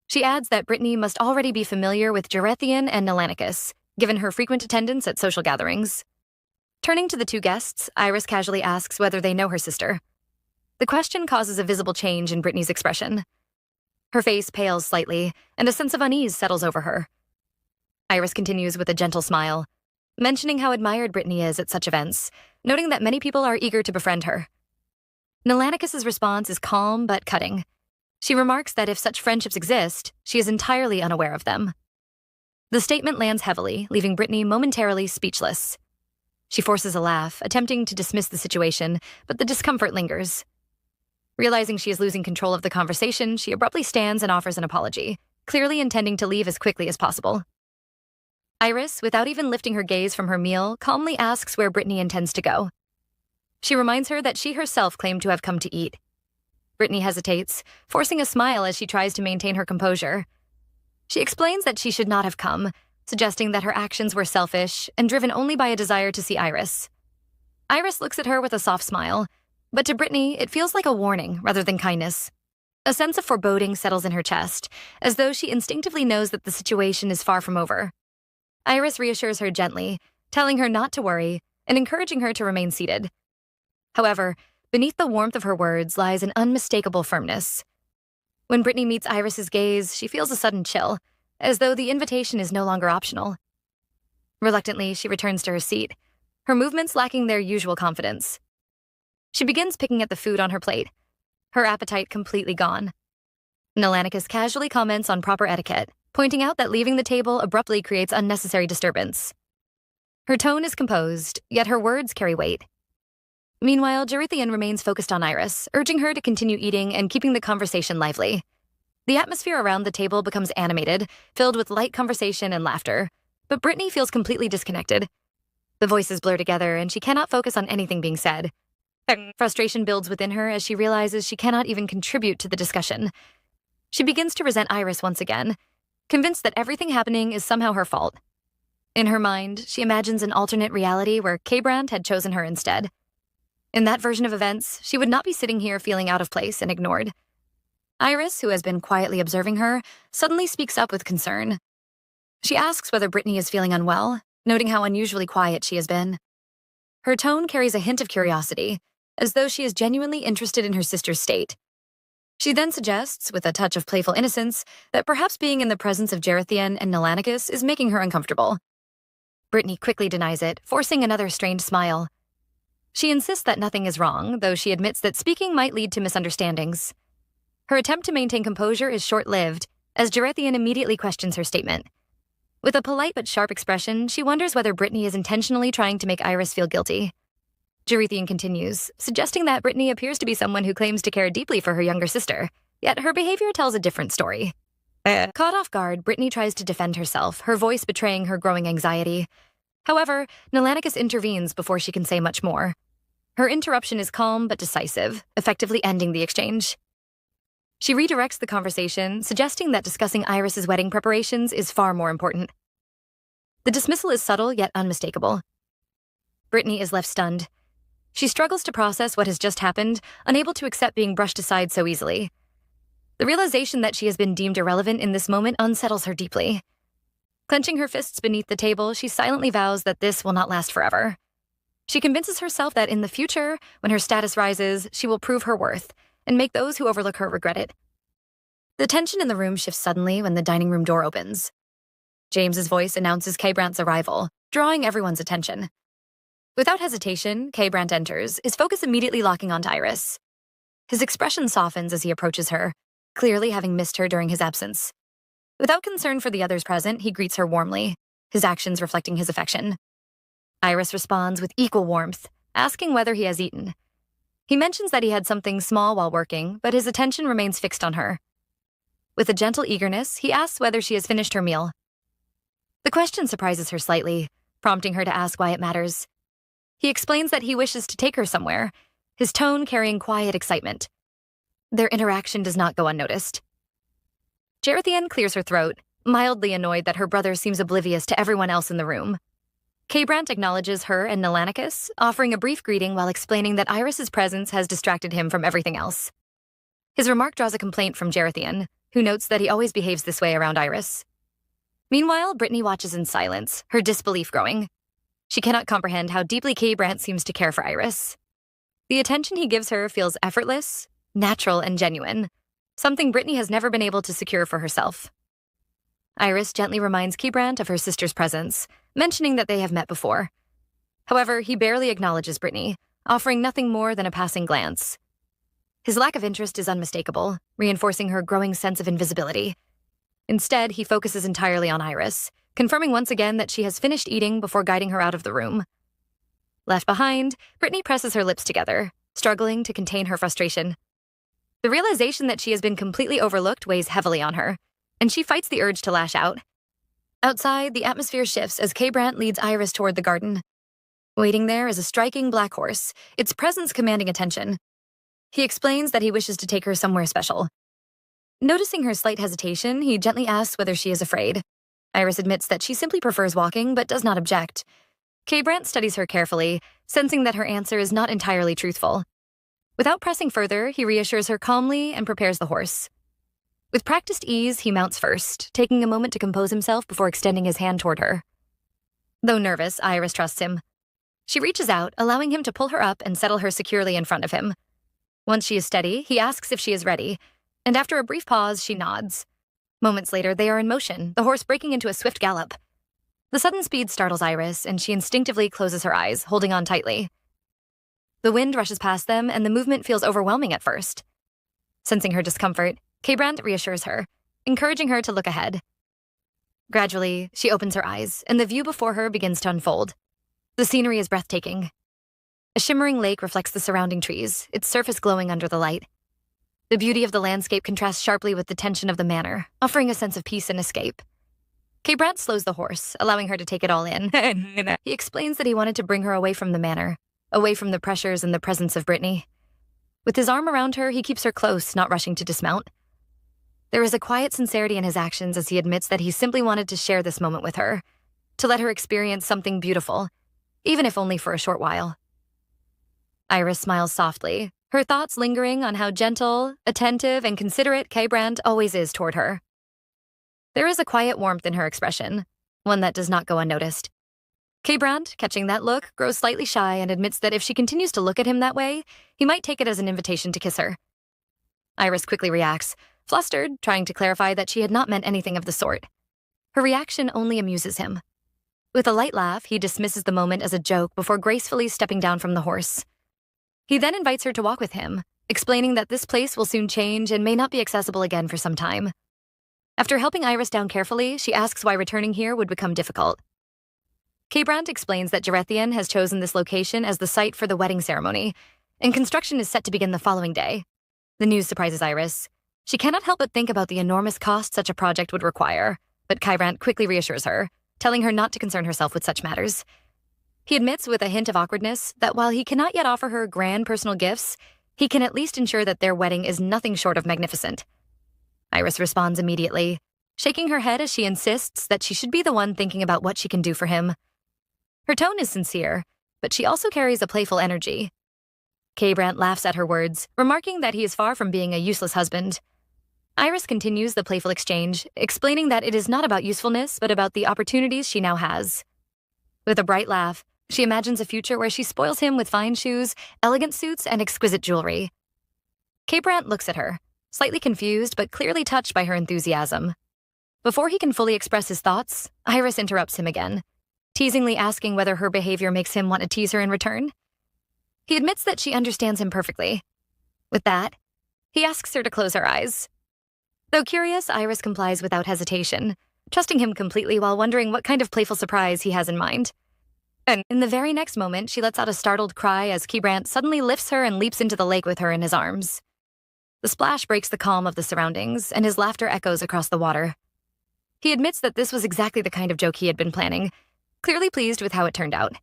She adds that Brittany must already be familiar with Gerithian and Nelanicus, given her frequent attendance at social gatherings. Turning to the two guests, Iris casually asks whether they know her sister. The question causes a visible change in Brittany's expression. Her face pales slightly, and a sense of unease settles over her. Iris continues with a gentle smile, mentioning how admired Brittany is at such events, noting that many people are eager to befriend her. Nelanicus's response is calm but cutting. She remarks that if such friendships exist, she is entirely unaware of them. The statement lands heavily, leaving Brittany momentarily speechless. She forces a laugh, attempting to dismiss the situation, but the discomfort lingers. Realizing she is losing control of the conversation, she abruptly stands and offers an apology, clearly intending to leave as quickly as possible. Iris, without even lifting her gaze from her meal, calmly asks where Brittany intends to go. She reminds her that she herself claimed to have come to eat. Brittany hesitates, forcing a smile as she tries to maintain her composure. She explains that she should not have come, suggesting that her actions were selfish and driven only by a desire to see Iris. Iris looks at her with a soft smile, but to Brittany, it feels like a warning rather than kindness. A sense of foreboding settles in her chest, as though she instinctively knows that the situation is far from over. Iris reassures her gently, telling her not to worry and encouraging her to remain seated. However, beneath the warmth of her words lies an unmistakable firmness. When Brittany meets Iris's gaze, she feels a sudden chill, as though the invitation is no longer optional. Reluctantly, she returns to her seat, her movements lacking their usual confidence. She begins picking at the food on her plate, her appetite completely gone. Nelanicus casually comments on proper etiquette, pointing out that leaving the table abruptly creates unnecessary disturbance. Her tone is composed, yet her words carry weight. Meanwhile, Gerithian remains focused on Iris, urging her to continue eating and keeping the conversation lively. The atmosphere around the table becomes animated, filled with light conversation and laughter, but Brittany feels completely disconnected. The voices blur together, and she cannot focus on anything being said. Frustration builds within her as she realizes she cannot even contribute to the discussion. She begins to resent Iris once again, convinced that everything happening is somehow her fault. In her mind, she imagines an alternate reality where K-Brand had chosen her instead. In that version of events, she would not be sitting here feeling out of place and ignored. Iris, who has been quietly observing her, suddenly speaks up with concern. She asks whether Brittany is feeling unwell, noting how unusually quiet she has been. Her tone carries a hint of curiosity, as though she is genuinely interested in her sister's state. She then suggests, with a touch of playful innocence, that perhaps being in the presence of Gerithian and Nelanicus is making her uncomfortable. Brittany quickly denies it, forcing another strained smile. She insists that nothing is wrong, though she admits that speaking might lead to misunderstandings. Her attempt to maintain composure is short-lived, as Gerithian immediately questions her statement. With a polite but sharp expression, she wonders whether Brittany is intentionally trying to make Iris feel guilty. Gerithian continues, suggesting that Brittany appears to be someone who claims to care deeply for her younger sister, yet her behavior tells a different story. Caught off guard, Brittany tries to defend herself, her voice betraying her growing anxiety. However, Nelanicus intervenes before she can say much more. Her interruption is calm but decisive, effectively ending the exchange. She redirects the conversation, suggesting that discussing Iris's wedding preparations is far more important. The dismissal is subtle yet unmistakable. Brittany is left stunned. She struggles to process what has just happened, unable to accept being brushed aside so easily. The realization that she has been deemed irrelevant in this moment unsettles her deeply. Clenching her fists beneath the table, she silently vows that this will not last forever. She convinces herself that in the future, when her status rises, she will prove her worth and make those who overlook her regret it. The tension in the room shifts suddenly when the dining room door opens. James's voice announces K-Brant's arrival, drawing everyone's attention. Without hesitation, K-Brant enters, his focus immediately locking onto Iris. His expression softens as he approaches her, clearly having missed her during his absence. Without concern for the others present, he greets her warmly, his actions reflecting his affection. Iris responds with equal warmth, asking whether he has eaten. He mentions that he had something small while working, but his attention remains fixed on her. With a gentle eagerness, he asks whether she has finished her meal. The question surprises her slightly, prompting her to ask why it matters. He explains that he wishes to take her somewhere, his tone carrying quiet excitement. Their interaction does not go unnoticed. Gerithian clears her throat, mildly annoyed that her brother seems oblivious to everyone else in the room. K-Brant acknowledges her and Nelanicus, offering a brief greeting while explaining that Iris's presence has distracted him from everything else. His remark draws a complaint from Gerithian, who notes that he always behaves this way around Iris. Meanwhile, Brittany watches in silence, her disbelief growing. She cannot comprehend how deeply K-Brant seems to care for Iris. The attention he gives her feels effortless, natural, and genuine, something Brittany has never been able to secure for herself. Iris gently reminds K-Brant of her sister's presence, mentioning that they have met before. However, he barely acknowledges Brittany, offering nothing more than a passing glance. His lack of interest is unmistakable, reinforcing her growing sense of invisibility. Instead, he focuses entirely on Iris, confirming once again that she has finished eating before guiding her out of the room. Left behind, Brittany presses her lips together, struggling to contain her frustration. The realization that she has been completely overlooked weighs heavily on her, and she fights the urge to lash out. Outside, the atmosphere shifts as K-Brant leads Iris toward the garden. Waiting there is a striking black horse, its presence commanding attention. He explains that he wishes to take her somewhere special. Noticing her slight hesitation, he gently asks whether she is afraid. Iris admits that she simply prefers walking but does not object. K. Brandt studies her carefully, sensing that her answer is not entirely truthful. Without pressing further, he reassures her calmly and prepares the horse. With practiced ease, he mounts first, taking a moment to compose himself before extending his hand toward her. Though nervous, Iris trusts him. She reaches out, allowing him to pull her up and settle her securely in front of him. Once she is steady, he asks if she is ready, and after a brief pause, she nods. Moments later, they are in motion, the horse breaking into a swift gallop. The sudden speed startles Iris, and she instinctively closes her eyes, holding on tightly. The wind rushes past them, and the movement feels overwhelming at first. Sensing her discomfort, K. Brandt reassures her, encouraging her to look ahead. Gradually, she opens her eyes, and the view before her begins to unfold. The scenery is breathtaking. A shimmering lake reflects the surrounding trees, its surface glowing under the light. The beauty of the landscape contrasts sharply with the tension of the manor, offering a sense of peace and escape. K. Brandt slows the horse, allowing her to take it all in. He explains that he wanted to bring her away from the manor, away from the pressures and the presence of Brittany. With his arm around her, he keeps her close, not rushing to dismount. There is a quiet sincerity in his actions as he admits that he simply wanted to share this moment with her, to let her experience something beautiful, even if only for a short while. Iris smiles softly, her thoughts lingering on how gentle, attentive, and considerate K. Brandt always is toward her. There is a quiet warmth in her expression, one that does not go unnoticed. K. Brandt, catching that look, grows slightly shy and admits that if she continues to look at him that way, he might take it as an invitation to kiss her. Iris quickly reacts, flustered, trying to clarify that she had not meant anything of the sort. Her reaction only amuses him. With a light laugh, he dismisses the moment as a joke before gracefully stepping down from the horse. He then invites her to walk with him, explaining that this place will soon change and may not be accessible again for some time. After helping Iris down carefully, she asks why returning here would become difficult. K. Brandt explains that Jarethian has chosen this location as the site for the wedding ceremony, and construction is set to begin the following day. The news surprises Iris. She cannot help but think about the enormous cost such a project would require, but K. Brandt quickly reassures her, telling her not to concern herself with such matters. He admits with a hint of awkwardness that while he cannot yet offer her grand personal gifts, he can at least ensure that their wedding is nothing short of magnificent. Iris responds immediately, shaking her head as she insists that she should be the one thinking about what she can do for him. Her tone is sincere, but she also carries a playful energy. K. Brandt laughs at her words, remarking that he is far from being a useless husband. Iris continues the playful exchange, explaining that it is not about usefulness, but about the opportunities she now has. With a bright laugh, she imagines a future where she spoils him with fine shoes, elegant suits, and exquisite jewelry. K. Brandt looks at her, slightly confused but clearly touched by her enthusiasm. Before he can fully express his thoughts, Iris interrupts him again, teasingly asking whether her behavior makes him want to tease her in return. He admits that she understands him perfectly. With that, he asks her to close her eyes. Though curious, Iris complies without hesitation, trusting him completely while wondering what kind of playful surprise he has in mind. And in the very next moment, she lets out a startled cry as K. Brandt suddenly lifts her and leaps into the lake with her in his arms. The splash breaks the calm of the surroundings, and his laughter echoes across the water. He admits that this was exactly the kind of joke he had been planning, clearly pleased with how it turned out.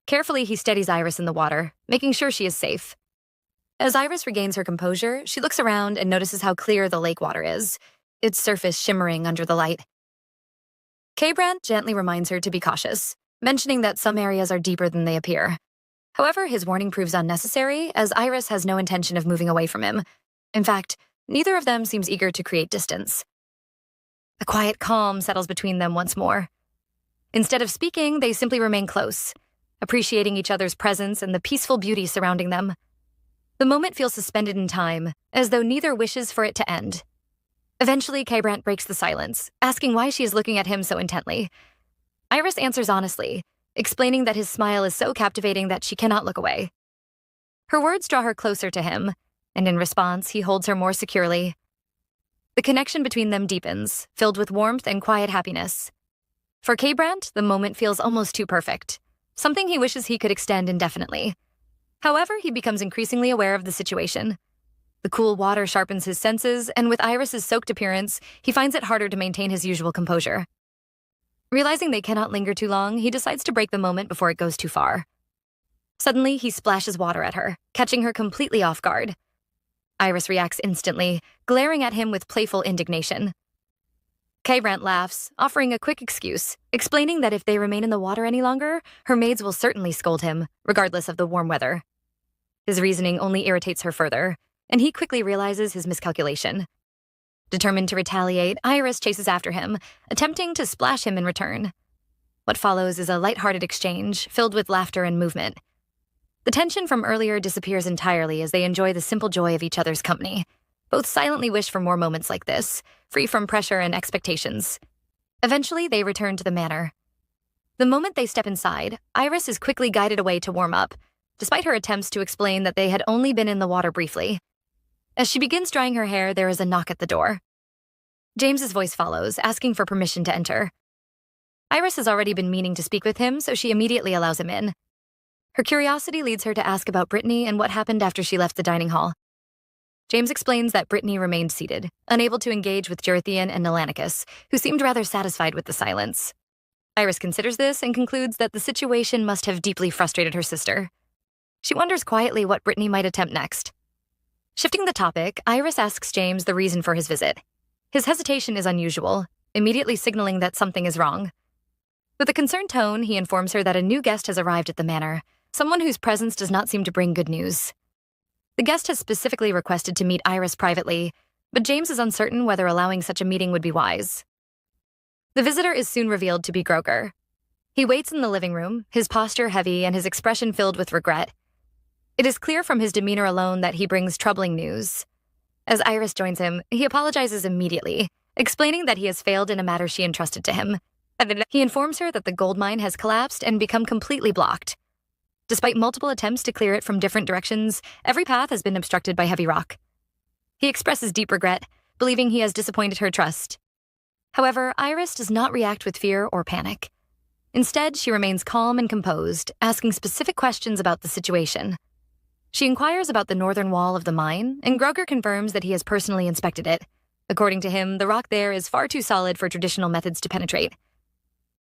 Carefully, he steadies Iris in the water, making sure she is safe. As Iris regains her composure, she looks around and notices how clear the lake water is, its surface shimmering under the light. K. Brandt gently reminds her to be cautious, mentioning that some areas are deeper than they appear. However, his warning proves unnecessary, as Iris has no intention of moving away from him. In fact, neither of them seems eager to create distance. A quiet calm settles between them once more. Instead of speaking, they simply remain close, appreciating each other's presence and the peaceful beauty surrounding them. The moment feels suspended in time, as though neither wishes for it to end. Eventually, K. Brandt breaks the silence, asking why she is looking at him so intently. Iris answers honestly, explaining that his smile is so captivating that she cannot look away. Her words draw her closer to him, and in response, he holds her more securely. The connection between them deepens, filled with warmth and quiet happiness. For K. Brandt, the moment feels almost too perfect, something he wishes he could extend indefinitely. However, he becomes increasingly aware of the situation. The cool water sharpens his senses, and with Iris's soaked appearance, he finds it harder to maintain his usual composure. Realizing they cannot linger too long, he decides to break the moment before it goes too far. Suddenly, he splashes water at her, catching her completely off guard. Iris reacts instantly, glaring at him with playful indignation. K-Brant laughs, offering a quick excuse, explaining that if they remain in the water any longer, her maids will certainly scold him, regardless of the warm weather. His reasoning only irritates her further, and he quickly realizes his miscalculation. Determined to retaliate, Iris chases after him, attempting to splash him in return. What follows is a lighthearted exchange, filled with laughter and movement. The tension from earlier disappears entirely as they enjoy the simple joy of each other's company. Both silently wish for more moments like this, free from pressure and expectations. Eventually, they return to the manor. The moment they step inside, Iris is quickly guided away to warm up, despite her attempts to explain that they had only been in the water briefly. As she begins drying her hair, there is a knock at the door. James's voice follows, asking for permission to enter. Iris has already been meaning to speak with him, so she immediately allows him in. Her curiosity leads her to ask about Brittany and what happened after she left the dining hall. James explains that Brittany remained seated, unable to engage with Gerithian and Nelanicus, who seemed rather satisfied with the silence. Iris considers this and concludes that the situation must have deeply frustrated her sister. She wonders quietly what Brittany might attempt next. Shifting the topic, Iris asks James the reason for his visit. His hesitation is unusual, immediately signaling that something is wrong. With a concerned tone, he informs her that a new guest has arrived at the manor, someone whose presence does not seem to bring good news. The guest has specifically requested to meet Iris privately, but James is uncertain whether allowing such a meeting would be wise. The visitor is soon revealed to be Groger. He waits in the living room, his posture heavy and his expression filled with regret. It is clear from his demeanor alone that he brings troubling news. As Iris joins him, he apologizes immediately, explaining that he has failed in a matter she entrusted to him. He informs her that the gold mine has collapsed and become completely blocked. Despite multiple attempts to clear it from different directions, every path has been obstructed by heavy rock. He expresses deep regret, believing he has disappointed her trust. However, Iris does not react with fear or panic. Instead, she remains calm and composed, asking specific questions about the situation. She inquires about the northern wall of the mine, and Groger confirms that he has personally inspected it. According to him, the rock there is far too solid for traditional methods to penetrate.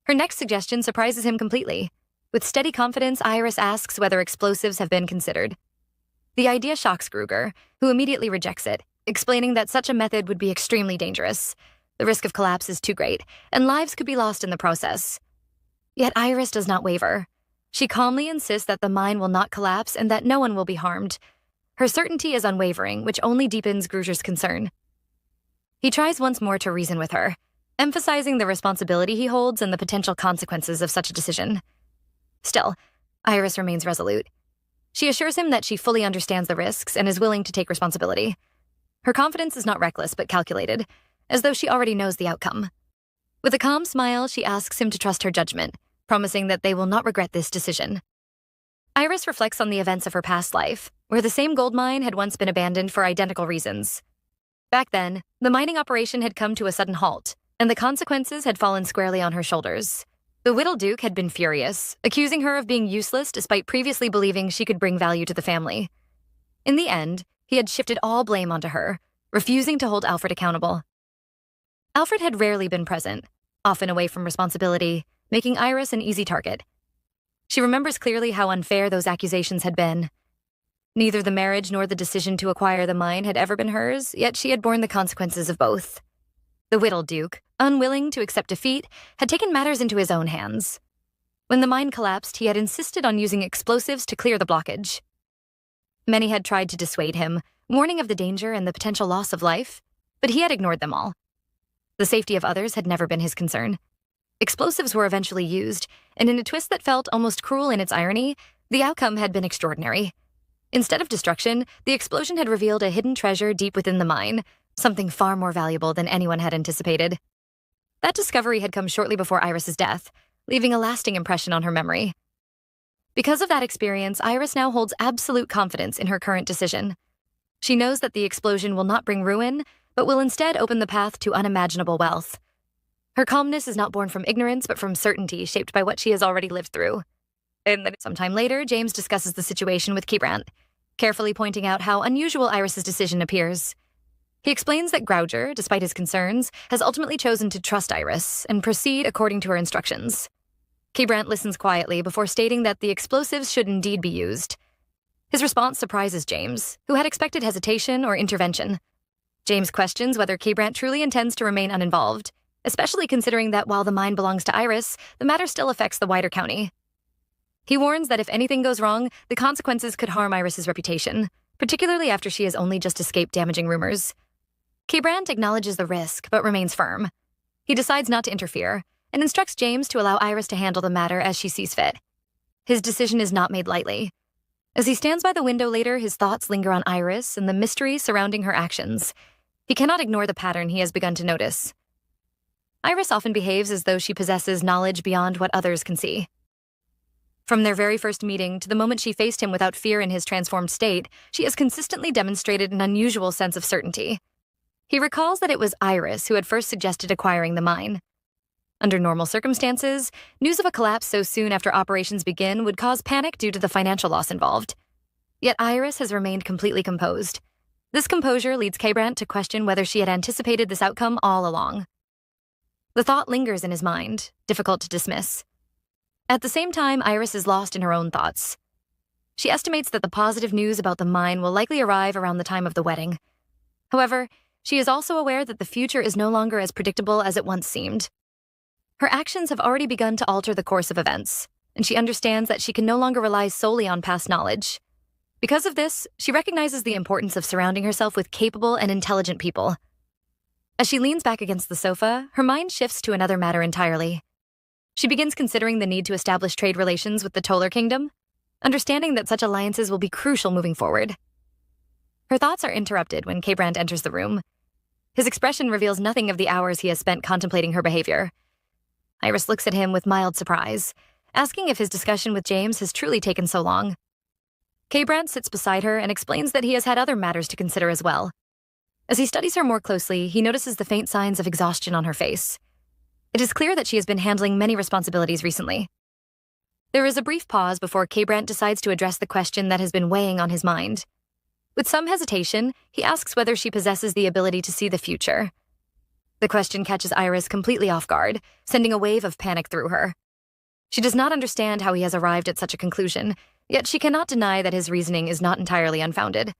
Her next suggestion surprises him completely. With steady confidence, Iris asks whether explosives have been considered. The idea shocks Groger, who immediately rejects it, explaining that such a method would be extremely dangerous. The risk of collapse is too great, and lives could be lost in the process. Yet Iris does not waver. She calmly insists that the mine will not collapse and that no one will be harmed. Her certainty is unwavering, which only deepens Groger's concern. He tries once more to reason with her, emphasizing the responsibility he holds and the potential consequences of such a decision. Still, Iris remains resolute. She assures him that she fully understands the risks and is willing to take responsibility. Her confidence is not reckless but calculated, as though she already knows the outcome. With a calm smile, she asks him to trust her judgment, promising that they will not regret this decision. Iris reflects on the events of her past life, where the same gold mine had once been abandoned for identical reasons. Back then, the mining operation had come to a sudden halt, and the consequences had fallen squarely on her shoulders. The Whittle Duke had been furious, accusing her of being useless despite previously believing she could bring value to the family. In the end, he had shifted all blame onto her, refusing to hold Alfred accountable. Alfred had rarely been present, often away from responsibility, making Iris an easy target. She remembers clearly how unfair those accusations had been. Neither the marriage nor the decision to acquire the mine had ever been hers, yet she had borne the consequences of both. The Whittle Duke, unwilling to accept defeat, had taken matters into his own hands. When the mine collapsed, he had insisted on using explosives to clear the blockage. Many had tried to dissuade him, warning of the danger and the potential loss of life, but he had ignored them all. The safety of others had never been his concern. Explosives were eventually used, and in a twist that felt almost cruel in its irony, the outcome had been extraordinary. Instead of destruction, the explosion had revealed a hidden treasure deep within the mine, something far more valuable than anyone had anticipated. That discovery had come shortly before Iris's death, leaving a lasting impression on her memory. Because of that experience, Iris now holds absolute confidence in her current decision. She knows that the explosion will not bring ruin, but will instead open the path to unimaginable wealth. Her calmness is not born from ignorance, but from certainty shaped by what she has already lived through. And then sometime later, James discusses the situation with K-Brant, carefully pointing out how unusual Iris's decision appears. He explains that Grouger, despite his concerns, has ultimately chosen to trust Iris and proceed according to her instructions. K-Brant listens quietly before stating that the explosives should indeed be used. His response surprises James, who had expected hesitation or intervention. James questions whether K-Brandt truly intends to remain uninvolved, especially considering that while the mine belongs to Iris, the matter still affects the wider county. He warns that if anything goes wrong, the consequences could harm Iris's reputation, particularly after she has only just escaped damaging rumors. K-Brandt acknowledges the risk, but remains firm. He decides not to interfere, and instructs James to allow Iris to handle the matter as she sees fit. His decision is not made lightly. As he stands by the window later, his thoughts linger on Iris and the mystery surrounding her actions. He cannot ignore the pattern he has begun to notice. Iris often behaves as though she possesses knowledge beyond what others can see. From their very first meeting to the moment she faced him without fear in his transformed state, she has consistently demonstrated an unusual sense of certainty. He recalls that it was Iris who had first suggested acquiring the mine. Under normal circumstances, news of a collapse so soon after operations begin would cause panic due to the financial loss involved. Yet Iris has remained completely composed. This composure leads K-Brandt to question whether she had anticipated this outcome all along. The thought lingers in his mind, difficult to dismiss. At the same time, Iris is lost in her own thoughts. She estimates that the positive news about the mine will likely arrive around the time of the wedding. However, she is also aware that the future is no longer as predictable as it once seemed. Her actions have already begun to alter the course of events, and she understands that she can no longer rely solely on past knowledge. Because of this, she recognizes the importance of surrounding herself with capable and intelligent people. As she leans back against the sofa, her mind shifts to another matter entirely. She begins considering the need to establish trade relations with the Toller Kingdom, understanding that such alliances will be crucial moving forward. Her thoughts are interrupted when K-Brandt enters the room. His expression reveals nothing of the hours he has spent contemplating her behavior. Iris looks at him with mild surprise, asking if his discussion with James has truly taken so long. K-Brandt sits beside her and explains that he has had other matters to consider as well. As he studies her more closely, he notices the faint signs of exhaustion on her face. It is clear that she has been handling many responsibilities recently. There is a brief pause before K-Brandt decides to address the question that has been weighing on his mind. With some hesitation, he asks whether she possesses the ability to see the future. The question catches Iris completely off guard, sending a wave of panic through her. She does not understand how he has arrived at such a conclusion, yet she cannot deny that his reasoning is not entirely unfounded.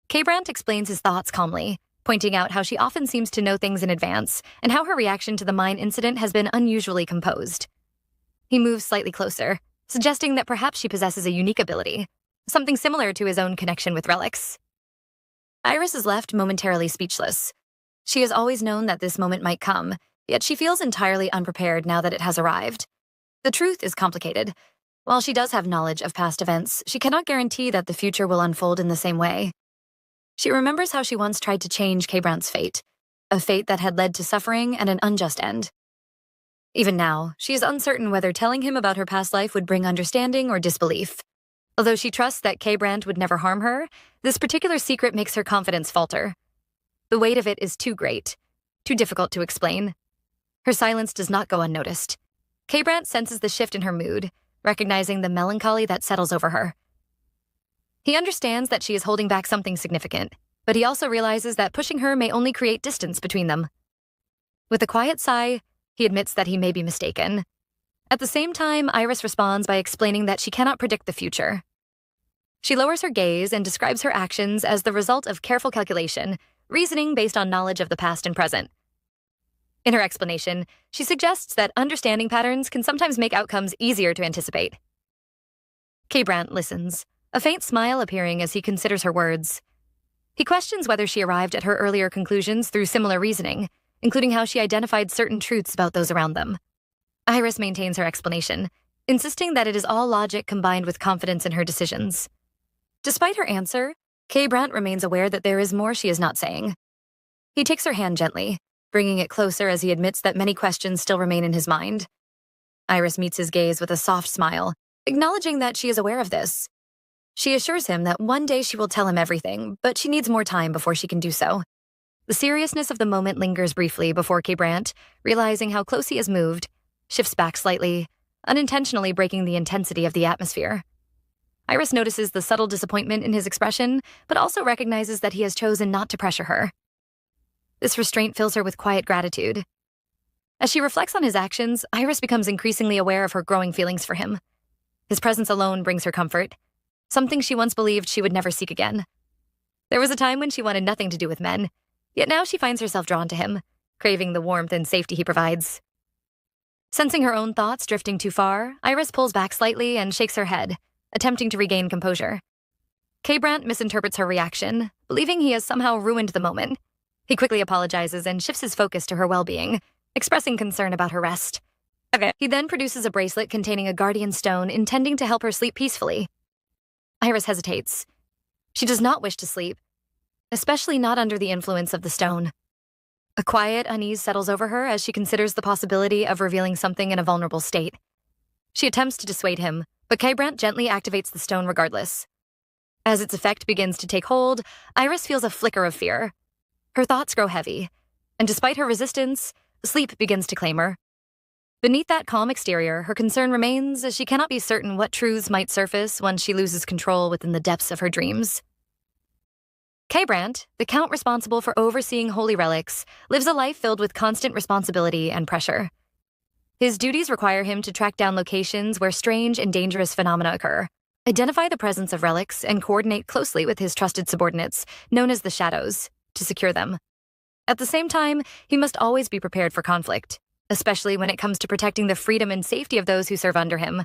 K-Brandt explains his thoughts calmly, pointing out how she often seems to know things in advance and how her reaction to the mine incident has been unusually composed. He moves slightly closer, suggesting that perhaps she possesses a unique ability, something similar to his own connection with relics. Iris is left momentarily speechless. She has always known that this moment might come, yet she feels entirely unprepared now that it has arrived. The truth is complicated. While she does have knowledge of past events, she cannot guarantee that the future will unfold in the same way. She remembers how she once tried to change K-Brandt's fate, a fate that had led to suffering and an unjust end. Even now, she is uncertain whether telling him about her past life would bring understanding or disbelief. Although she trusts that K-Brandt would never harm her, this particular secret makes her confidence falter. The weight of it is too great, too difficult to explain. Her silence does not go unnoticed. K-Brandt senses the shift in her mood, recognizing the melancholy that settles over her. He understands that she is holding back something significant, but he also realizes that pushing her may only create distance between them. With a quiet sigh, he admits that he may be mistaken. At the same time, Iris responds by explaining that she cannot predict the future. She lowers her gaze and describes her actions as the result of careful calculation, reasoning based on knowledge of the past and present. In her explanation, she suggests that understanding patterns can sometimes make outcomes easier to anticipate. K-Brandt listens, a faint smile appearing as he considers her words. He questions whether she arrived at her earlier conclusions through similar reasoning, including how she identified certain truths about those around them. Iris maintains her explanation, insisting that it is all logic combined with confidence in her decisions. Despite her answer, K-Brandt remains aware that there is more she is not saying. He takes her hand gently, bringing it closer as he admits that many questions still remain in his mind. Iris meets his gaze with a soft smile, acknowledging that she is aware of this. She assures him that one day she will tell him everything, but she needs more time before she can do so. The seriousness of the moment lingers briefly before K-Brandt, realizing how close he has moved, shifts back slightly, unintentionally breaking the intensity of the atmosphere. Iris notices the subtle disappointment in his expression, but also recognizes that he has chosen not to pressure her. This restraint fills her with quiet gratitude. As she reflects on his actions, Iris becomes increasingly aware of her growing feelings for him. His presence alone brings her comfort. something she once believed she would never seek again. There was a time when she wanted nothing to do with men, yet now she finds herself drawn to him, craving the warmth and safety he provides. Sensing her own thoughts drifting too far, Iris pulls back slightly and shakes her head, attempting to regain composure. K-Brant misinterprets her reaction, believing he has somehow ruined the moment. He quickly apologizes and shifts his focus to her well-being, expressing concern about her rest. Okay. He then produces a bracelet containing a guardian stone intending to help her sleep peacefully. Iris hesitates. She does not wish to sleep, especially not under the influence of the stone. A quiet unease settles over her as she considers the possibility of revealing something in a vulnerable state. She attempts to dissuade him, but K-Brant gently activates the stone regardless. As its effect begins to take hold, Iris feels a flicker of fear. Her thoughts grow heavy, and despite her resistance, sleep begins to claim her. Beneath that calm exterior, her concern remains as she cannot be certain what truths might surface once she loses control within the depths of her dreams. K-Brant, the count responsible for overseeing holy relics, lives a life filled with constant responsibility and pressure. His duties require him to track down locations where strange and dangerous phenomena occur, identify the presence of relics, and coordinate closely with his trusted subordinates, known as the Shadows, to secure them. At the same time, he must always be prepared for conflict, especially when it comes to protecting the freedom and safety of those who serve under him.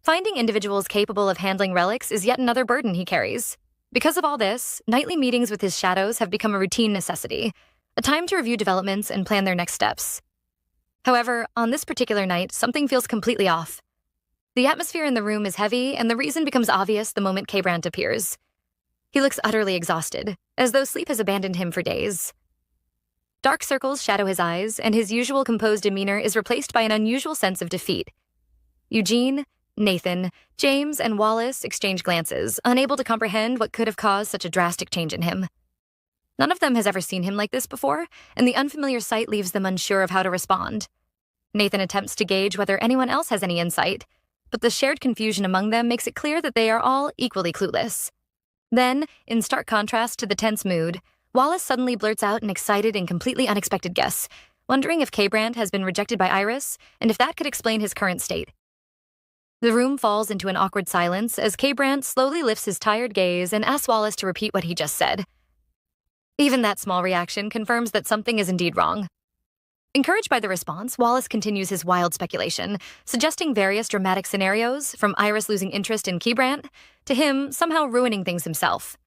Finding individuals capable of handling relics is yet another burden he carries. Because of all this, nightly meetings with his Shadows have become a routine necessity, a time to review developments and plan their next steps. However, on this particular night, something feels completely off. The atmosphere in the room is heavy, and the reason becomes obvious the moment K-Brant appears. He looks utterly exhausted, as though sleep has abandoned him for days. Dark circles shadow his eyes, and his usual composed demeanor is replaced by an unusual sense of defeat. Eugene, Nathan, James, and Wallace exchange glances, unable to comprehend what could have caused such a drastic change in him. None of them has ever seen him like this before, and the unfamiliar sight leaves them unsure of how to respond. Nathan attempts to gauge whether anyone else has any insight, but the shared confusion among them makes it clear that they are all equally clueless. Then, in stark contrast to the tense mood, Wallace suddenly blurts out an excited and completely unexpected guess, wondering if K-Brant has been rejected by Iris, and if that could explain his current state. The room falls into an awkward silence as K-Brant slowly lifts his tired gaze and asks Wallace to repeat what he just said. Even that small reaction confirms that something is indeed wrong. Encouraged by the response, Wallace continues his wild speculation, suggesting various dramatic scenarios, from Iris losing interest in K-Brant to him somehow ruining things himself.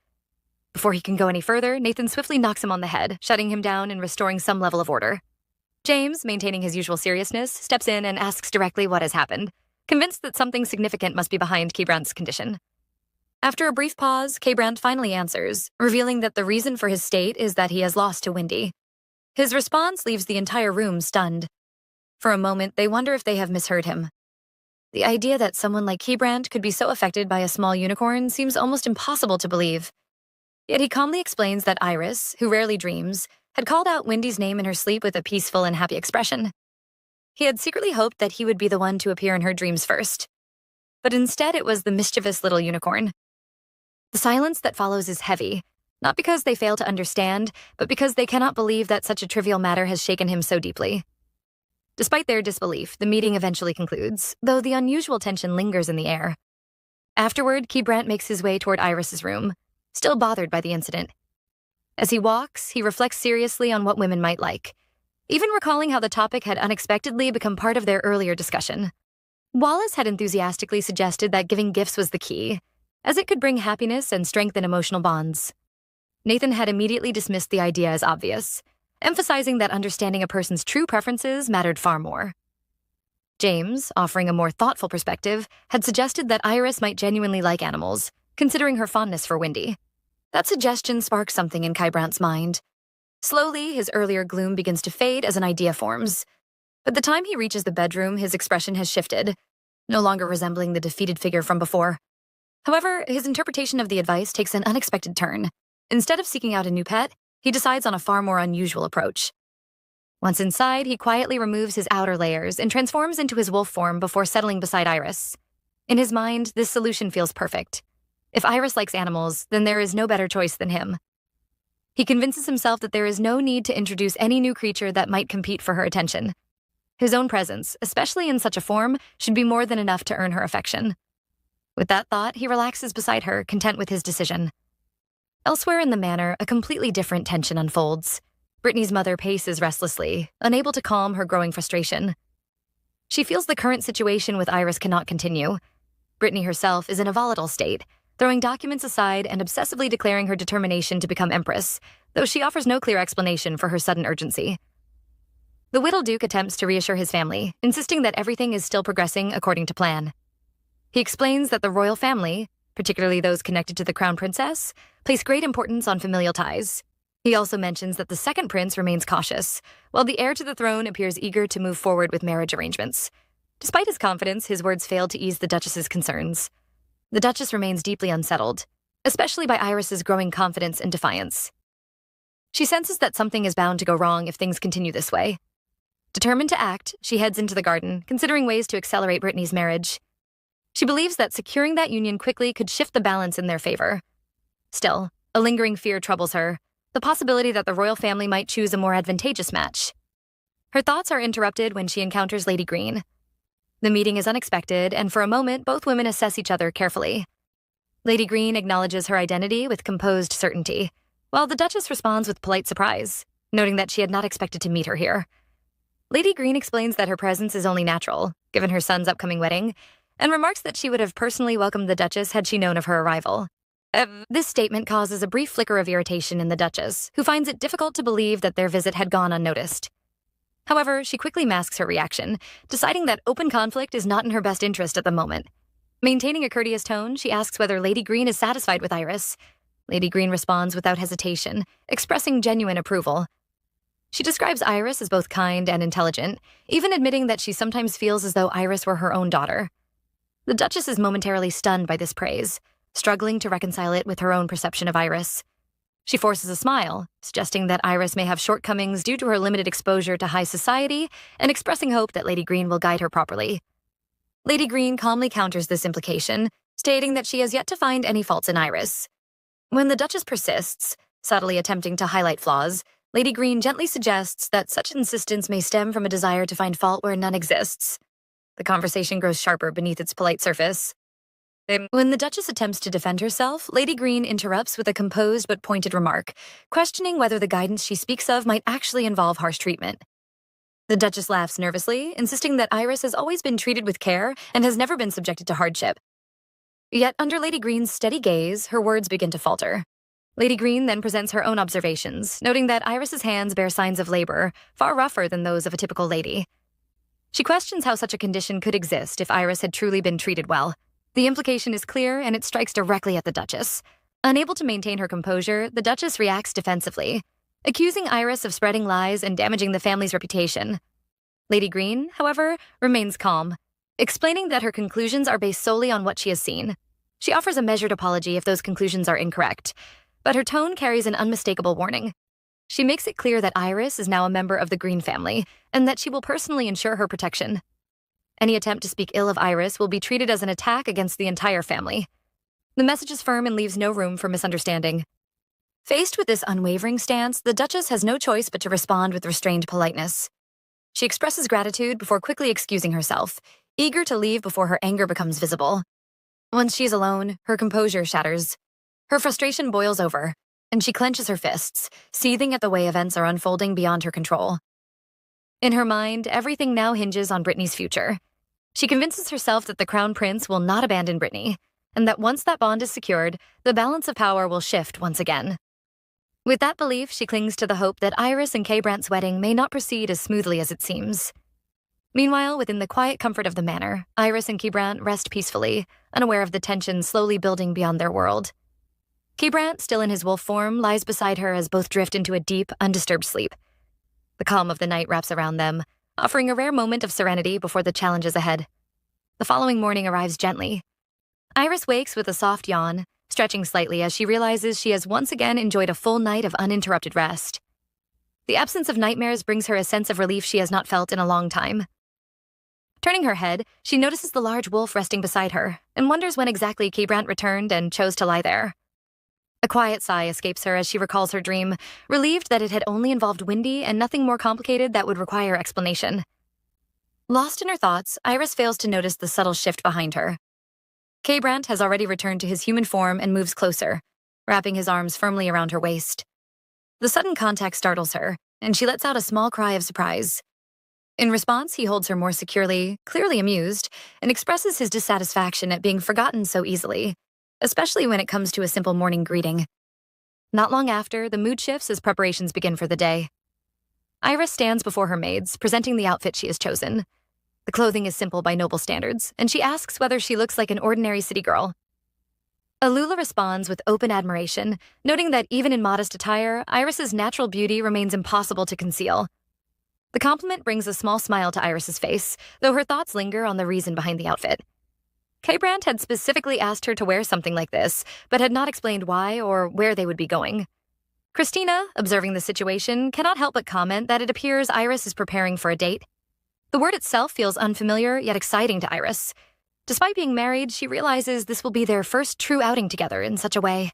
Before he can go any further, Nathan swiftly knocks him on the head, shutting him down and restoring some level of order. James, maintaining his usual seriousness, steps in and asks directly what has happened, convinced that something significant must be behind K-Brant's condition. After a brief pause, K-Brant finally answers, revealing that the reason for his state is that he has lost to Windy. His response leaves the entire room stunned. For a moment, they wonder if they have misheard him. The idea that someone like K-Brant could be so affected by a small unicorn seems almost impossible to believe. Yet he calmly explains that Iris, who rarely dreams, had called out Windy's name in her sleep with a peaceful and happy expression. He had secretly hoped that he would be the one to appear in her dreams first. But instead, it was the mischievous little unicorn. The silence that follows is heavy, not because they fail to understand, but because they cannot believe that such a trivial matter has shaken him so deeply. Despite their disbelief, the meeting eventually concludes, though the unusual tension lingers in the air. Afterward, K-Brant makes his way toward Iris's room, still bothered by the incident. As he walks, he reflects seriously on what women might like, even recalling how the topic had unexpectedly become part of their earlier discussion. Wallace had enthusiastically suggested that giving gifts was the key, as it could bring happiness and strengthen emotional bonds. Nathan had immediately dismissed the idea as obvious, emphasizing that understanding a person's true preferences mattered far more. James, offering a more thoughtful perspective, had suggested that Iris might genuinely like animals, considering her fondness for Windy. That suggestion sparked something in K-Brant's mind. Slowly, his earlier gloom begins to fade as an idea forms. By the time he reaches the bedroom, his expression has shifted, no longer resembling the defeated figure from before. However, his interpretation of the advice takes an unexpected turn. Instead of seeking out a new pet, he decides on a far more unusual approach. Once inside, he quietly removes his outer layers and transforms into his wolf form before settling beside Iris. In his mind, this solution feels perfect. If Iris likes animals, then there is no better choice than him. He convinces himself that there is no need to introduce any new creature that might compete for her attention. His own presence, especially in such a form, should be more than enough to earn her affection. With that thought, he relaxes beside her, content with his decision. Elsewhere in the manor, a completely different tension unfolds. Brittany's mother paces restlessly, unable to calm her growing frustration. She feels the current situation with Iris cannot continue. Brittany herself is in a volatile state, throwing documents aside and obsessively declaring her determination to become empress, though she offers no clear explanation for her sudden urgency. The Whittle Duke attempts to reassure his family, insisting that everything is still progressing according to plan. He explains that the royal family, particularly those connected to the crown princess, place great importance on familial ties. He also mentions that the second prince remains cautious, while the heir to the throne appears eager to move forward with marriage arrangements. Despite his confidence, his words fail to ease the Duchess's concerns. The Duchess remains deeply unsettled, especially by Iris's growing confidence and defiance. She senses that something is bound to go wrong if things continue this way. Determined to act, she heads into the garden, considering ways to accelerate Brittany's marriage. She believes that securing that union quickly could shift the balance in their favor. Still, a lingering fear troubles her, the possibility that the royal family might choose a more advantageous match. Her thoughts are interrupted when she encounters Lady Green. The meeting is unexpected, and for a moment, both women assess each other carefully. Lady Green acknowledges her identity with composed certainty, while the Duchess responds with polite surprise, noting that she had not expected to meet her here. Lady Green explains that her presence is only natural, given her son's upcoming wedding, and remarks that she would have personally welcomed the Duchess had she known of her arrival. This statement causes a brief flicker of irritation in the Duchess, who finds it difficult to believe that their visit had gone unnoticed. However, she quickly masks her reaction, deciding that open conflict is not in her best interest at the moment. Maintaining a courteous tone, she asks whether Lady Green is satisfied with Iris. Lady Green responds without hesitation, expressing genuine approval. She describes Iris as both kind and intelligent, even admitting that she sometimes feels as though Iris were her own daughter. The Duchess is momentarily stunned by this praise, struggling to reconcile it with her own perception of Iris. She forces a smile, suggesting that Iris may have shortcomings due to her limited exposure to high society and expressing hope that Lady Green will guide her properly. Lady Green calmly counters this implication, stating that she has yet to find any faults in Iris. When the Duchess persists, subtly attempting to highlight flaws, Lady Green gently suggests that such insistence may stem from a desire to find fault where none exists. The conversation grows sharper beneath its polite surface. When the Duchess attempts to defend herself, Lady Green interrupts with a composed but pointed remark, questioning whether the guidance she speaks of might actually involve harsh treatment. The Duchess laughs nervously, insisting that Iris has always been treated with care and has never been subjected to hardship. Yet, under Lady Green's steady gaze, her words begin to falter. Lady Green then presents her own observations, noting that Iris's hands bear signs of labor, far rougher than those of a typical lady. She questions how such a condition could exist if Iris had truly been treated well. The implication is clear, and it strikes directly at the Duchess. Unable to maintain her composure, the Duchess reacts defensively, accusing Iris of spreading lies and damaging the family's reputation. Lady Green, however, remains calm, explaining that her conclusions are based solely on what she has seen. She offers a measured apology if those conclusions are incorrect, but her tone carries an unmistakable warning. She makes it clear that Iris is now a member of the Green family, and that she will personally ensure her protection. Any attempt to speak ill of Iris will be treated as an attack against the entire family. The message is firm and leaves no room for misunderstanding. Faced with this unwavering stance, the Duchess has no choice but to respond with restrained politeness. She expresses gratitude before quickly excusing herself, eager to leave before her anger becomes visible. Once she is alone, her composure shatters. Her frustration boils over, and she clenches her fists, seething at the way events are unfolding beyond her control. In her mind, everything now hinges on Brittany's future. She convinces herself that the Crown Prince will not abandon Brittany, and that once that bond is secured, the balance of power will shift once again. With that belief, she clings to the hope that Iris and Kay Brant's wedding may not proceed as smoothly as it seems. Meanwhile, within the quiet comfort of the manor, Iris and Kay Brant rest peacefully, unaware of the tension slowly building beyond their world. Kay Brant, still in his wolf form, lies beside her as both drift into a deep, undisturbed sleep. The calm of the night wraps around them, offering a rare moment of serenity before the challenges ahead. The following morning arrives gently. Iris wakes with a soft yawn, stretching slightly as she realizes she has once again enjoyed a full night of uninterrupted rest. The absence of nightmares brings her a sense of relief she has not felt in a long time. Turning her head, she notices the large wolf resting beside her, and wonders when exactly Kay Brant returned and chose to lie there. A quiet sigh escapes her as she recalls her dream, relieved that it had only involved Windy and nothing more complicated that would require explanation. Lost in her thoughts, Iris fails to notice the subtle shift behind her. K. Brandt has already returned to his human form and moves closer, wrapping his arms firmly around her waist. The sudden contact startles her, and she lets out a small cry of surprise. In response, he holds her more securely, clearly amused, and expresses his dissatisfaction at being forgotten so easily, especially when it comes to a simple morning greeting. Not long after, the mood shifts as preparations begin for the day. Iris stands before her maids, presenting the outfit she has chosen. The clothing is simple by noble standards, and she asks whether she looks like an ordinary city girl. Alula responds with open admiration, noting that even in modest attire, Iris's natural beauty remains impossible to conceal. The compliment brings a small smile to Iris's face, though her thoughts linger on the reason behind the outfit. K. Brandt had specifically asked her to wear something like this, but had not explained why or where they would be going. Christina, observing the situation, cannot help but comment that it appears Iris is preparing for a date. The word itself feels unfamiliar yet exciting to Iris. Despite being married, she realizes this will be their first true outing together in such a way.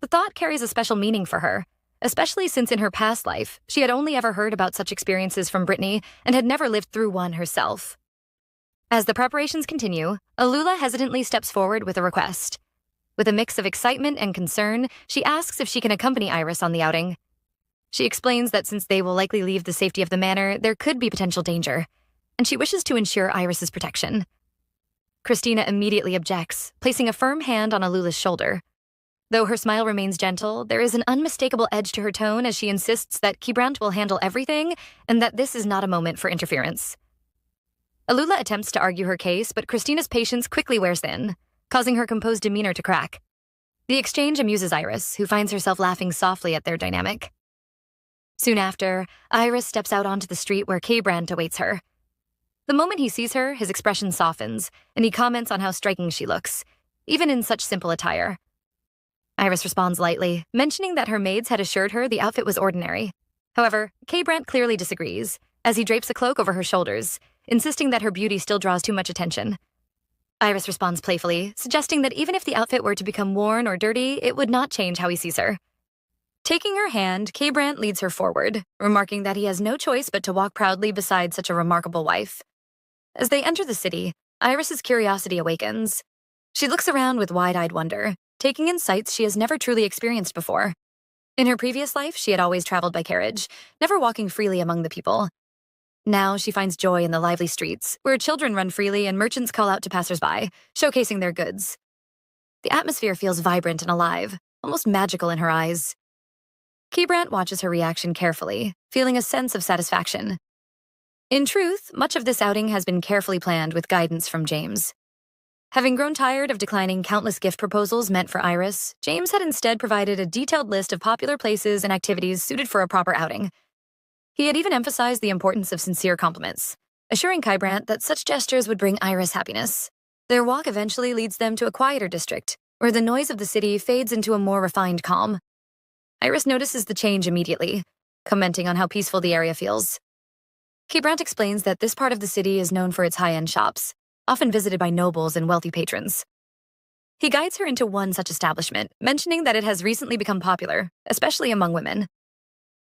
The thought carries a special meaning for her, especially since in her past life, she had only ever heard about such experiences from Brittany and had never lived through one herself. As the preparations continue, Alula hesitantly steps forward with a request. With a mix of excitement and concern, she asks if she can accompany Iris on the outing. She explains that since they will likely leave the safety of the manor, there could be potential danger, and she wishes to ensure Iris's protection. Christina immediately objects, placing a firm hand on Alula's shoulder. Though her smile remains gentle, there is an unmistakable edge to her tone as she insists that K. Brandt will handle everything and that this is not a moment for interference. Alula attempts to argue her case, but Christina's patience quickly wears thin, causing her composed demeanor to crack. The exchange amuses Iris, who finds herself laughing softly at their dynamic. Soon after, Iris steps out onto the street where K. Brandt awaits her. The moment he sees her, his expression softens, and he comments on how striking she looks, even in such simple attire. Iris responds lightly, mentioning that her maids had assured her the outfit was ordinary. However, K. Brandt clearly disagrees, as he drapes a cloak over her shoulders, insisting that her beauty still draws too much attention. Iris responds playfully, suggesting that even if the outfit were to become worn or dirty, it would not change how he sees her. Taking her hand, K. Brandt leads her forward, remarking that he has no choice but to walk proudly beside such a remarkable wife. As they enter the city, Iris's curiosity awakens. She looks around with wide-eyed wonder, taking in sights she has never truly experienced before. In her previous life, she had always traveled by carriage, never walking freely among the people. Now she finds joy in the lively streets, where children run freely and merchants call out to passersby, showcasing their goods. The atmosphere feels vibrant and alive, almost magical in her eyes. K. Brandt watches her reaction carefully, feeling a sense of satisfaction. In truth, much of this outing has been carefully planned with guidance from James. Having grown tired of declining countless gift proposals meant for Iris, James had instead provided a detailed list of popular places and activities suited for a proper outing. He had even emphasized the importance of sincere compliments, assuring K. Brandt that such gestures would bring Iris happiness. Their walk eventually leads them to a quieter district, where the noise of the city fades into a more refined calm. Iris notices the change immediately, commenting on how peaceful the area feels. K. Brandt explains that this part of the city is known for its high-end shops, often visited by nobles and wealthy patrons. He guides her into one such establishment, mentioning that it has recently become popular, especially among women.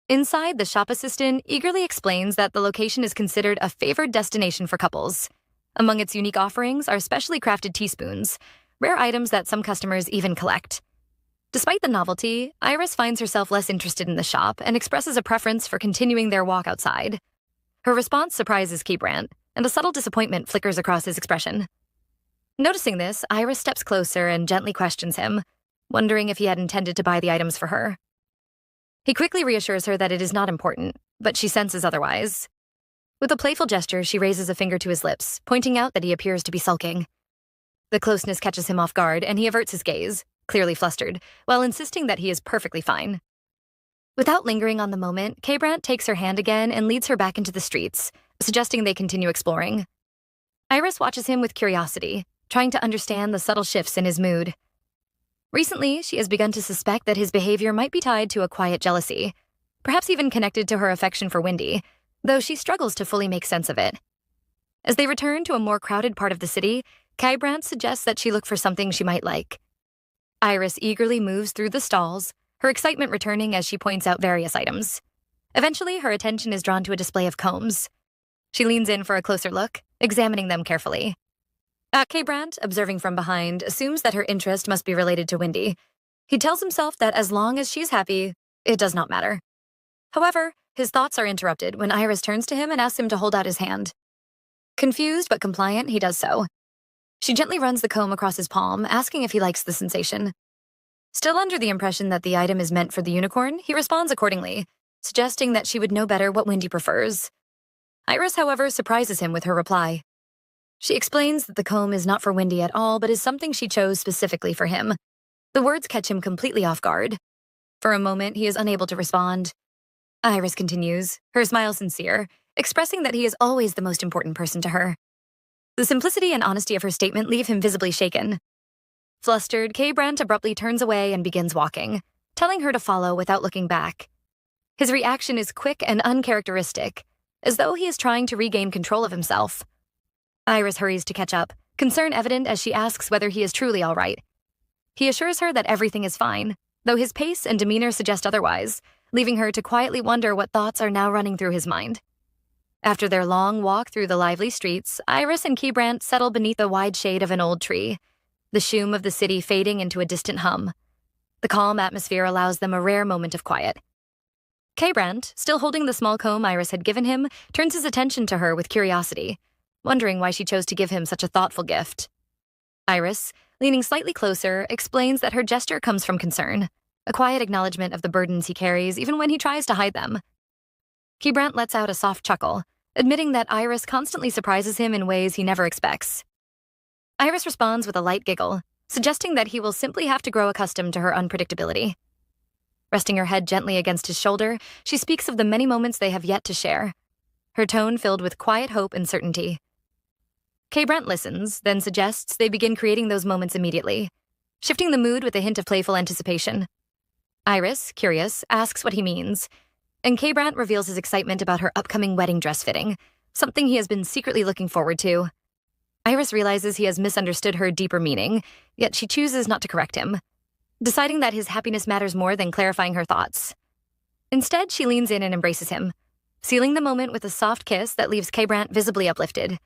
Inside, the shop assistant eagerly explains that the location is considered a favored destination for couples. Among its unique offerings are specially crafted teaspoons, rare items that some customers even collect. Despite the novelty, Iris finds herself less interested in the shop and expresses a preference for continuing their walk outside. Her response surprises K. Brandt, and a subtle disappointment flickers across his expression. Noticing this, Iris steps closer and gently questions him, wondering if he had intended to buy the items for her. He quickly reassures her that it is not important, but she senses otherwise. With a playful gesture, she raises a finger to his lips, pointing out that he appears to be sulking. The closeness catches him off guard, and he averts his gaze, clearly flustered, while insisting that he is perfectly fine. Without lingering on the moment, K. Brandt takes her hand again and leads her back into the streets, suggesting they continue exploring. Iris watches him with curiosity, trying to understand the subtle shifts in his mood. Recently, she has begun to suspect that his behavior might be tied to a quiet jealousy, perhaps even connected to her affection for Wendy, though she struggles to fully make sense of it. As they return to a more crowded part of the city, K. Brandt suggests that she look for something she might like. Iris eagerly moves through the stalls, her excitement returning as she points out various items. Eventually, her attention is drawn to a display of combs. She leans in for a closer look, examining them carefully. K. Brandt, observing from behind, assumes that her interest must be related to Wendy. He tells himself that as long as she's happy, it does not matter. However, his thoughts are interrupted when Iris turns to him and asks him to hold out his hand. Confused but compliant, he does so. She gently runs the comb across his palm, asking if he likes the sensation. Still under the impression that the item is meant for the unicorn, he responds accordingly, suggesting that she would know better what Wendy prefers. Iris, however, surprises him with her reply. She explains that the comb is not for Wendy at all, but is something she chose specifically for him. The words catch him completely off guard. For a moment, he is unable to respond. Iris continues, her smile sincere, expressing that he is always the most important person to her. The simplicity and honesty of her statement leave him visibly shaken. Flustered, K. Brandt abruptly turns away and begins walking, telling her to follow without looking back. His reaction is quick and uncharacteristic, as though he is trying to regain control of himself. Iris hurries to catch up, concern evident as she asks whether he is truly all right. He assures her that everything is fine, though his pace and demeanor suggest otherwise, leaving her to quietly wonder what thoughts are now running through his mind. After their long walk through the lively streets, Iris and K. Brandt settle beneath the wide shade of an old tree, the shum of the city fading into a distant hum. The calm atmosphere allows them a rare moment of quiet. K. Brandt, still holding the small comb Iris had given him, turns his attention to her with curiosity, wondering why she chose to give him such a thoughtful gift. Iris, leaning slightly closer, explains that her gesture comes from concern, a quiet acknowledgement of the burdens he carries even when he tries to hide them. K. Brandt lets out a soft chuckle, admitting that Iris constantly surprises him in ways he never expects. Iris responds with a light giggle, suggesting that he will simply have to grow accustomed to her unpredictability. Resting her head gently against his shoulder, she speaks of the many moments they have yet to share, her tone filled with quiet hope and certainty. K. Brandt listens, then suggests they begin creating those moments immediately, shifting the mood with a hint of playful anticipation. Iris, curious, asks what he means, and K. Brandt reveals his excitement about her upcoming wedding dress fitting, something he has been secretly looking forward to. Iris realizes he has misunderstood her deeper meaning, yet she chooses not to correct him, deciding that his happiness matters more than clarifying her thoughts. Instead, she leans in and embraces him, sealing the moment with a soft kiss that leaves K. Brandt visibly uplifted.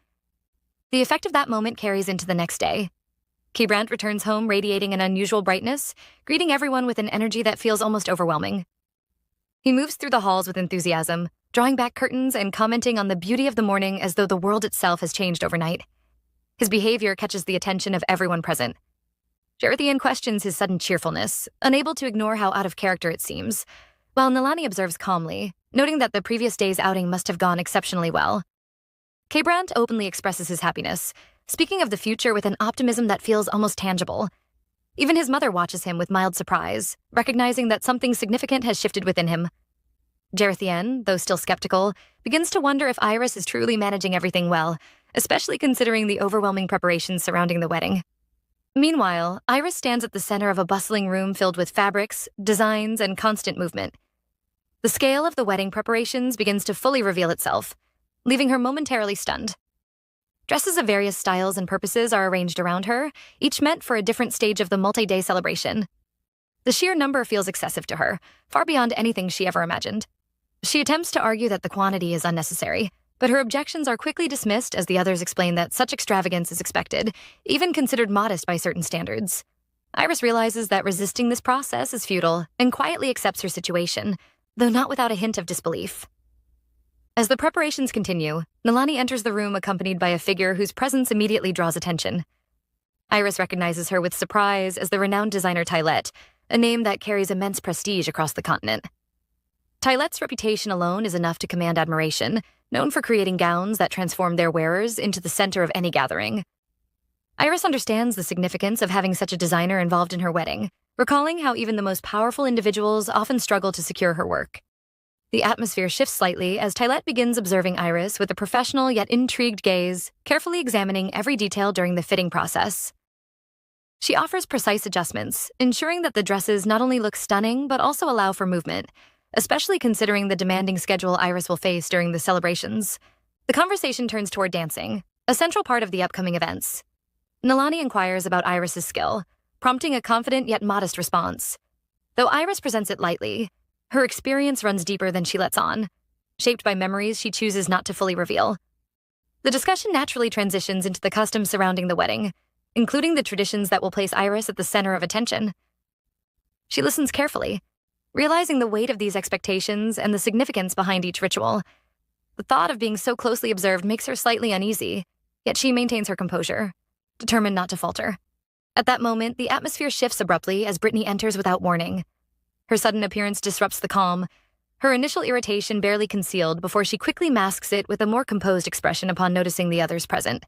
The effect of that moment carries into the next day. K. Brandt returns home radiating an unusual brightness, greeting everyone with an energy that feels almost overwhelming. He moves through the halls with enthusiasm, drawing back curtains and commenting on the beauty of the morning as though the world itself has changed overnight. His behavior catches the attention of everyone present. Jarethian questions his sudden cheerfulness, unable to ignore how out of character it seems, while Nalani observes calmly, noting that the previous day's outing must have gone exceptionally well. K. Brandt openly expresses his happiness, speaking of the future with an optimism that feels almost tangible. Even his mother watches him with mild surprise, recognizing that something significant has shifted within him. Jarethian, though still skeptical, begins to wonder if Iris is truly managing everything well, especially considering the overwhelming preparations surrounding the wedding. Meanwhile, Iris stands at the center of a bustling room filled with fabrics, designs, and constant movement. The scale of the wedding preparations begins to fully reveal itself, leaving her momentarily stunned. Dresses of various styles and purposes are arranged around her, each meant for a different stage of the multi-day celebration. The sheer number feels excessive to her, far beyond anything she ever imagined. She attempts to argue that the quantity is unnecessary, but her objections are quickly dismissed as the others explain that such extravagance is expected, even considered modest by certain standards. Iris realizes that resisting this process is futile and quietly accepts her situation, though not without a hint of disbelief. As the preparations continue, Nalani enters the room accompanied by a figure whose presence immediately draws attention. Iris recognizes her with surprise as the renowned designer Tylette, a name that carries immense prestige across the continent. Tylette's reputation alone is enough to command admiration, known for creating gowns that transform their wearers into the center of any gathering. Iris understands the significance of having such a designer involved in her wedding, recalling how even the most powerful individuals often struggle to secure her work. The atmosphere shifts slightly as Tylette begins observing Iris with a professional yet intrigued gaze, carefully examining every detail during the fitting process. She offers precise adjustments, ensuring that the dresses not only look stunning but also allow for movement, especially considering the demanding schedule Iris will face during the celebrations. The conversation turns toward dancing, a central part of the upcoming events. Nalani inquires about Iris's skill, prompting a confident yet modest response. Though Iris presents it lightly, her experience runs deeper than she lets on, shaped by memories she chooses not to fully reveal. The discussion naturally transitions into the customs surrounding the wedding, including the traditions that will place Iris at the center of attention. She listens carefully, realizing the weight of these expectations and the significance behind each ritual. The thought of being so closely observed makes her slightly uneasy, yet she maintains her composure, determined not to falter. At that moment, the atmosphere shifts abruptly as Brittany enters without warning. Her sudden appearance disrupts the calm, her initial irritation barely concealed before she quickly masks it with a more composed expression upon noticing the others present.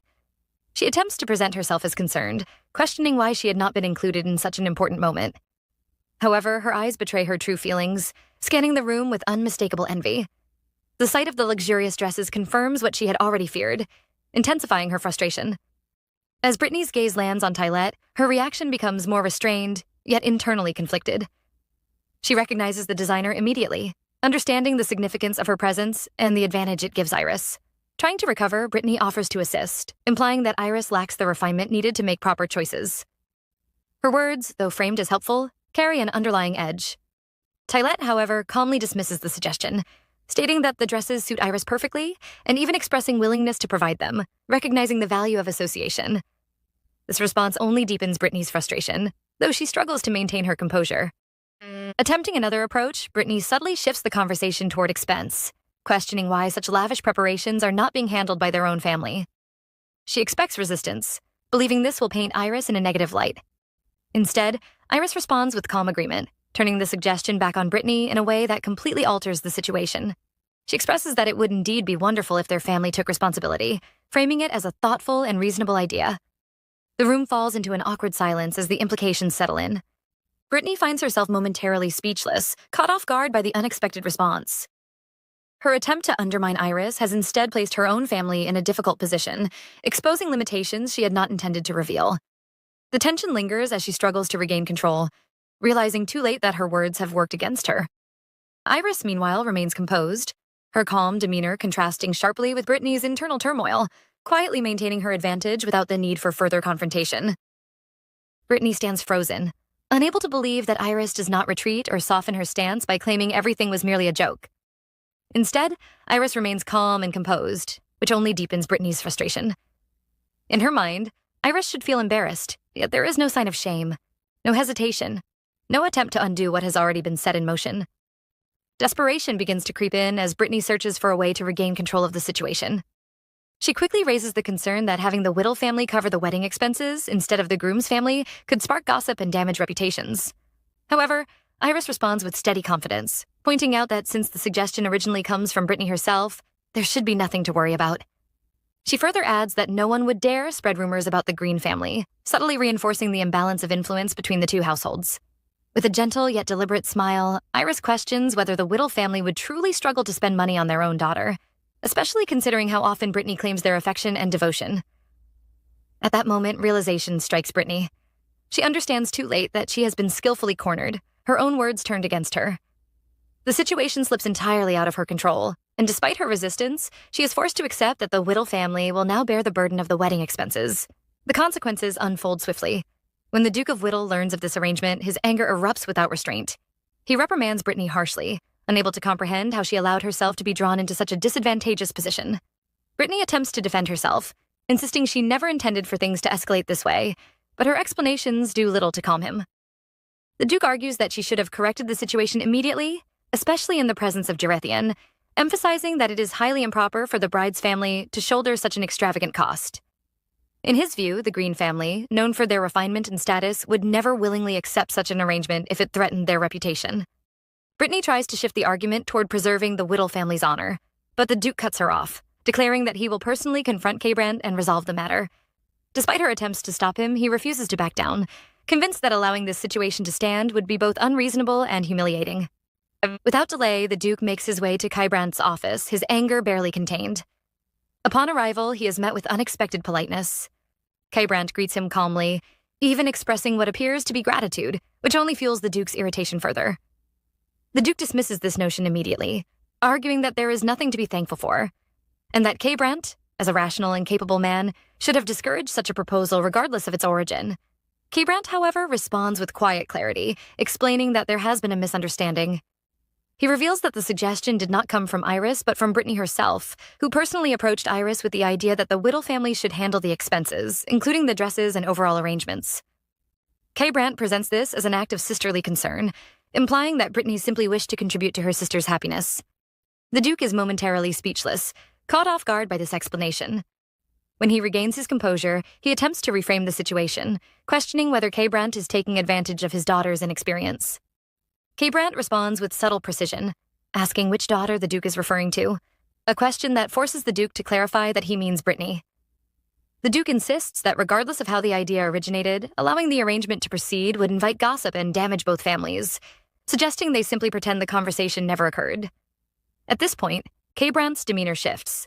She attempts to present herself as concerned, questioning why she had not been included in such an important moment. However, her eyes betray her true feelings, scanning the room with unmistakable envy. The sight of the luxurious dresses confirms what she had already feared, intensifying her frustration. As Brittany's gaze lands on Tylette, her reaction becomes more restrained, yet internally conflicted. She recognizes the designer immediately, understanding the significance of her presence and the advantage it gives Iris. Trying to recover, Brittany offers to assist, implying that Iris lacks the refinement needed to make proper choices. Her words, though framed as helpful, carry an underlying edge. Tylette, however, calmly dismisses the suggestion, stating that the dresses suit Iris perfectly and even expressing willingness to provide them, recognizing the value of association. This response only deepens Brittany's frustration, though she struggles to maintain her composure. Attempting another approach, Brittany subtly shifts the conversation toward expense, questioning why such lavish preparations are not being handled by their own family. She expects resistance, believing this will paint Iris in a negative light. Instead, Iris responds with calm agreement, turning the suggestion back on Brittany in a way that completely alters the situation. She expresses that it would indeed be wonderful if their family took responsibility, framing it as a thoughtful and reasonable idea. The room falls into an awkward silence as the implications settle in. Brittany finds herself momentarily speechless, caught off guard by the unexpected response. Her attempt to undermine Iris has instead placed her own family in a difficult position, exposing limitations she had not intended to reveal. The tension lingers as she struggles to regain control, realizing too late that her words have worked against her. Iris, meanwhile, remains composed, her calm demeanor contrasting sharply with Brittany's internal turmoil, quietly maintaining her advantage without the need for further confrontation. Brittany stands frozen, unable to believe that Iris does not retreat or soften her stance by claiming everything was merely a joke. Instead, Iris remains calm and composed, which only deepens Brittany's frustration. In her mind, Iris should feel embarrassed, yet there is no sign of shame, no hesitation, no attempt to undo what has already been set in motion. Desperation begins to creep in as Brittany searches for a way to regain control of the situation. She quickly raises the concern that having the Whittle family cover the wedding expenses instead of the groom's family could spark gossip and damage reputations. However, Iris responds with steady confidence, pointing out that since the suggestion originally comes from Brittany herself, there should be nothing to worry about. She further adds that no one would dare spread rumors about the Green family, subtly reinforcing the imbalance of influence between the two households. With a gentle yet deliberate smile, Iris questions whether the Whittle family would truly struggle to spend money on their own daughter, especially considering how often Brittany claims their affection and devotion. At that moment, realization strikes Brittany. She understands too late that she has been skillfully cornered, her own words turned against her. The situation slips entirely out of her control, and despite her resistance, she is forced to accept that the Whittle family will now bear the burden of the wedding expenses. The consequences unfold swiftly. When the Duke of Whittle learns of this arrangement, his anger erupts without restraint. He reprimands Brittany harshly, unable to comprehend how she allowed herself to be drawn into such a disadvantageous position. Brittany attempts to defend herself, insisting she never intended for things to escalate this way, but her explanations do little to calm him. The Duke argues that she should have corrected the situation immediately, especially in the presence of Jarethian, emphasizing that it is highly improper for the bride's family to shoulder such an extravagant cost. In his view, the Green family, known for their refinement and status, would never willingly accept such an arrangement if it threatened their reputation. Brittany tries to shift the argument toward preserving the Whittle family's honor, but the Duke cuts her off, declaring that he will personally confront Kbrand and resolve the matter. Despite her attempts to stop him, he refuses to back down, convinced that allowing this situation to stand would be both unreasonable and humiliating. Without delay, the Duke makes his way to Kybrandt's office, his anger barely contained. Upon arrival, he is met with unexpected politeness. Kybrandt greets him calmly, even expressing what appears to be gratitude, which only fuels the Duke's irritation further. The Duke dismisses this notion immediately, arguing that there is nothing to be thankful for, and that Kybrandt, as a rational and capable man, should have discouraged such a proposal regardless of its origin. Kybrandt, however, responds with quiet clarity, explaining that there has been a misunderstanding. He reveals that the suggestion did not come from Iris, but from Brittany herself, who personally approached Iris with the idea that the Whittle family should handle the expenses, including the dresses and overall arrangements. Kay Brandt presents this as an act of sisterly concern, implying that Brittany simply wished to contribute to her sister's happiness. The Duke is momentarily speechless, caught off guard by this explanation. When he regains his composure, he attempts to reframe the situation, questioning whether Kay Brandt is taking advantage of his daughter's inexperience. Kay Brandt responds with subtle precision, asking which daughter the Duke is referring to, a question that forces the Duke to clarify that he means Brittany. The Duke insists that regardless of how the idea originated, allowing the arrangement to proceed would invite gossip and damage both families, suggesting they simply pretend the conversation never occurred. At this point, Kay Brandt's demeanor shifts.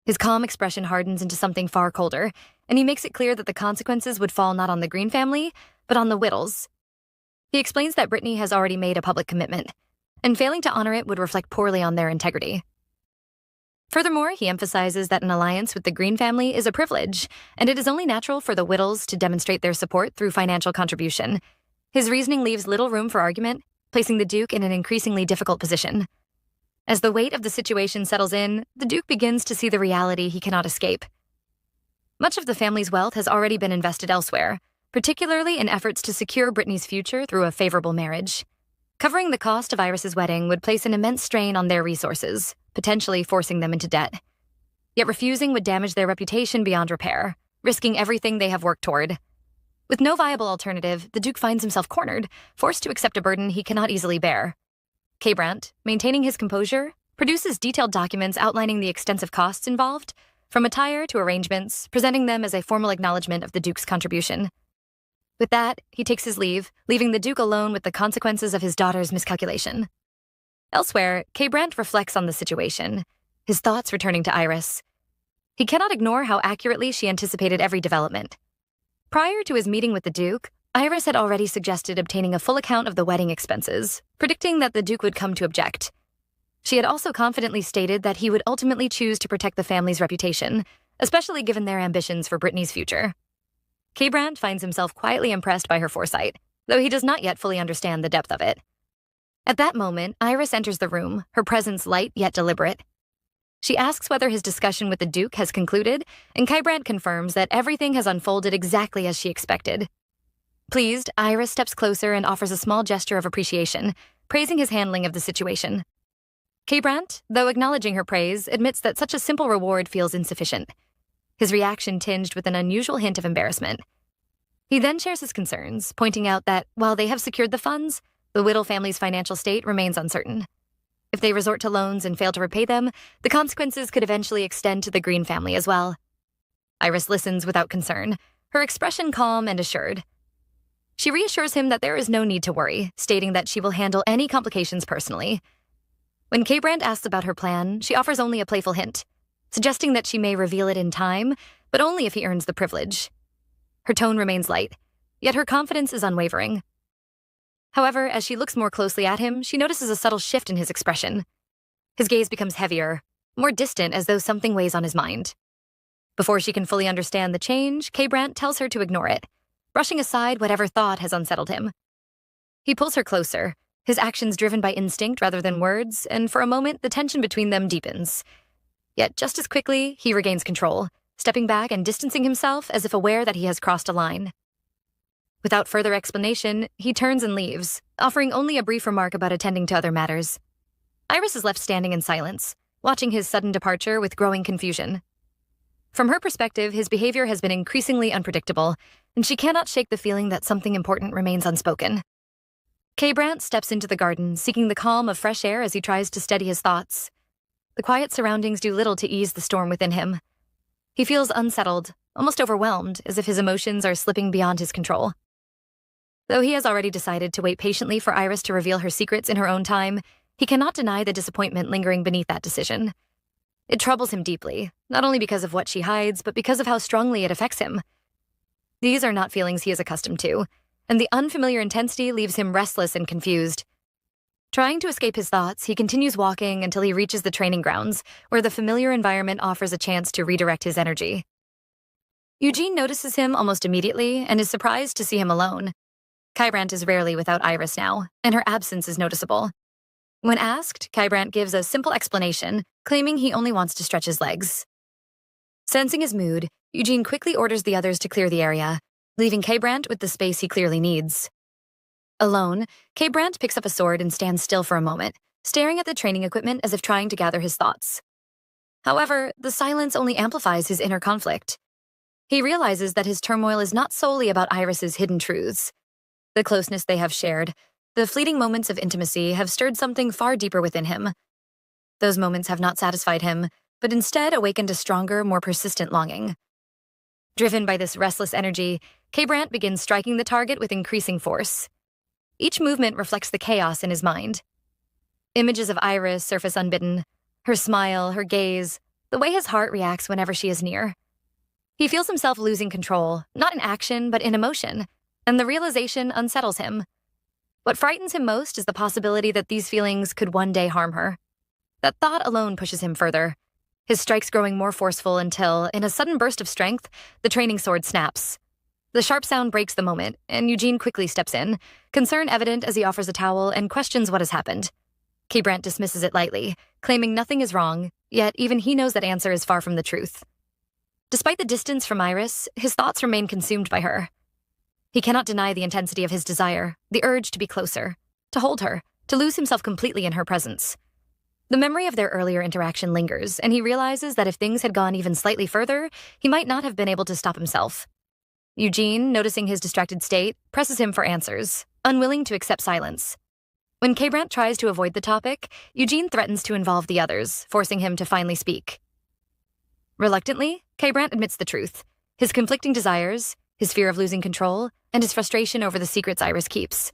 His calm expression hardens into something far colder, and he makes it clear that the consequences would fall not on the Green family, but on the Whittles. He explains that Brittany has already made a public commitment, and failing to honor it would reflect poorly on their integrity. Furthermore, he emphasizes that an alliance with the Green family is a privilege, and it is only natural for the Whittles to demonstrate their support through financial contribution. His reasoning leaves little room for argument, placing the Duke in an increasingly difficult position. As the weight of the situation settles in, the Duke begins to see the reality he cannot escape. Much of the family's wealth has already been invested elsewhere, particularly in efforts to secure Brittany's future through a favorable marriage. Covering the cost of Iris's wedding would place an immense strain on their resources, potentially forcing them into debt. Yet refusing would damage their reputation beyond repair, risking everything they have worked toward. With no viable alternative, the Duke finds himself cornered, forced to accept a burden he cannot easily bear. Kay Brandt, maintaining his composure, produces detailed documents outlining the extensive costs involved, from attire to arrangements, presenting them as a formal acknowledgement of the Duke's contribution. With that, he takes his leave, leaving the Duke alone with the consequences of his daughter's miscalculation. Elsewhere, Kay Brandt reflects on the situation, his thoughts returning to Iris. He cannot ignore how accurately she anticipated every development. Prior to his meeting with the Duke, Iris had already suggested obtaining a full account of the wedding expenses, predicting that the Duke would come to object. She had also confidently stated that he would ultimately choose to protect the family's reputation, especially given their ambitions for Brittany's future. Kay Brandt finds himself quietly impressed by her foresight, though he does not yet fully understand the depth of it. At that moment, Iris enters the room, her presence light yet deliberate. She asks whether his discussion with the Duke has concluded, and Kay Brandt confirms that everything has unfolded exactly as she expected. Pleased, Iris steps closer and offers a small gesture of appreciation, praising his handling of the situation. Kay Brandt, though acknowledging her praise, admits that such a simple reward feels insufficient, his reaction tinged with an unusual hint of embarrassment. He then shares his concerns, pointing out that, while they have secured the funds, the Whittle family's financial state remains uncertain. If they resort to loans and fail to repay them, the consequences could eventually extend to the Green family as well. Iris listens without concern, her expression calm and assured. She reassures him that there is no need to worry, stating that she will handle any complications personally. When Kay Brandt asks about her plan, she offers only a playful hint, suggesting that she may reveal it in time, but only if he earns the privilege. Her tone remains light, yet her confidence is unwavering. However, as she looks more closely at him, she notices a subtle shift in his expression. His gaze becomes heavier, more distant, as though something weighs on his mind. Before she can fully understand the change, Kay Brandt tells her to ignore it, brushing aside whatever thought has unsettled him. He pulls her closer, his actions driven by instinct rather than words, and for a moment the tension between them deepens. Yet just as quickly, he regains control, stepping back and distancing himself as if aware that he has crossed a line. Without further explanation, he turns and leaves, offering only a brief remark about attending to other matters. Iris is left standing in silence, watching his sudden departure with growing confusion. From her perspective, his behavior has been increasingly unpredictable, and she cannot shake the feeling that something important remains unspoken. Kay Brandt steps into the garden, seeking the calm of fresh air as he tries to steady his thoughts. The quiet surroundings do little to ease the storm within him. He feels unsettled, almost overwhelmed, as if his emotions are slipping beyond his control. Though he has already decided to wait patiently for Iris to reveal her secrets in her own time, he cannot deny the disappointment lingering beneath that decision. It troubles him deeply, not only because of what she hides, but because of how strongly it affects him. These are not feelings he is accustomed to, and the unfamiliar intensity leaves him restless and confused. Trying to escape his thoughts, he continues walking until he reaches the training grounds, where the familiar environment offers a chance to redirect his energy. Eugene notices him almost immediately and is surprised to see him alone. Kay Brandt is rarely without Iris now, and her absence is noticeable. When asked, Kybrandt gives a simple explanation, claiming he only wants to stretch his legs. Sensing his mood, Eugene quickly orders the others to clear the area, leaving Kybrandt with the space he clearly needs. Alone, Kybrandt picks up a sword and stands still for a moment, staring at the training equipment as if trying to gather his thoughts. However, the silence only amplifies his inner conflict. He realizes that his turmoil is not solely about Iris's hidden truths. The closeness they have shared, the fleeting moments of intimacy have stirred something far deeper within him. Those moments have not satisfied him, but instead awakened a stronger, more persistent longing. Driven by this restless energy, Kybrandt begins striking the target with increasing force. Each movement reflects the chaos in his mind. Images of Iris surface unbidden, her smile, her gaze, the way his heart reacts whenever she is near. He feels himself losing control, not in action, but in emotion, and the realization unsettles him. What frightens him most is the possibility that these feelings could one day harm her. That thought alone pushes him further, his strikes growing more forceful until, in a sudden burst of strength, the training sword snaps. The sharp sound breaks the moment, and Eugene quickly steps in, concern evident as he offers a towel and questions what has happened. Kybrandt dismisses it lightly, claiming nothing is wrong, yet even he knows that answer is far from the truth. Despite the distance from Iris, his thoughts remain consumed by her. He cannot deny the intensity of his desire, the urge to be closer, to hold her, to lose himself completely in her presence. The memory of their earlier interaction lingers, and he realizes that if things had gone even slightly further, he might not have been able to stop himself. Eugene, noticing his distracted state, presses him for answers, unwilling to accept silence. When Kybrandt tries to avoid the topic, Eugene threatens to involve the others, forcing him to finally speak. Reluctantly, Kybrandt admits the truth, his conflicting desires, his fear of losing control, and his frustration over the secrets Iris keeps.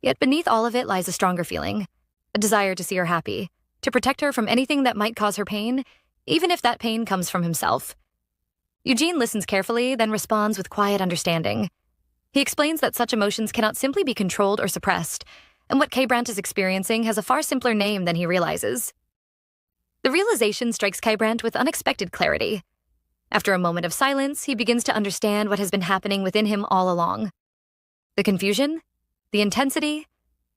Yet beneath all of it lies a stronger feeling, a desire to see her happy, to protect her from anything that might cause her pain, even if that pain comes from himself. Eugene listens carefully, then responds with quiet understanding. He explains that such emotions cannot simply be controlled or suppressed, and what Kybrandt is experiencing has a far simpler name than he realizes. The realization strikes Kybrandt with unexpected clarity. After a moment of silence, he begins to understand what has been happening within him all along. The confusion, the intensity,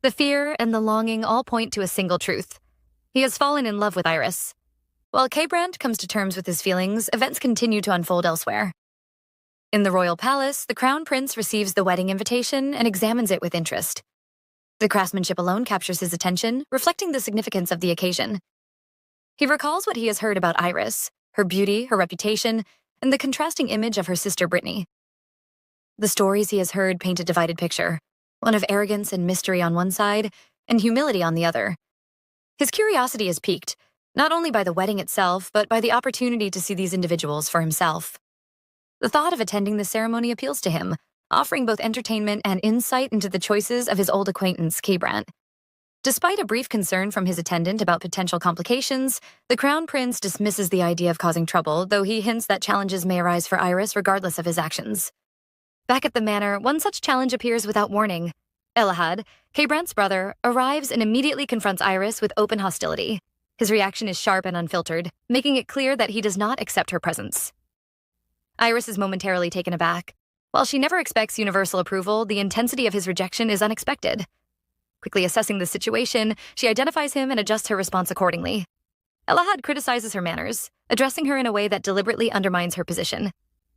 the fear, and the longing all point to a single truth. He has fallen in love with Iris. While Kybrandt comes to terms with his feelings, events continue to unfold elsewhere. In the royal palace, the crown prince receives the wedding invitation and examines it with interest. The craftsmanship alone captures his attention, reflecting the significance of the occasion. He recalls what he has heard about Iris, her beauty, her reputation, and the contrasting image of her sister Brittany. The stories he has heard paint a divided picture, one of arrogance and mystery on one side, and humility on the other. His curiosity is piqued, not only by the wedding itself, but by the opportunity to see these individuals for himself. The thought of attending the ceremony appeals to him, offering both entertainment and insight into the choices of his old acquaintance, Kybrandt. Despite a brief concern from his attendant about potential complications, the crown prince dismisses the idea of causing trouble, though he hints that challenges may arise for Iris regardless of his actions. Back at the manor, one such challenge appears without warning. Elahad, Kybrandt's brother, arrives and immediately confronts Iris with open hostility. His reaction is sharp and unfiltered, making it clear that he does not accept her presence. Iris is momentarily taken aback. While she never expects universal approval, the intensity of his rejection is unexpected. Quickly assessing the situation, she identifies him and adjusts her response accordingly. Elahad criticizes her manners, addressing her in a way that deliberately undermines her position.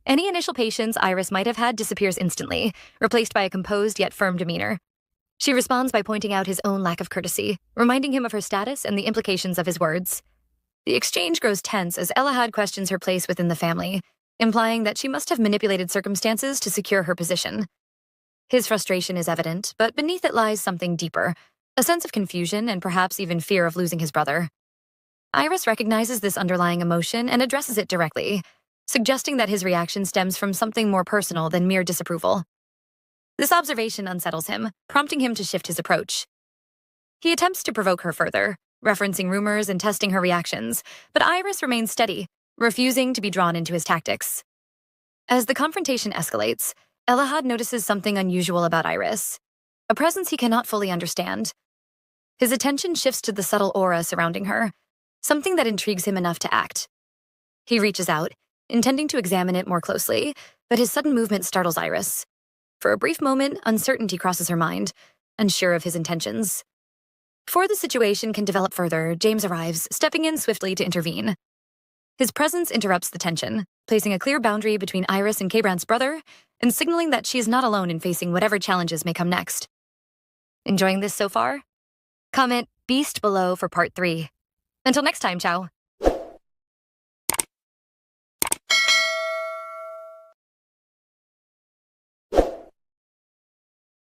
Any initial patience Iris might have had disappears instantly, replaced by a composed yet firm demeanor. She responds by pointing out his own lack of courtesy, reminding him of her status and the implications of his words. The exchange grows tense as Elahad questions her place within the family, implying that she must have manipulated circumstances to secure her position. His frustration is evident, but beneath it lies something deeper, a sense of confusion and perhaps even fear of losing his brother. Iris recognizes this underlying emotion and addresses it directly, suggesting that his reaction stems from something more personal than mere disapproval. This observation unsettles him, prompting him to shift his approach. He attempts to provoke her further, referencing rumors and testing her reactions, but Iris remains steady, refusing to be drawn into his tactics. As the confrontation escalates, Elahad notices something unusual about Iris, a presence he cannot fully understand. His attention shifts to the subtle aura surrounding her, something that intrigues him enough to act. He reaches out, intending to examine it more closely, but his sudden movement startles Iris. For a brief moment, uncertainty crosses her mind, unsure of his intentions. Before the situation can develop further, James arrives, stepping in swiftly to intervene. His presence interrupts the tension, placing a clear boundary between Iris and K-Brand's brother, and signaling that she is not alone in facing whatever challenges may come next. Enjoying this so far? Comment Beast below for part 3. Until next time, ciao.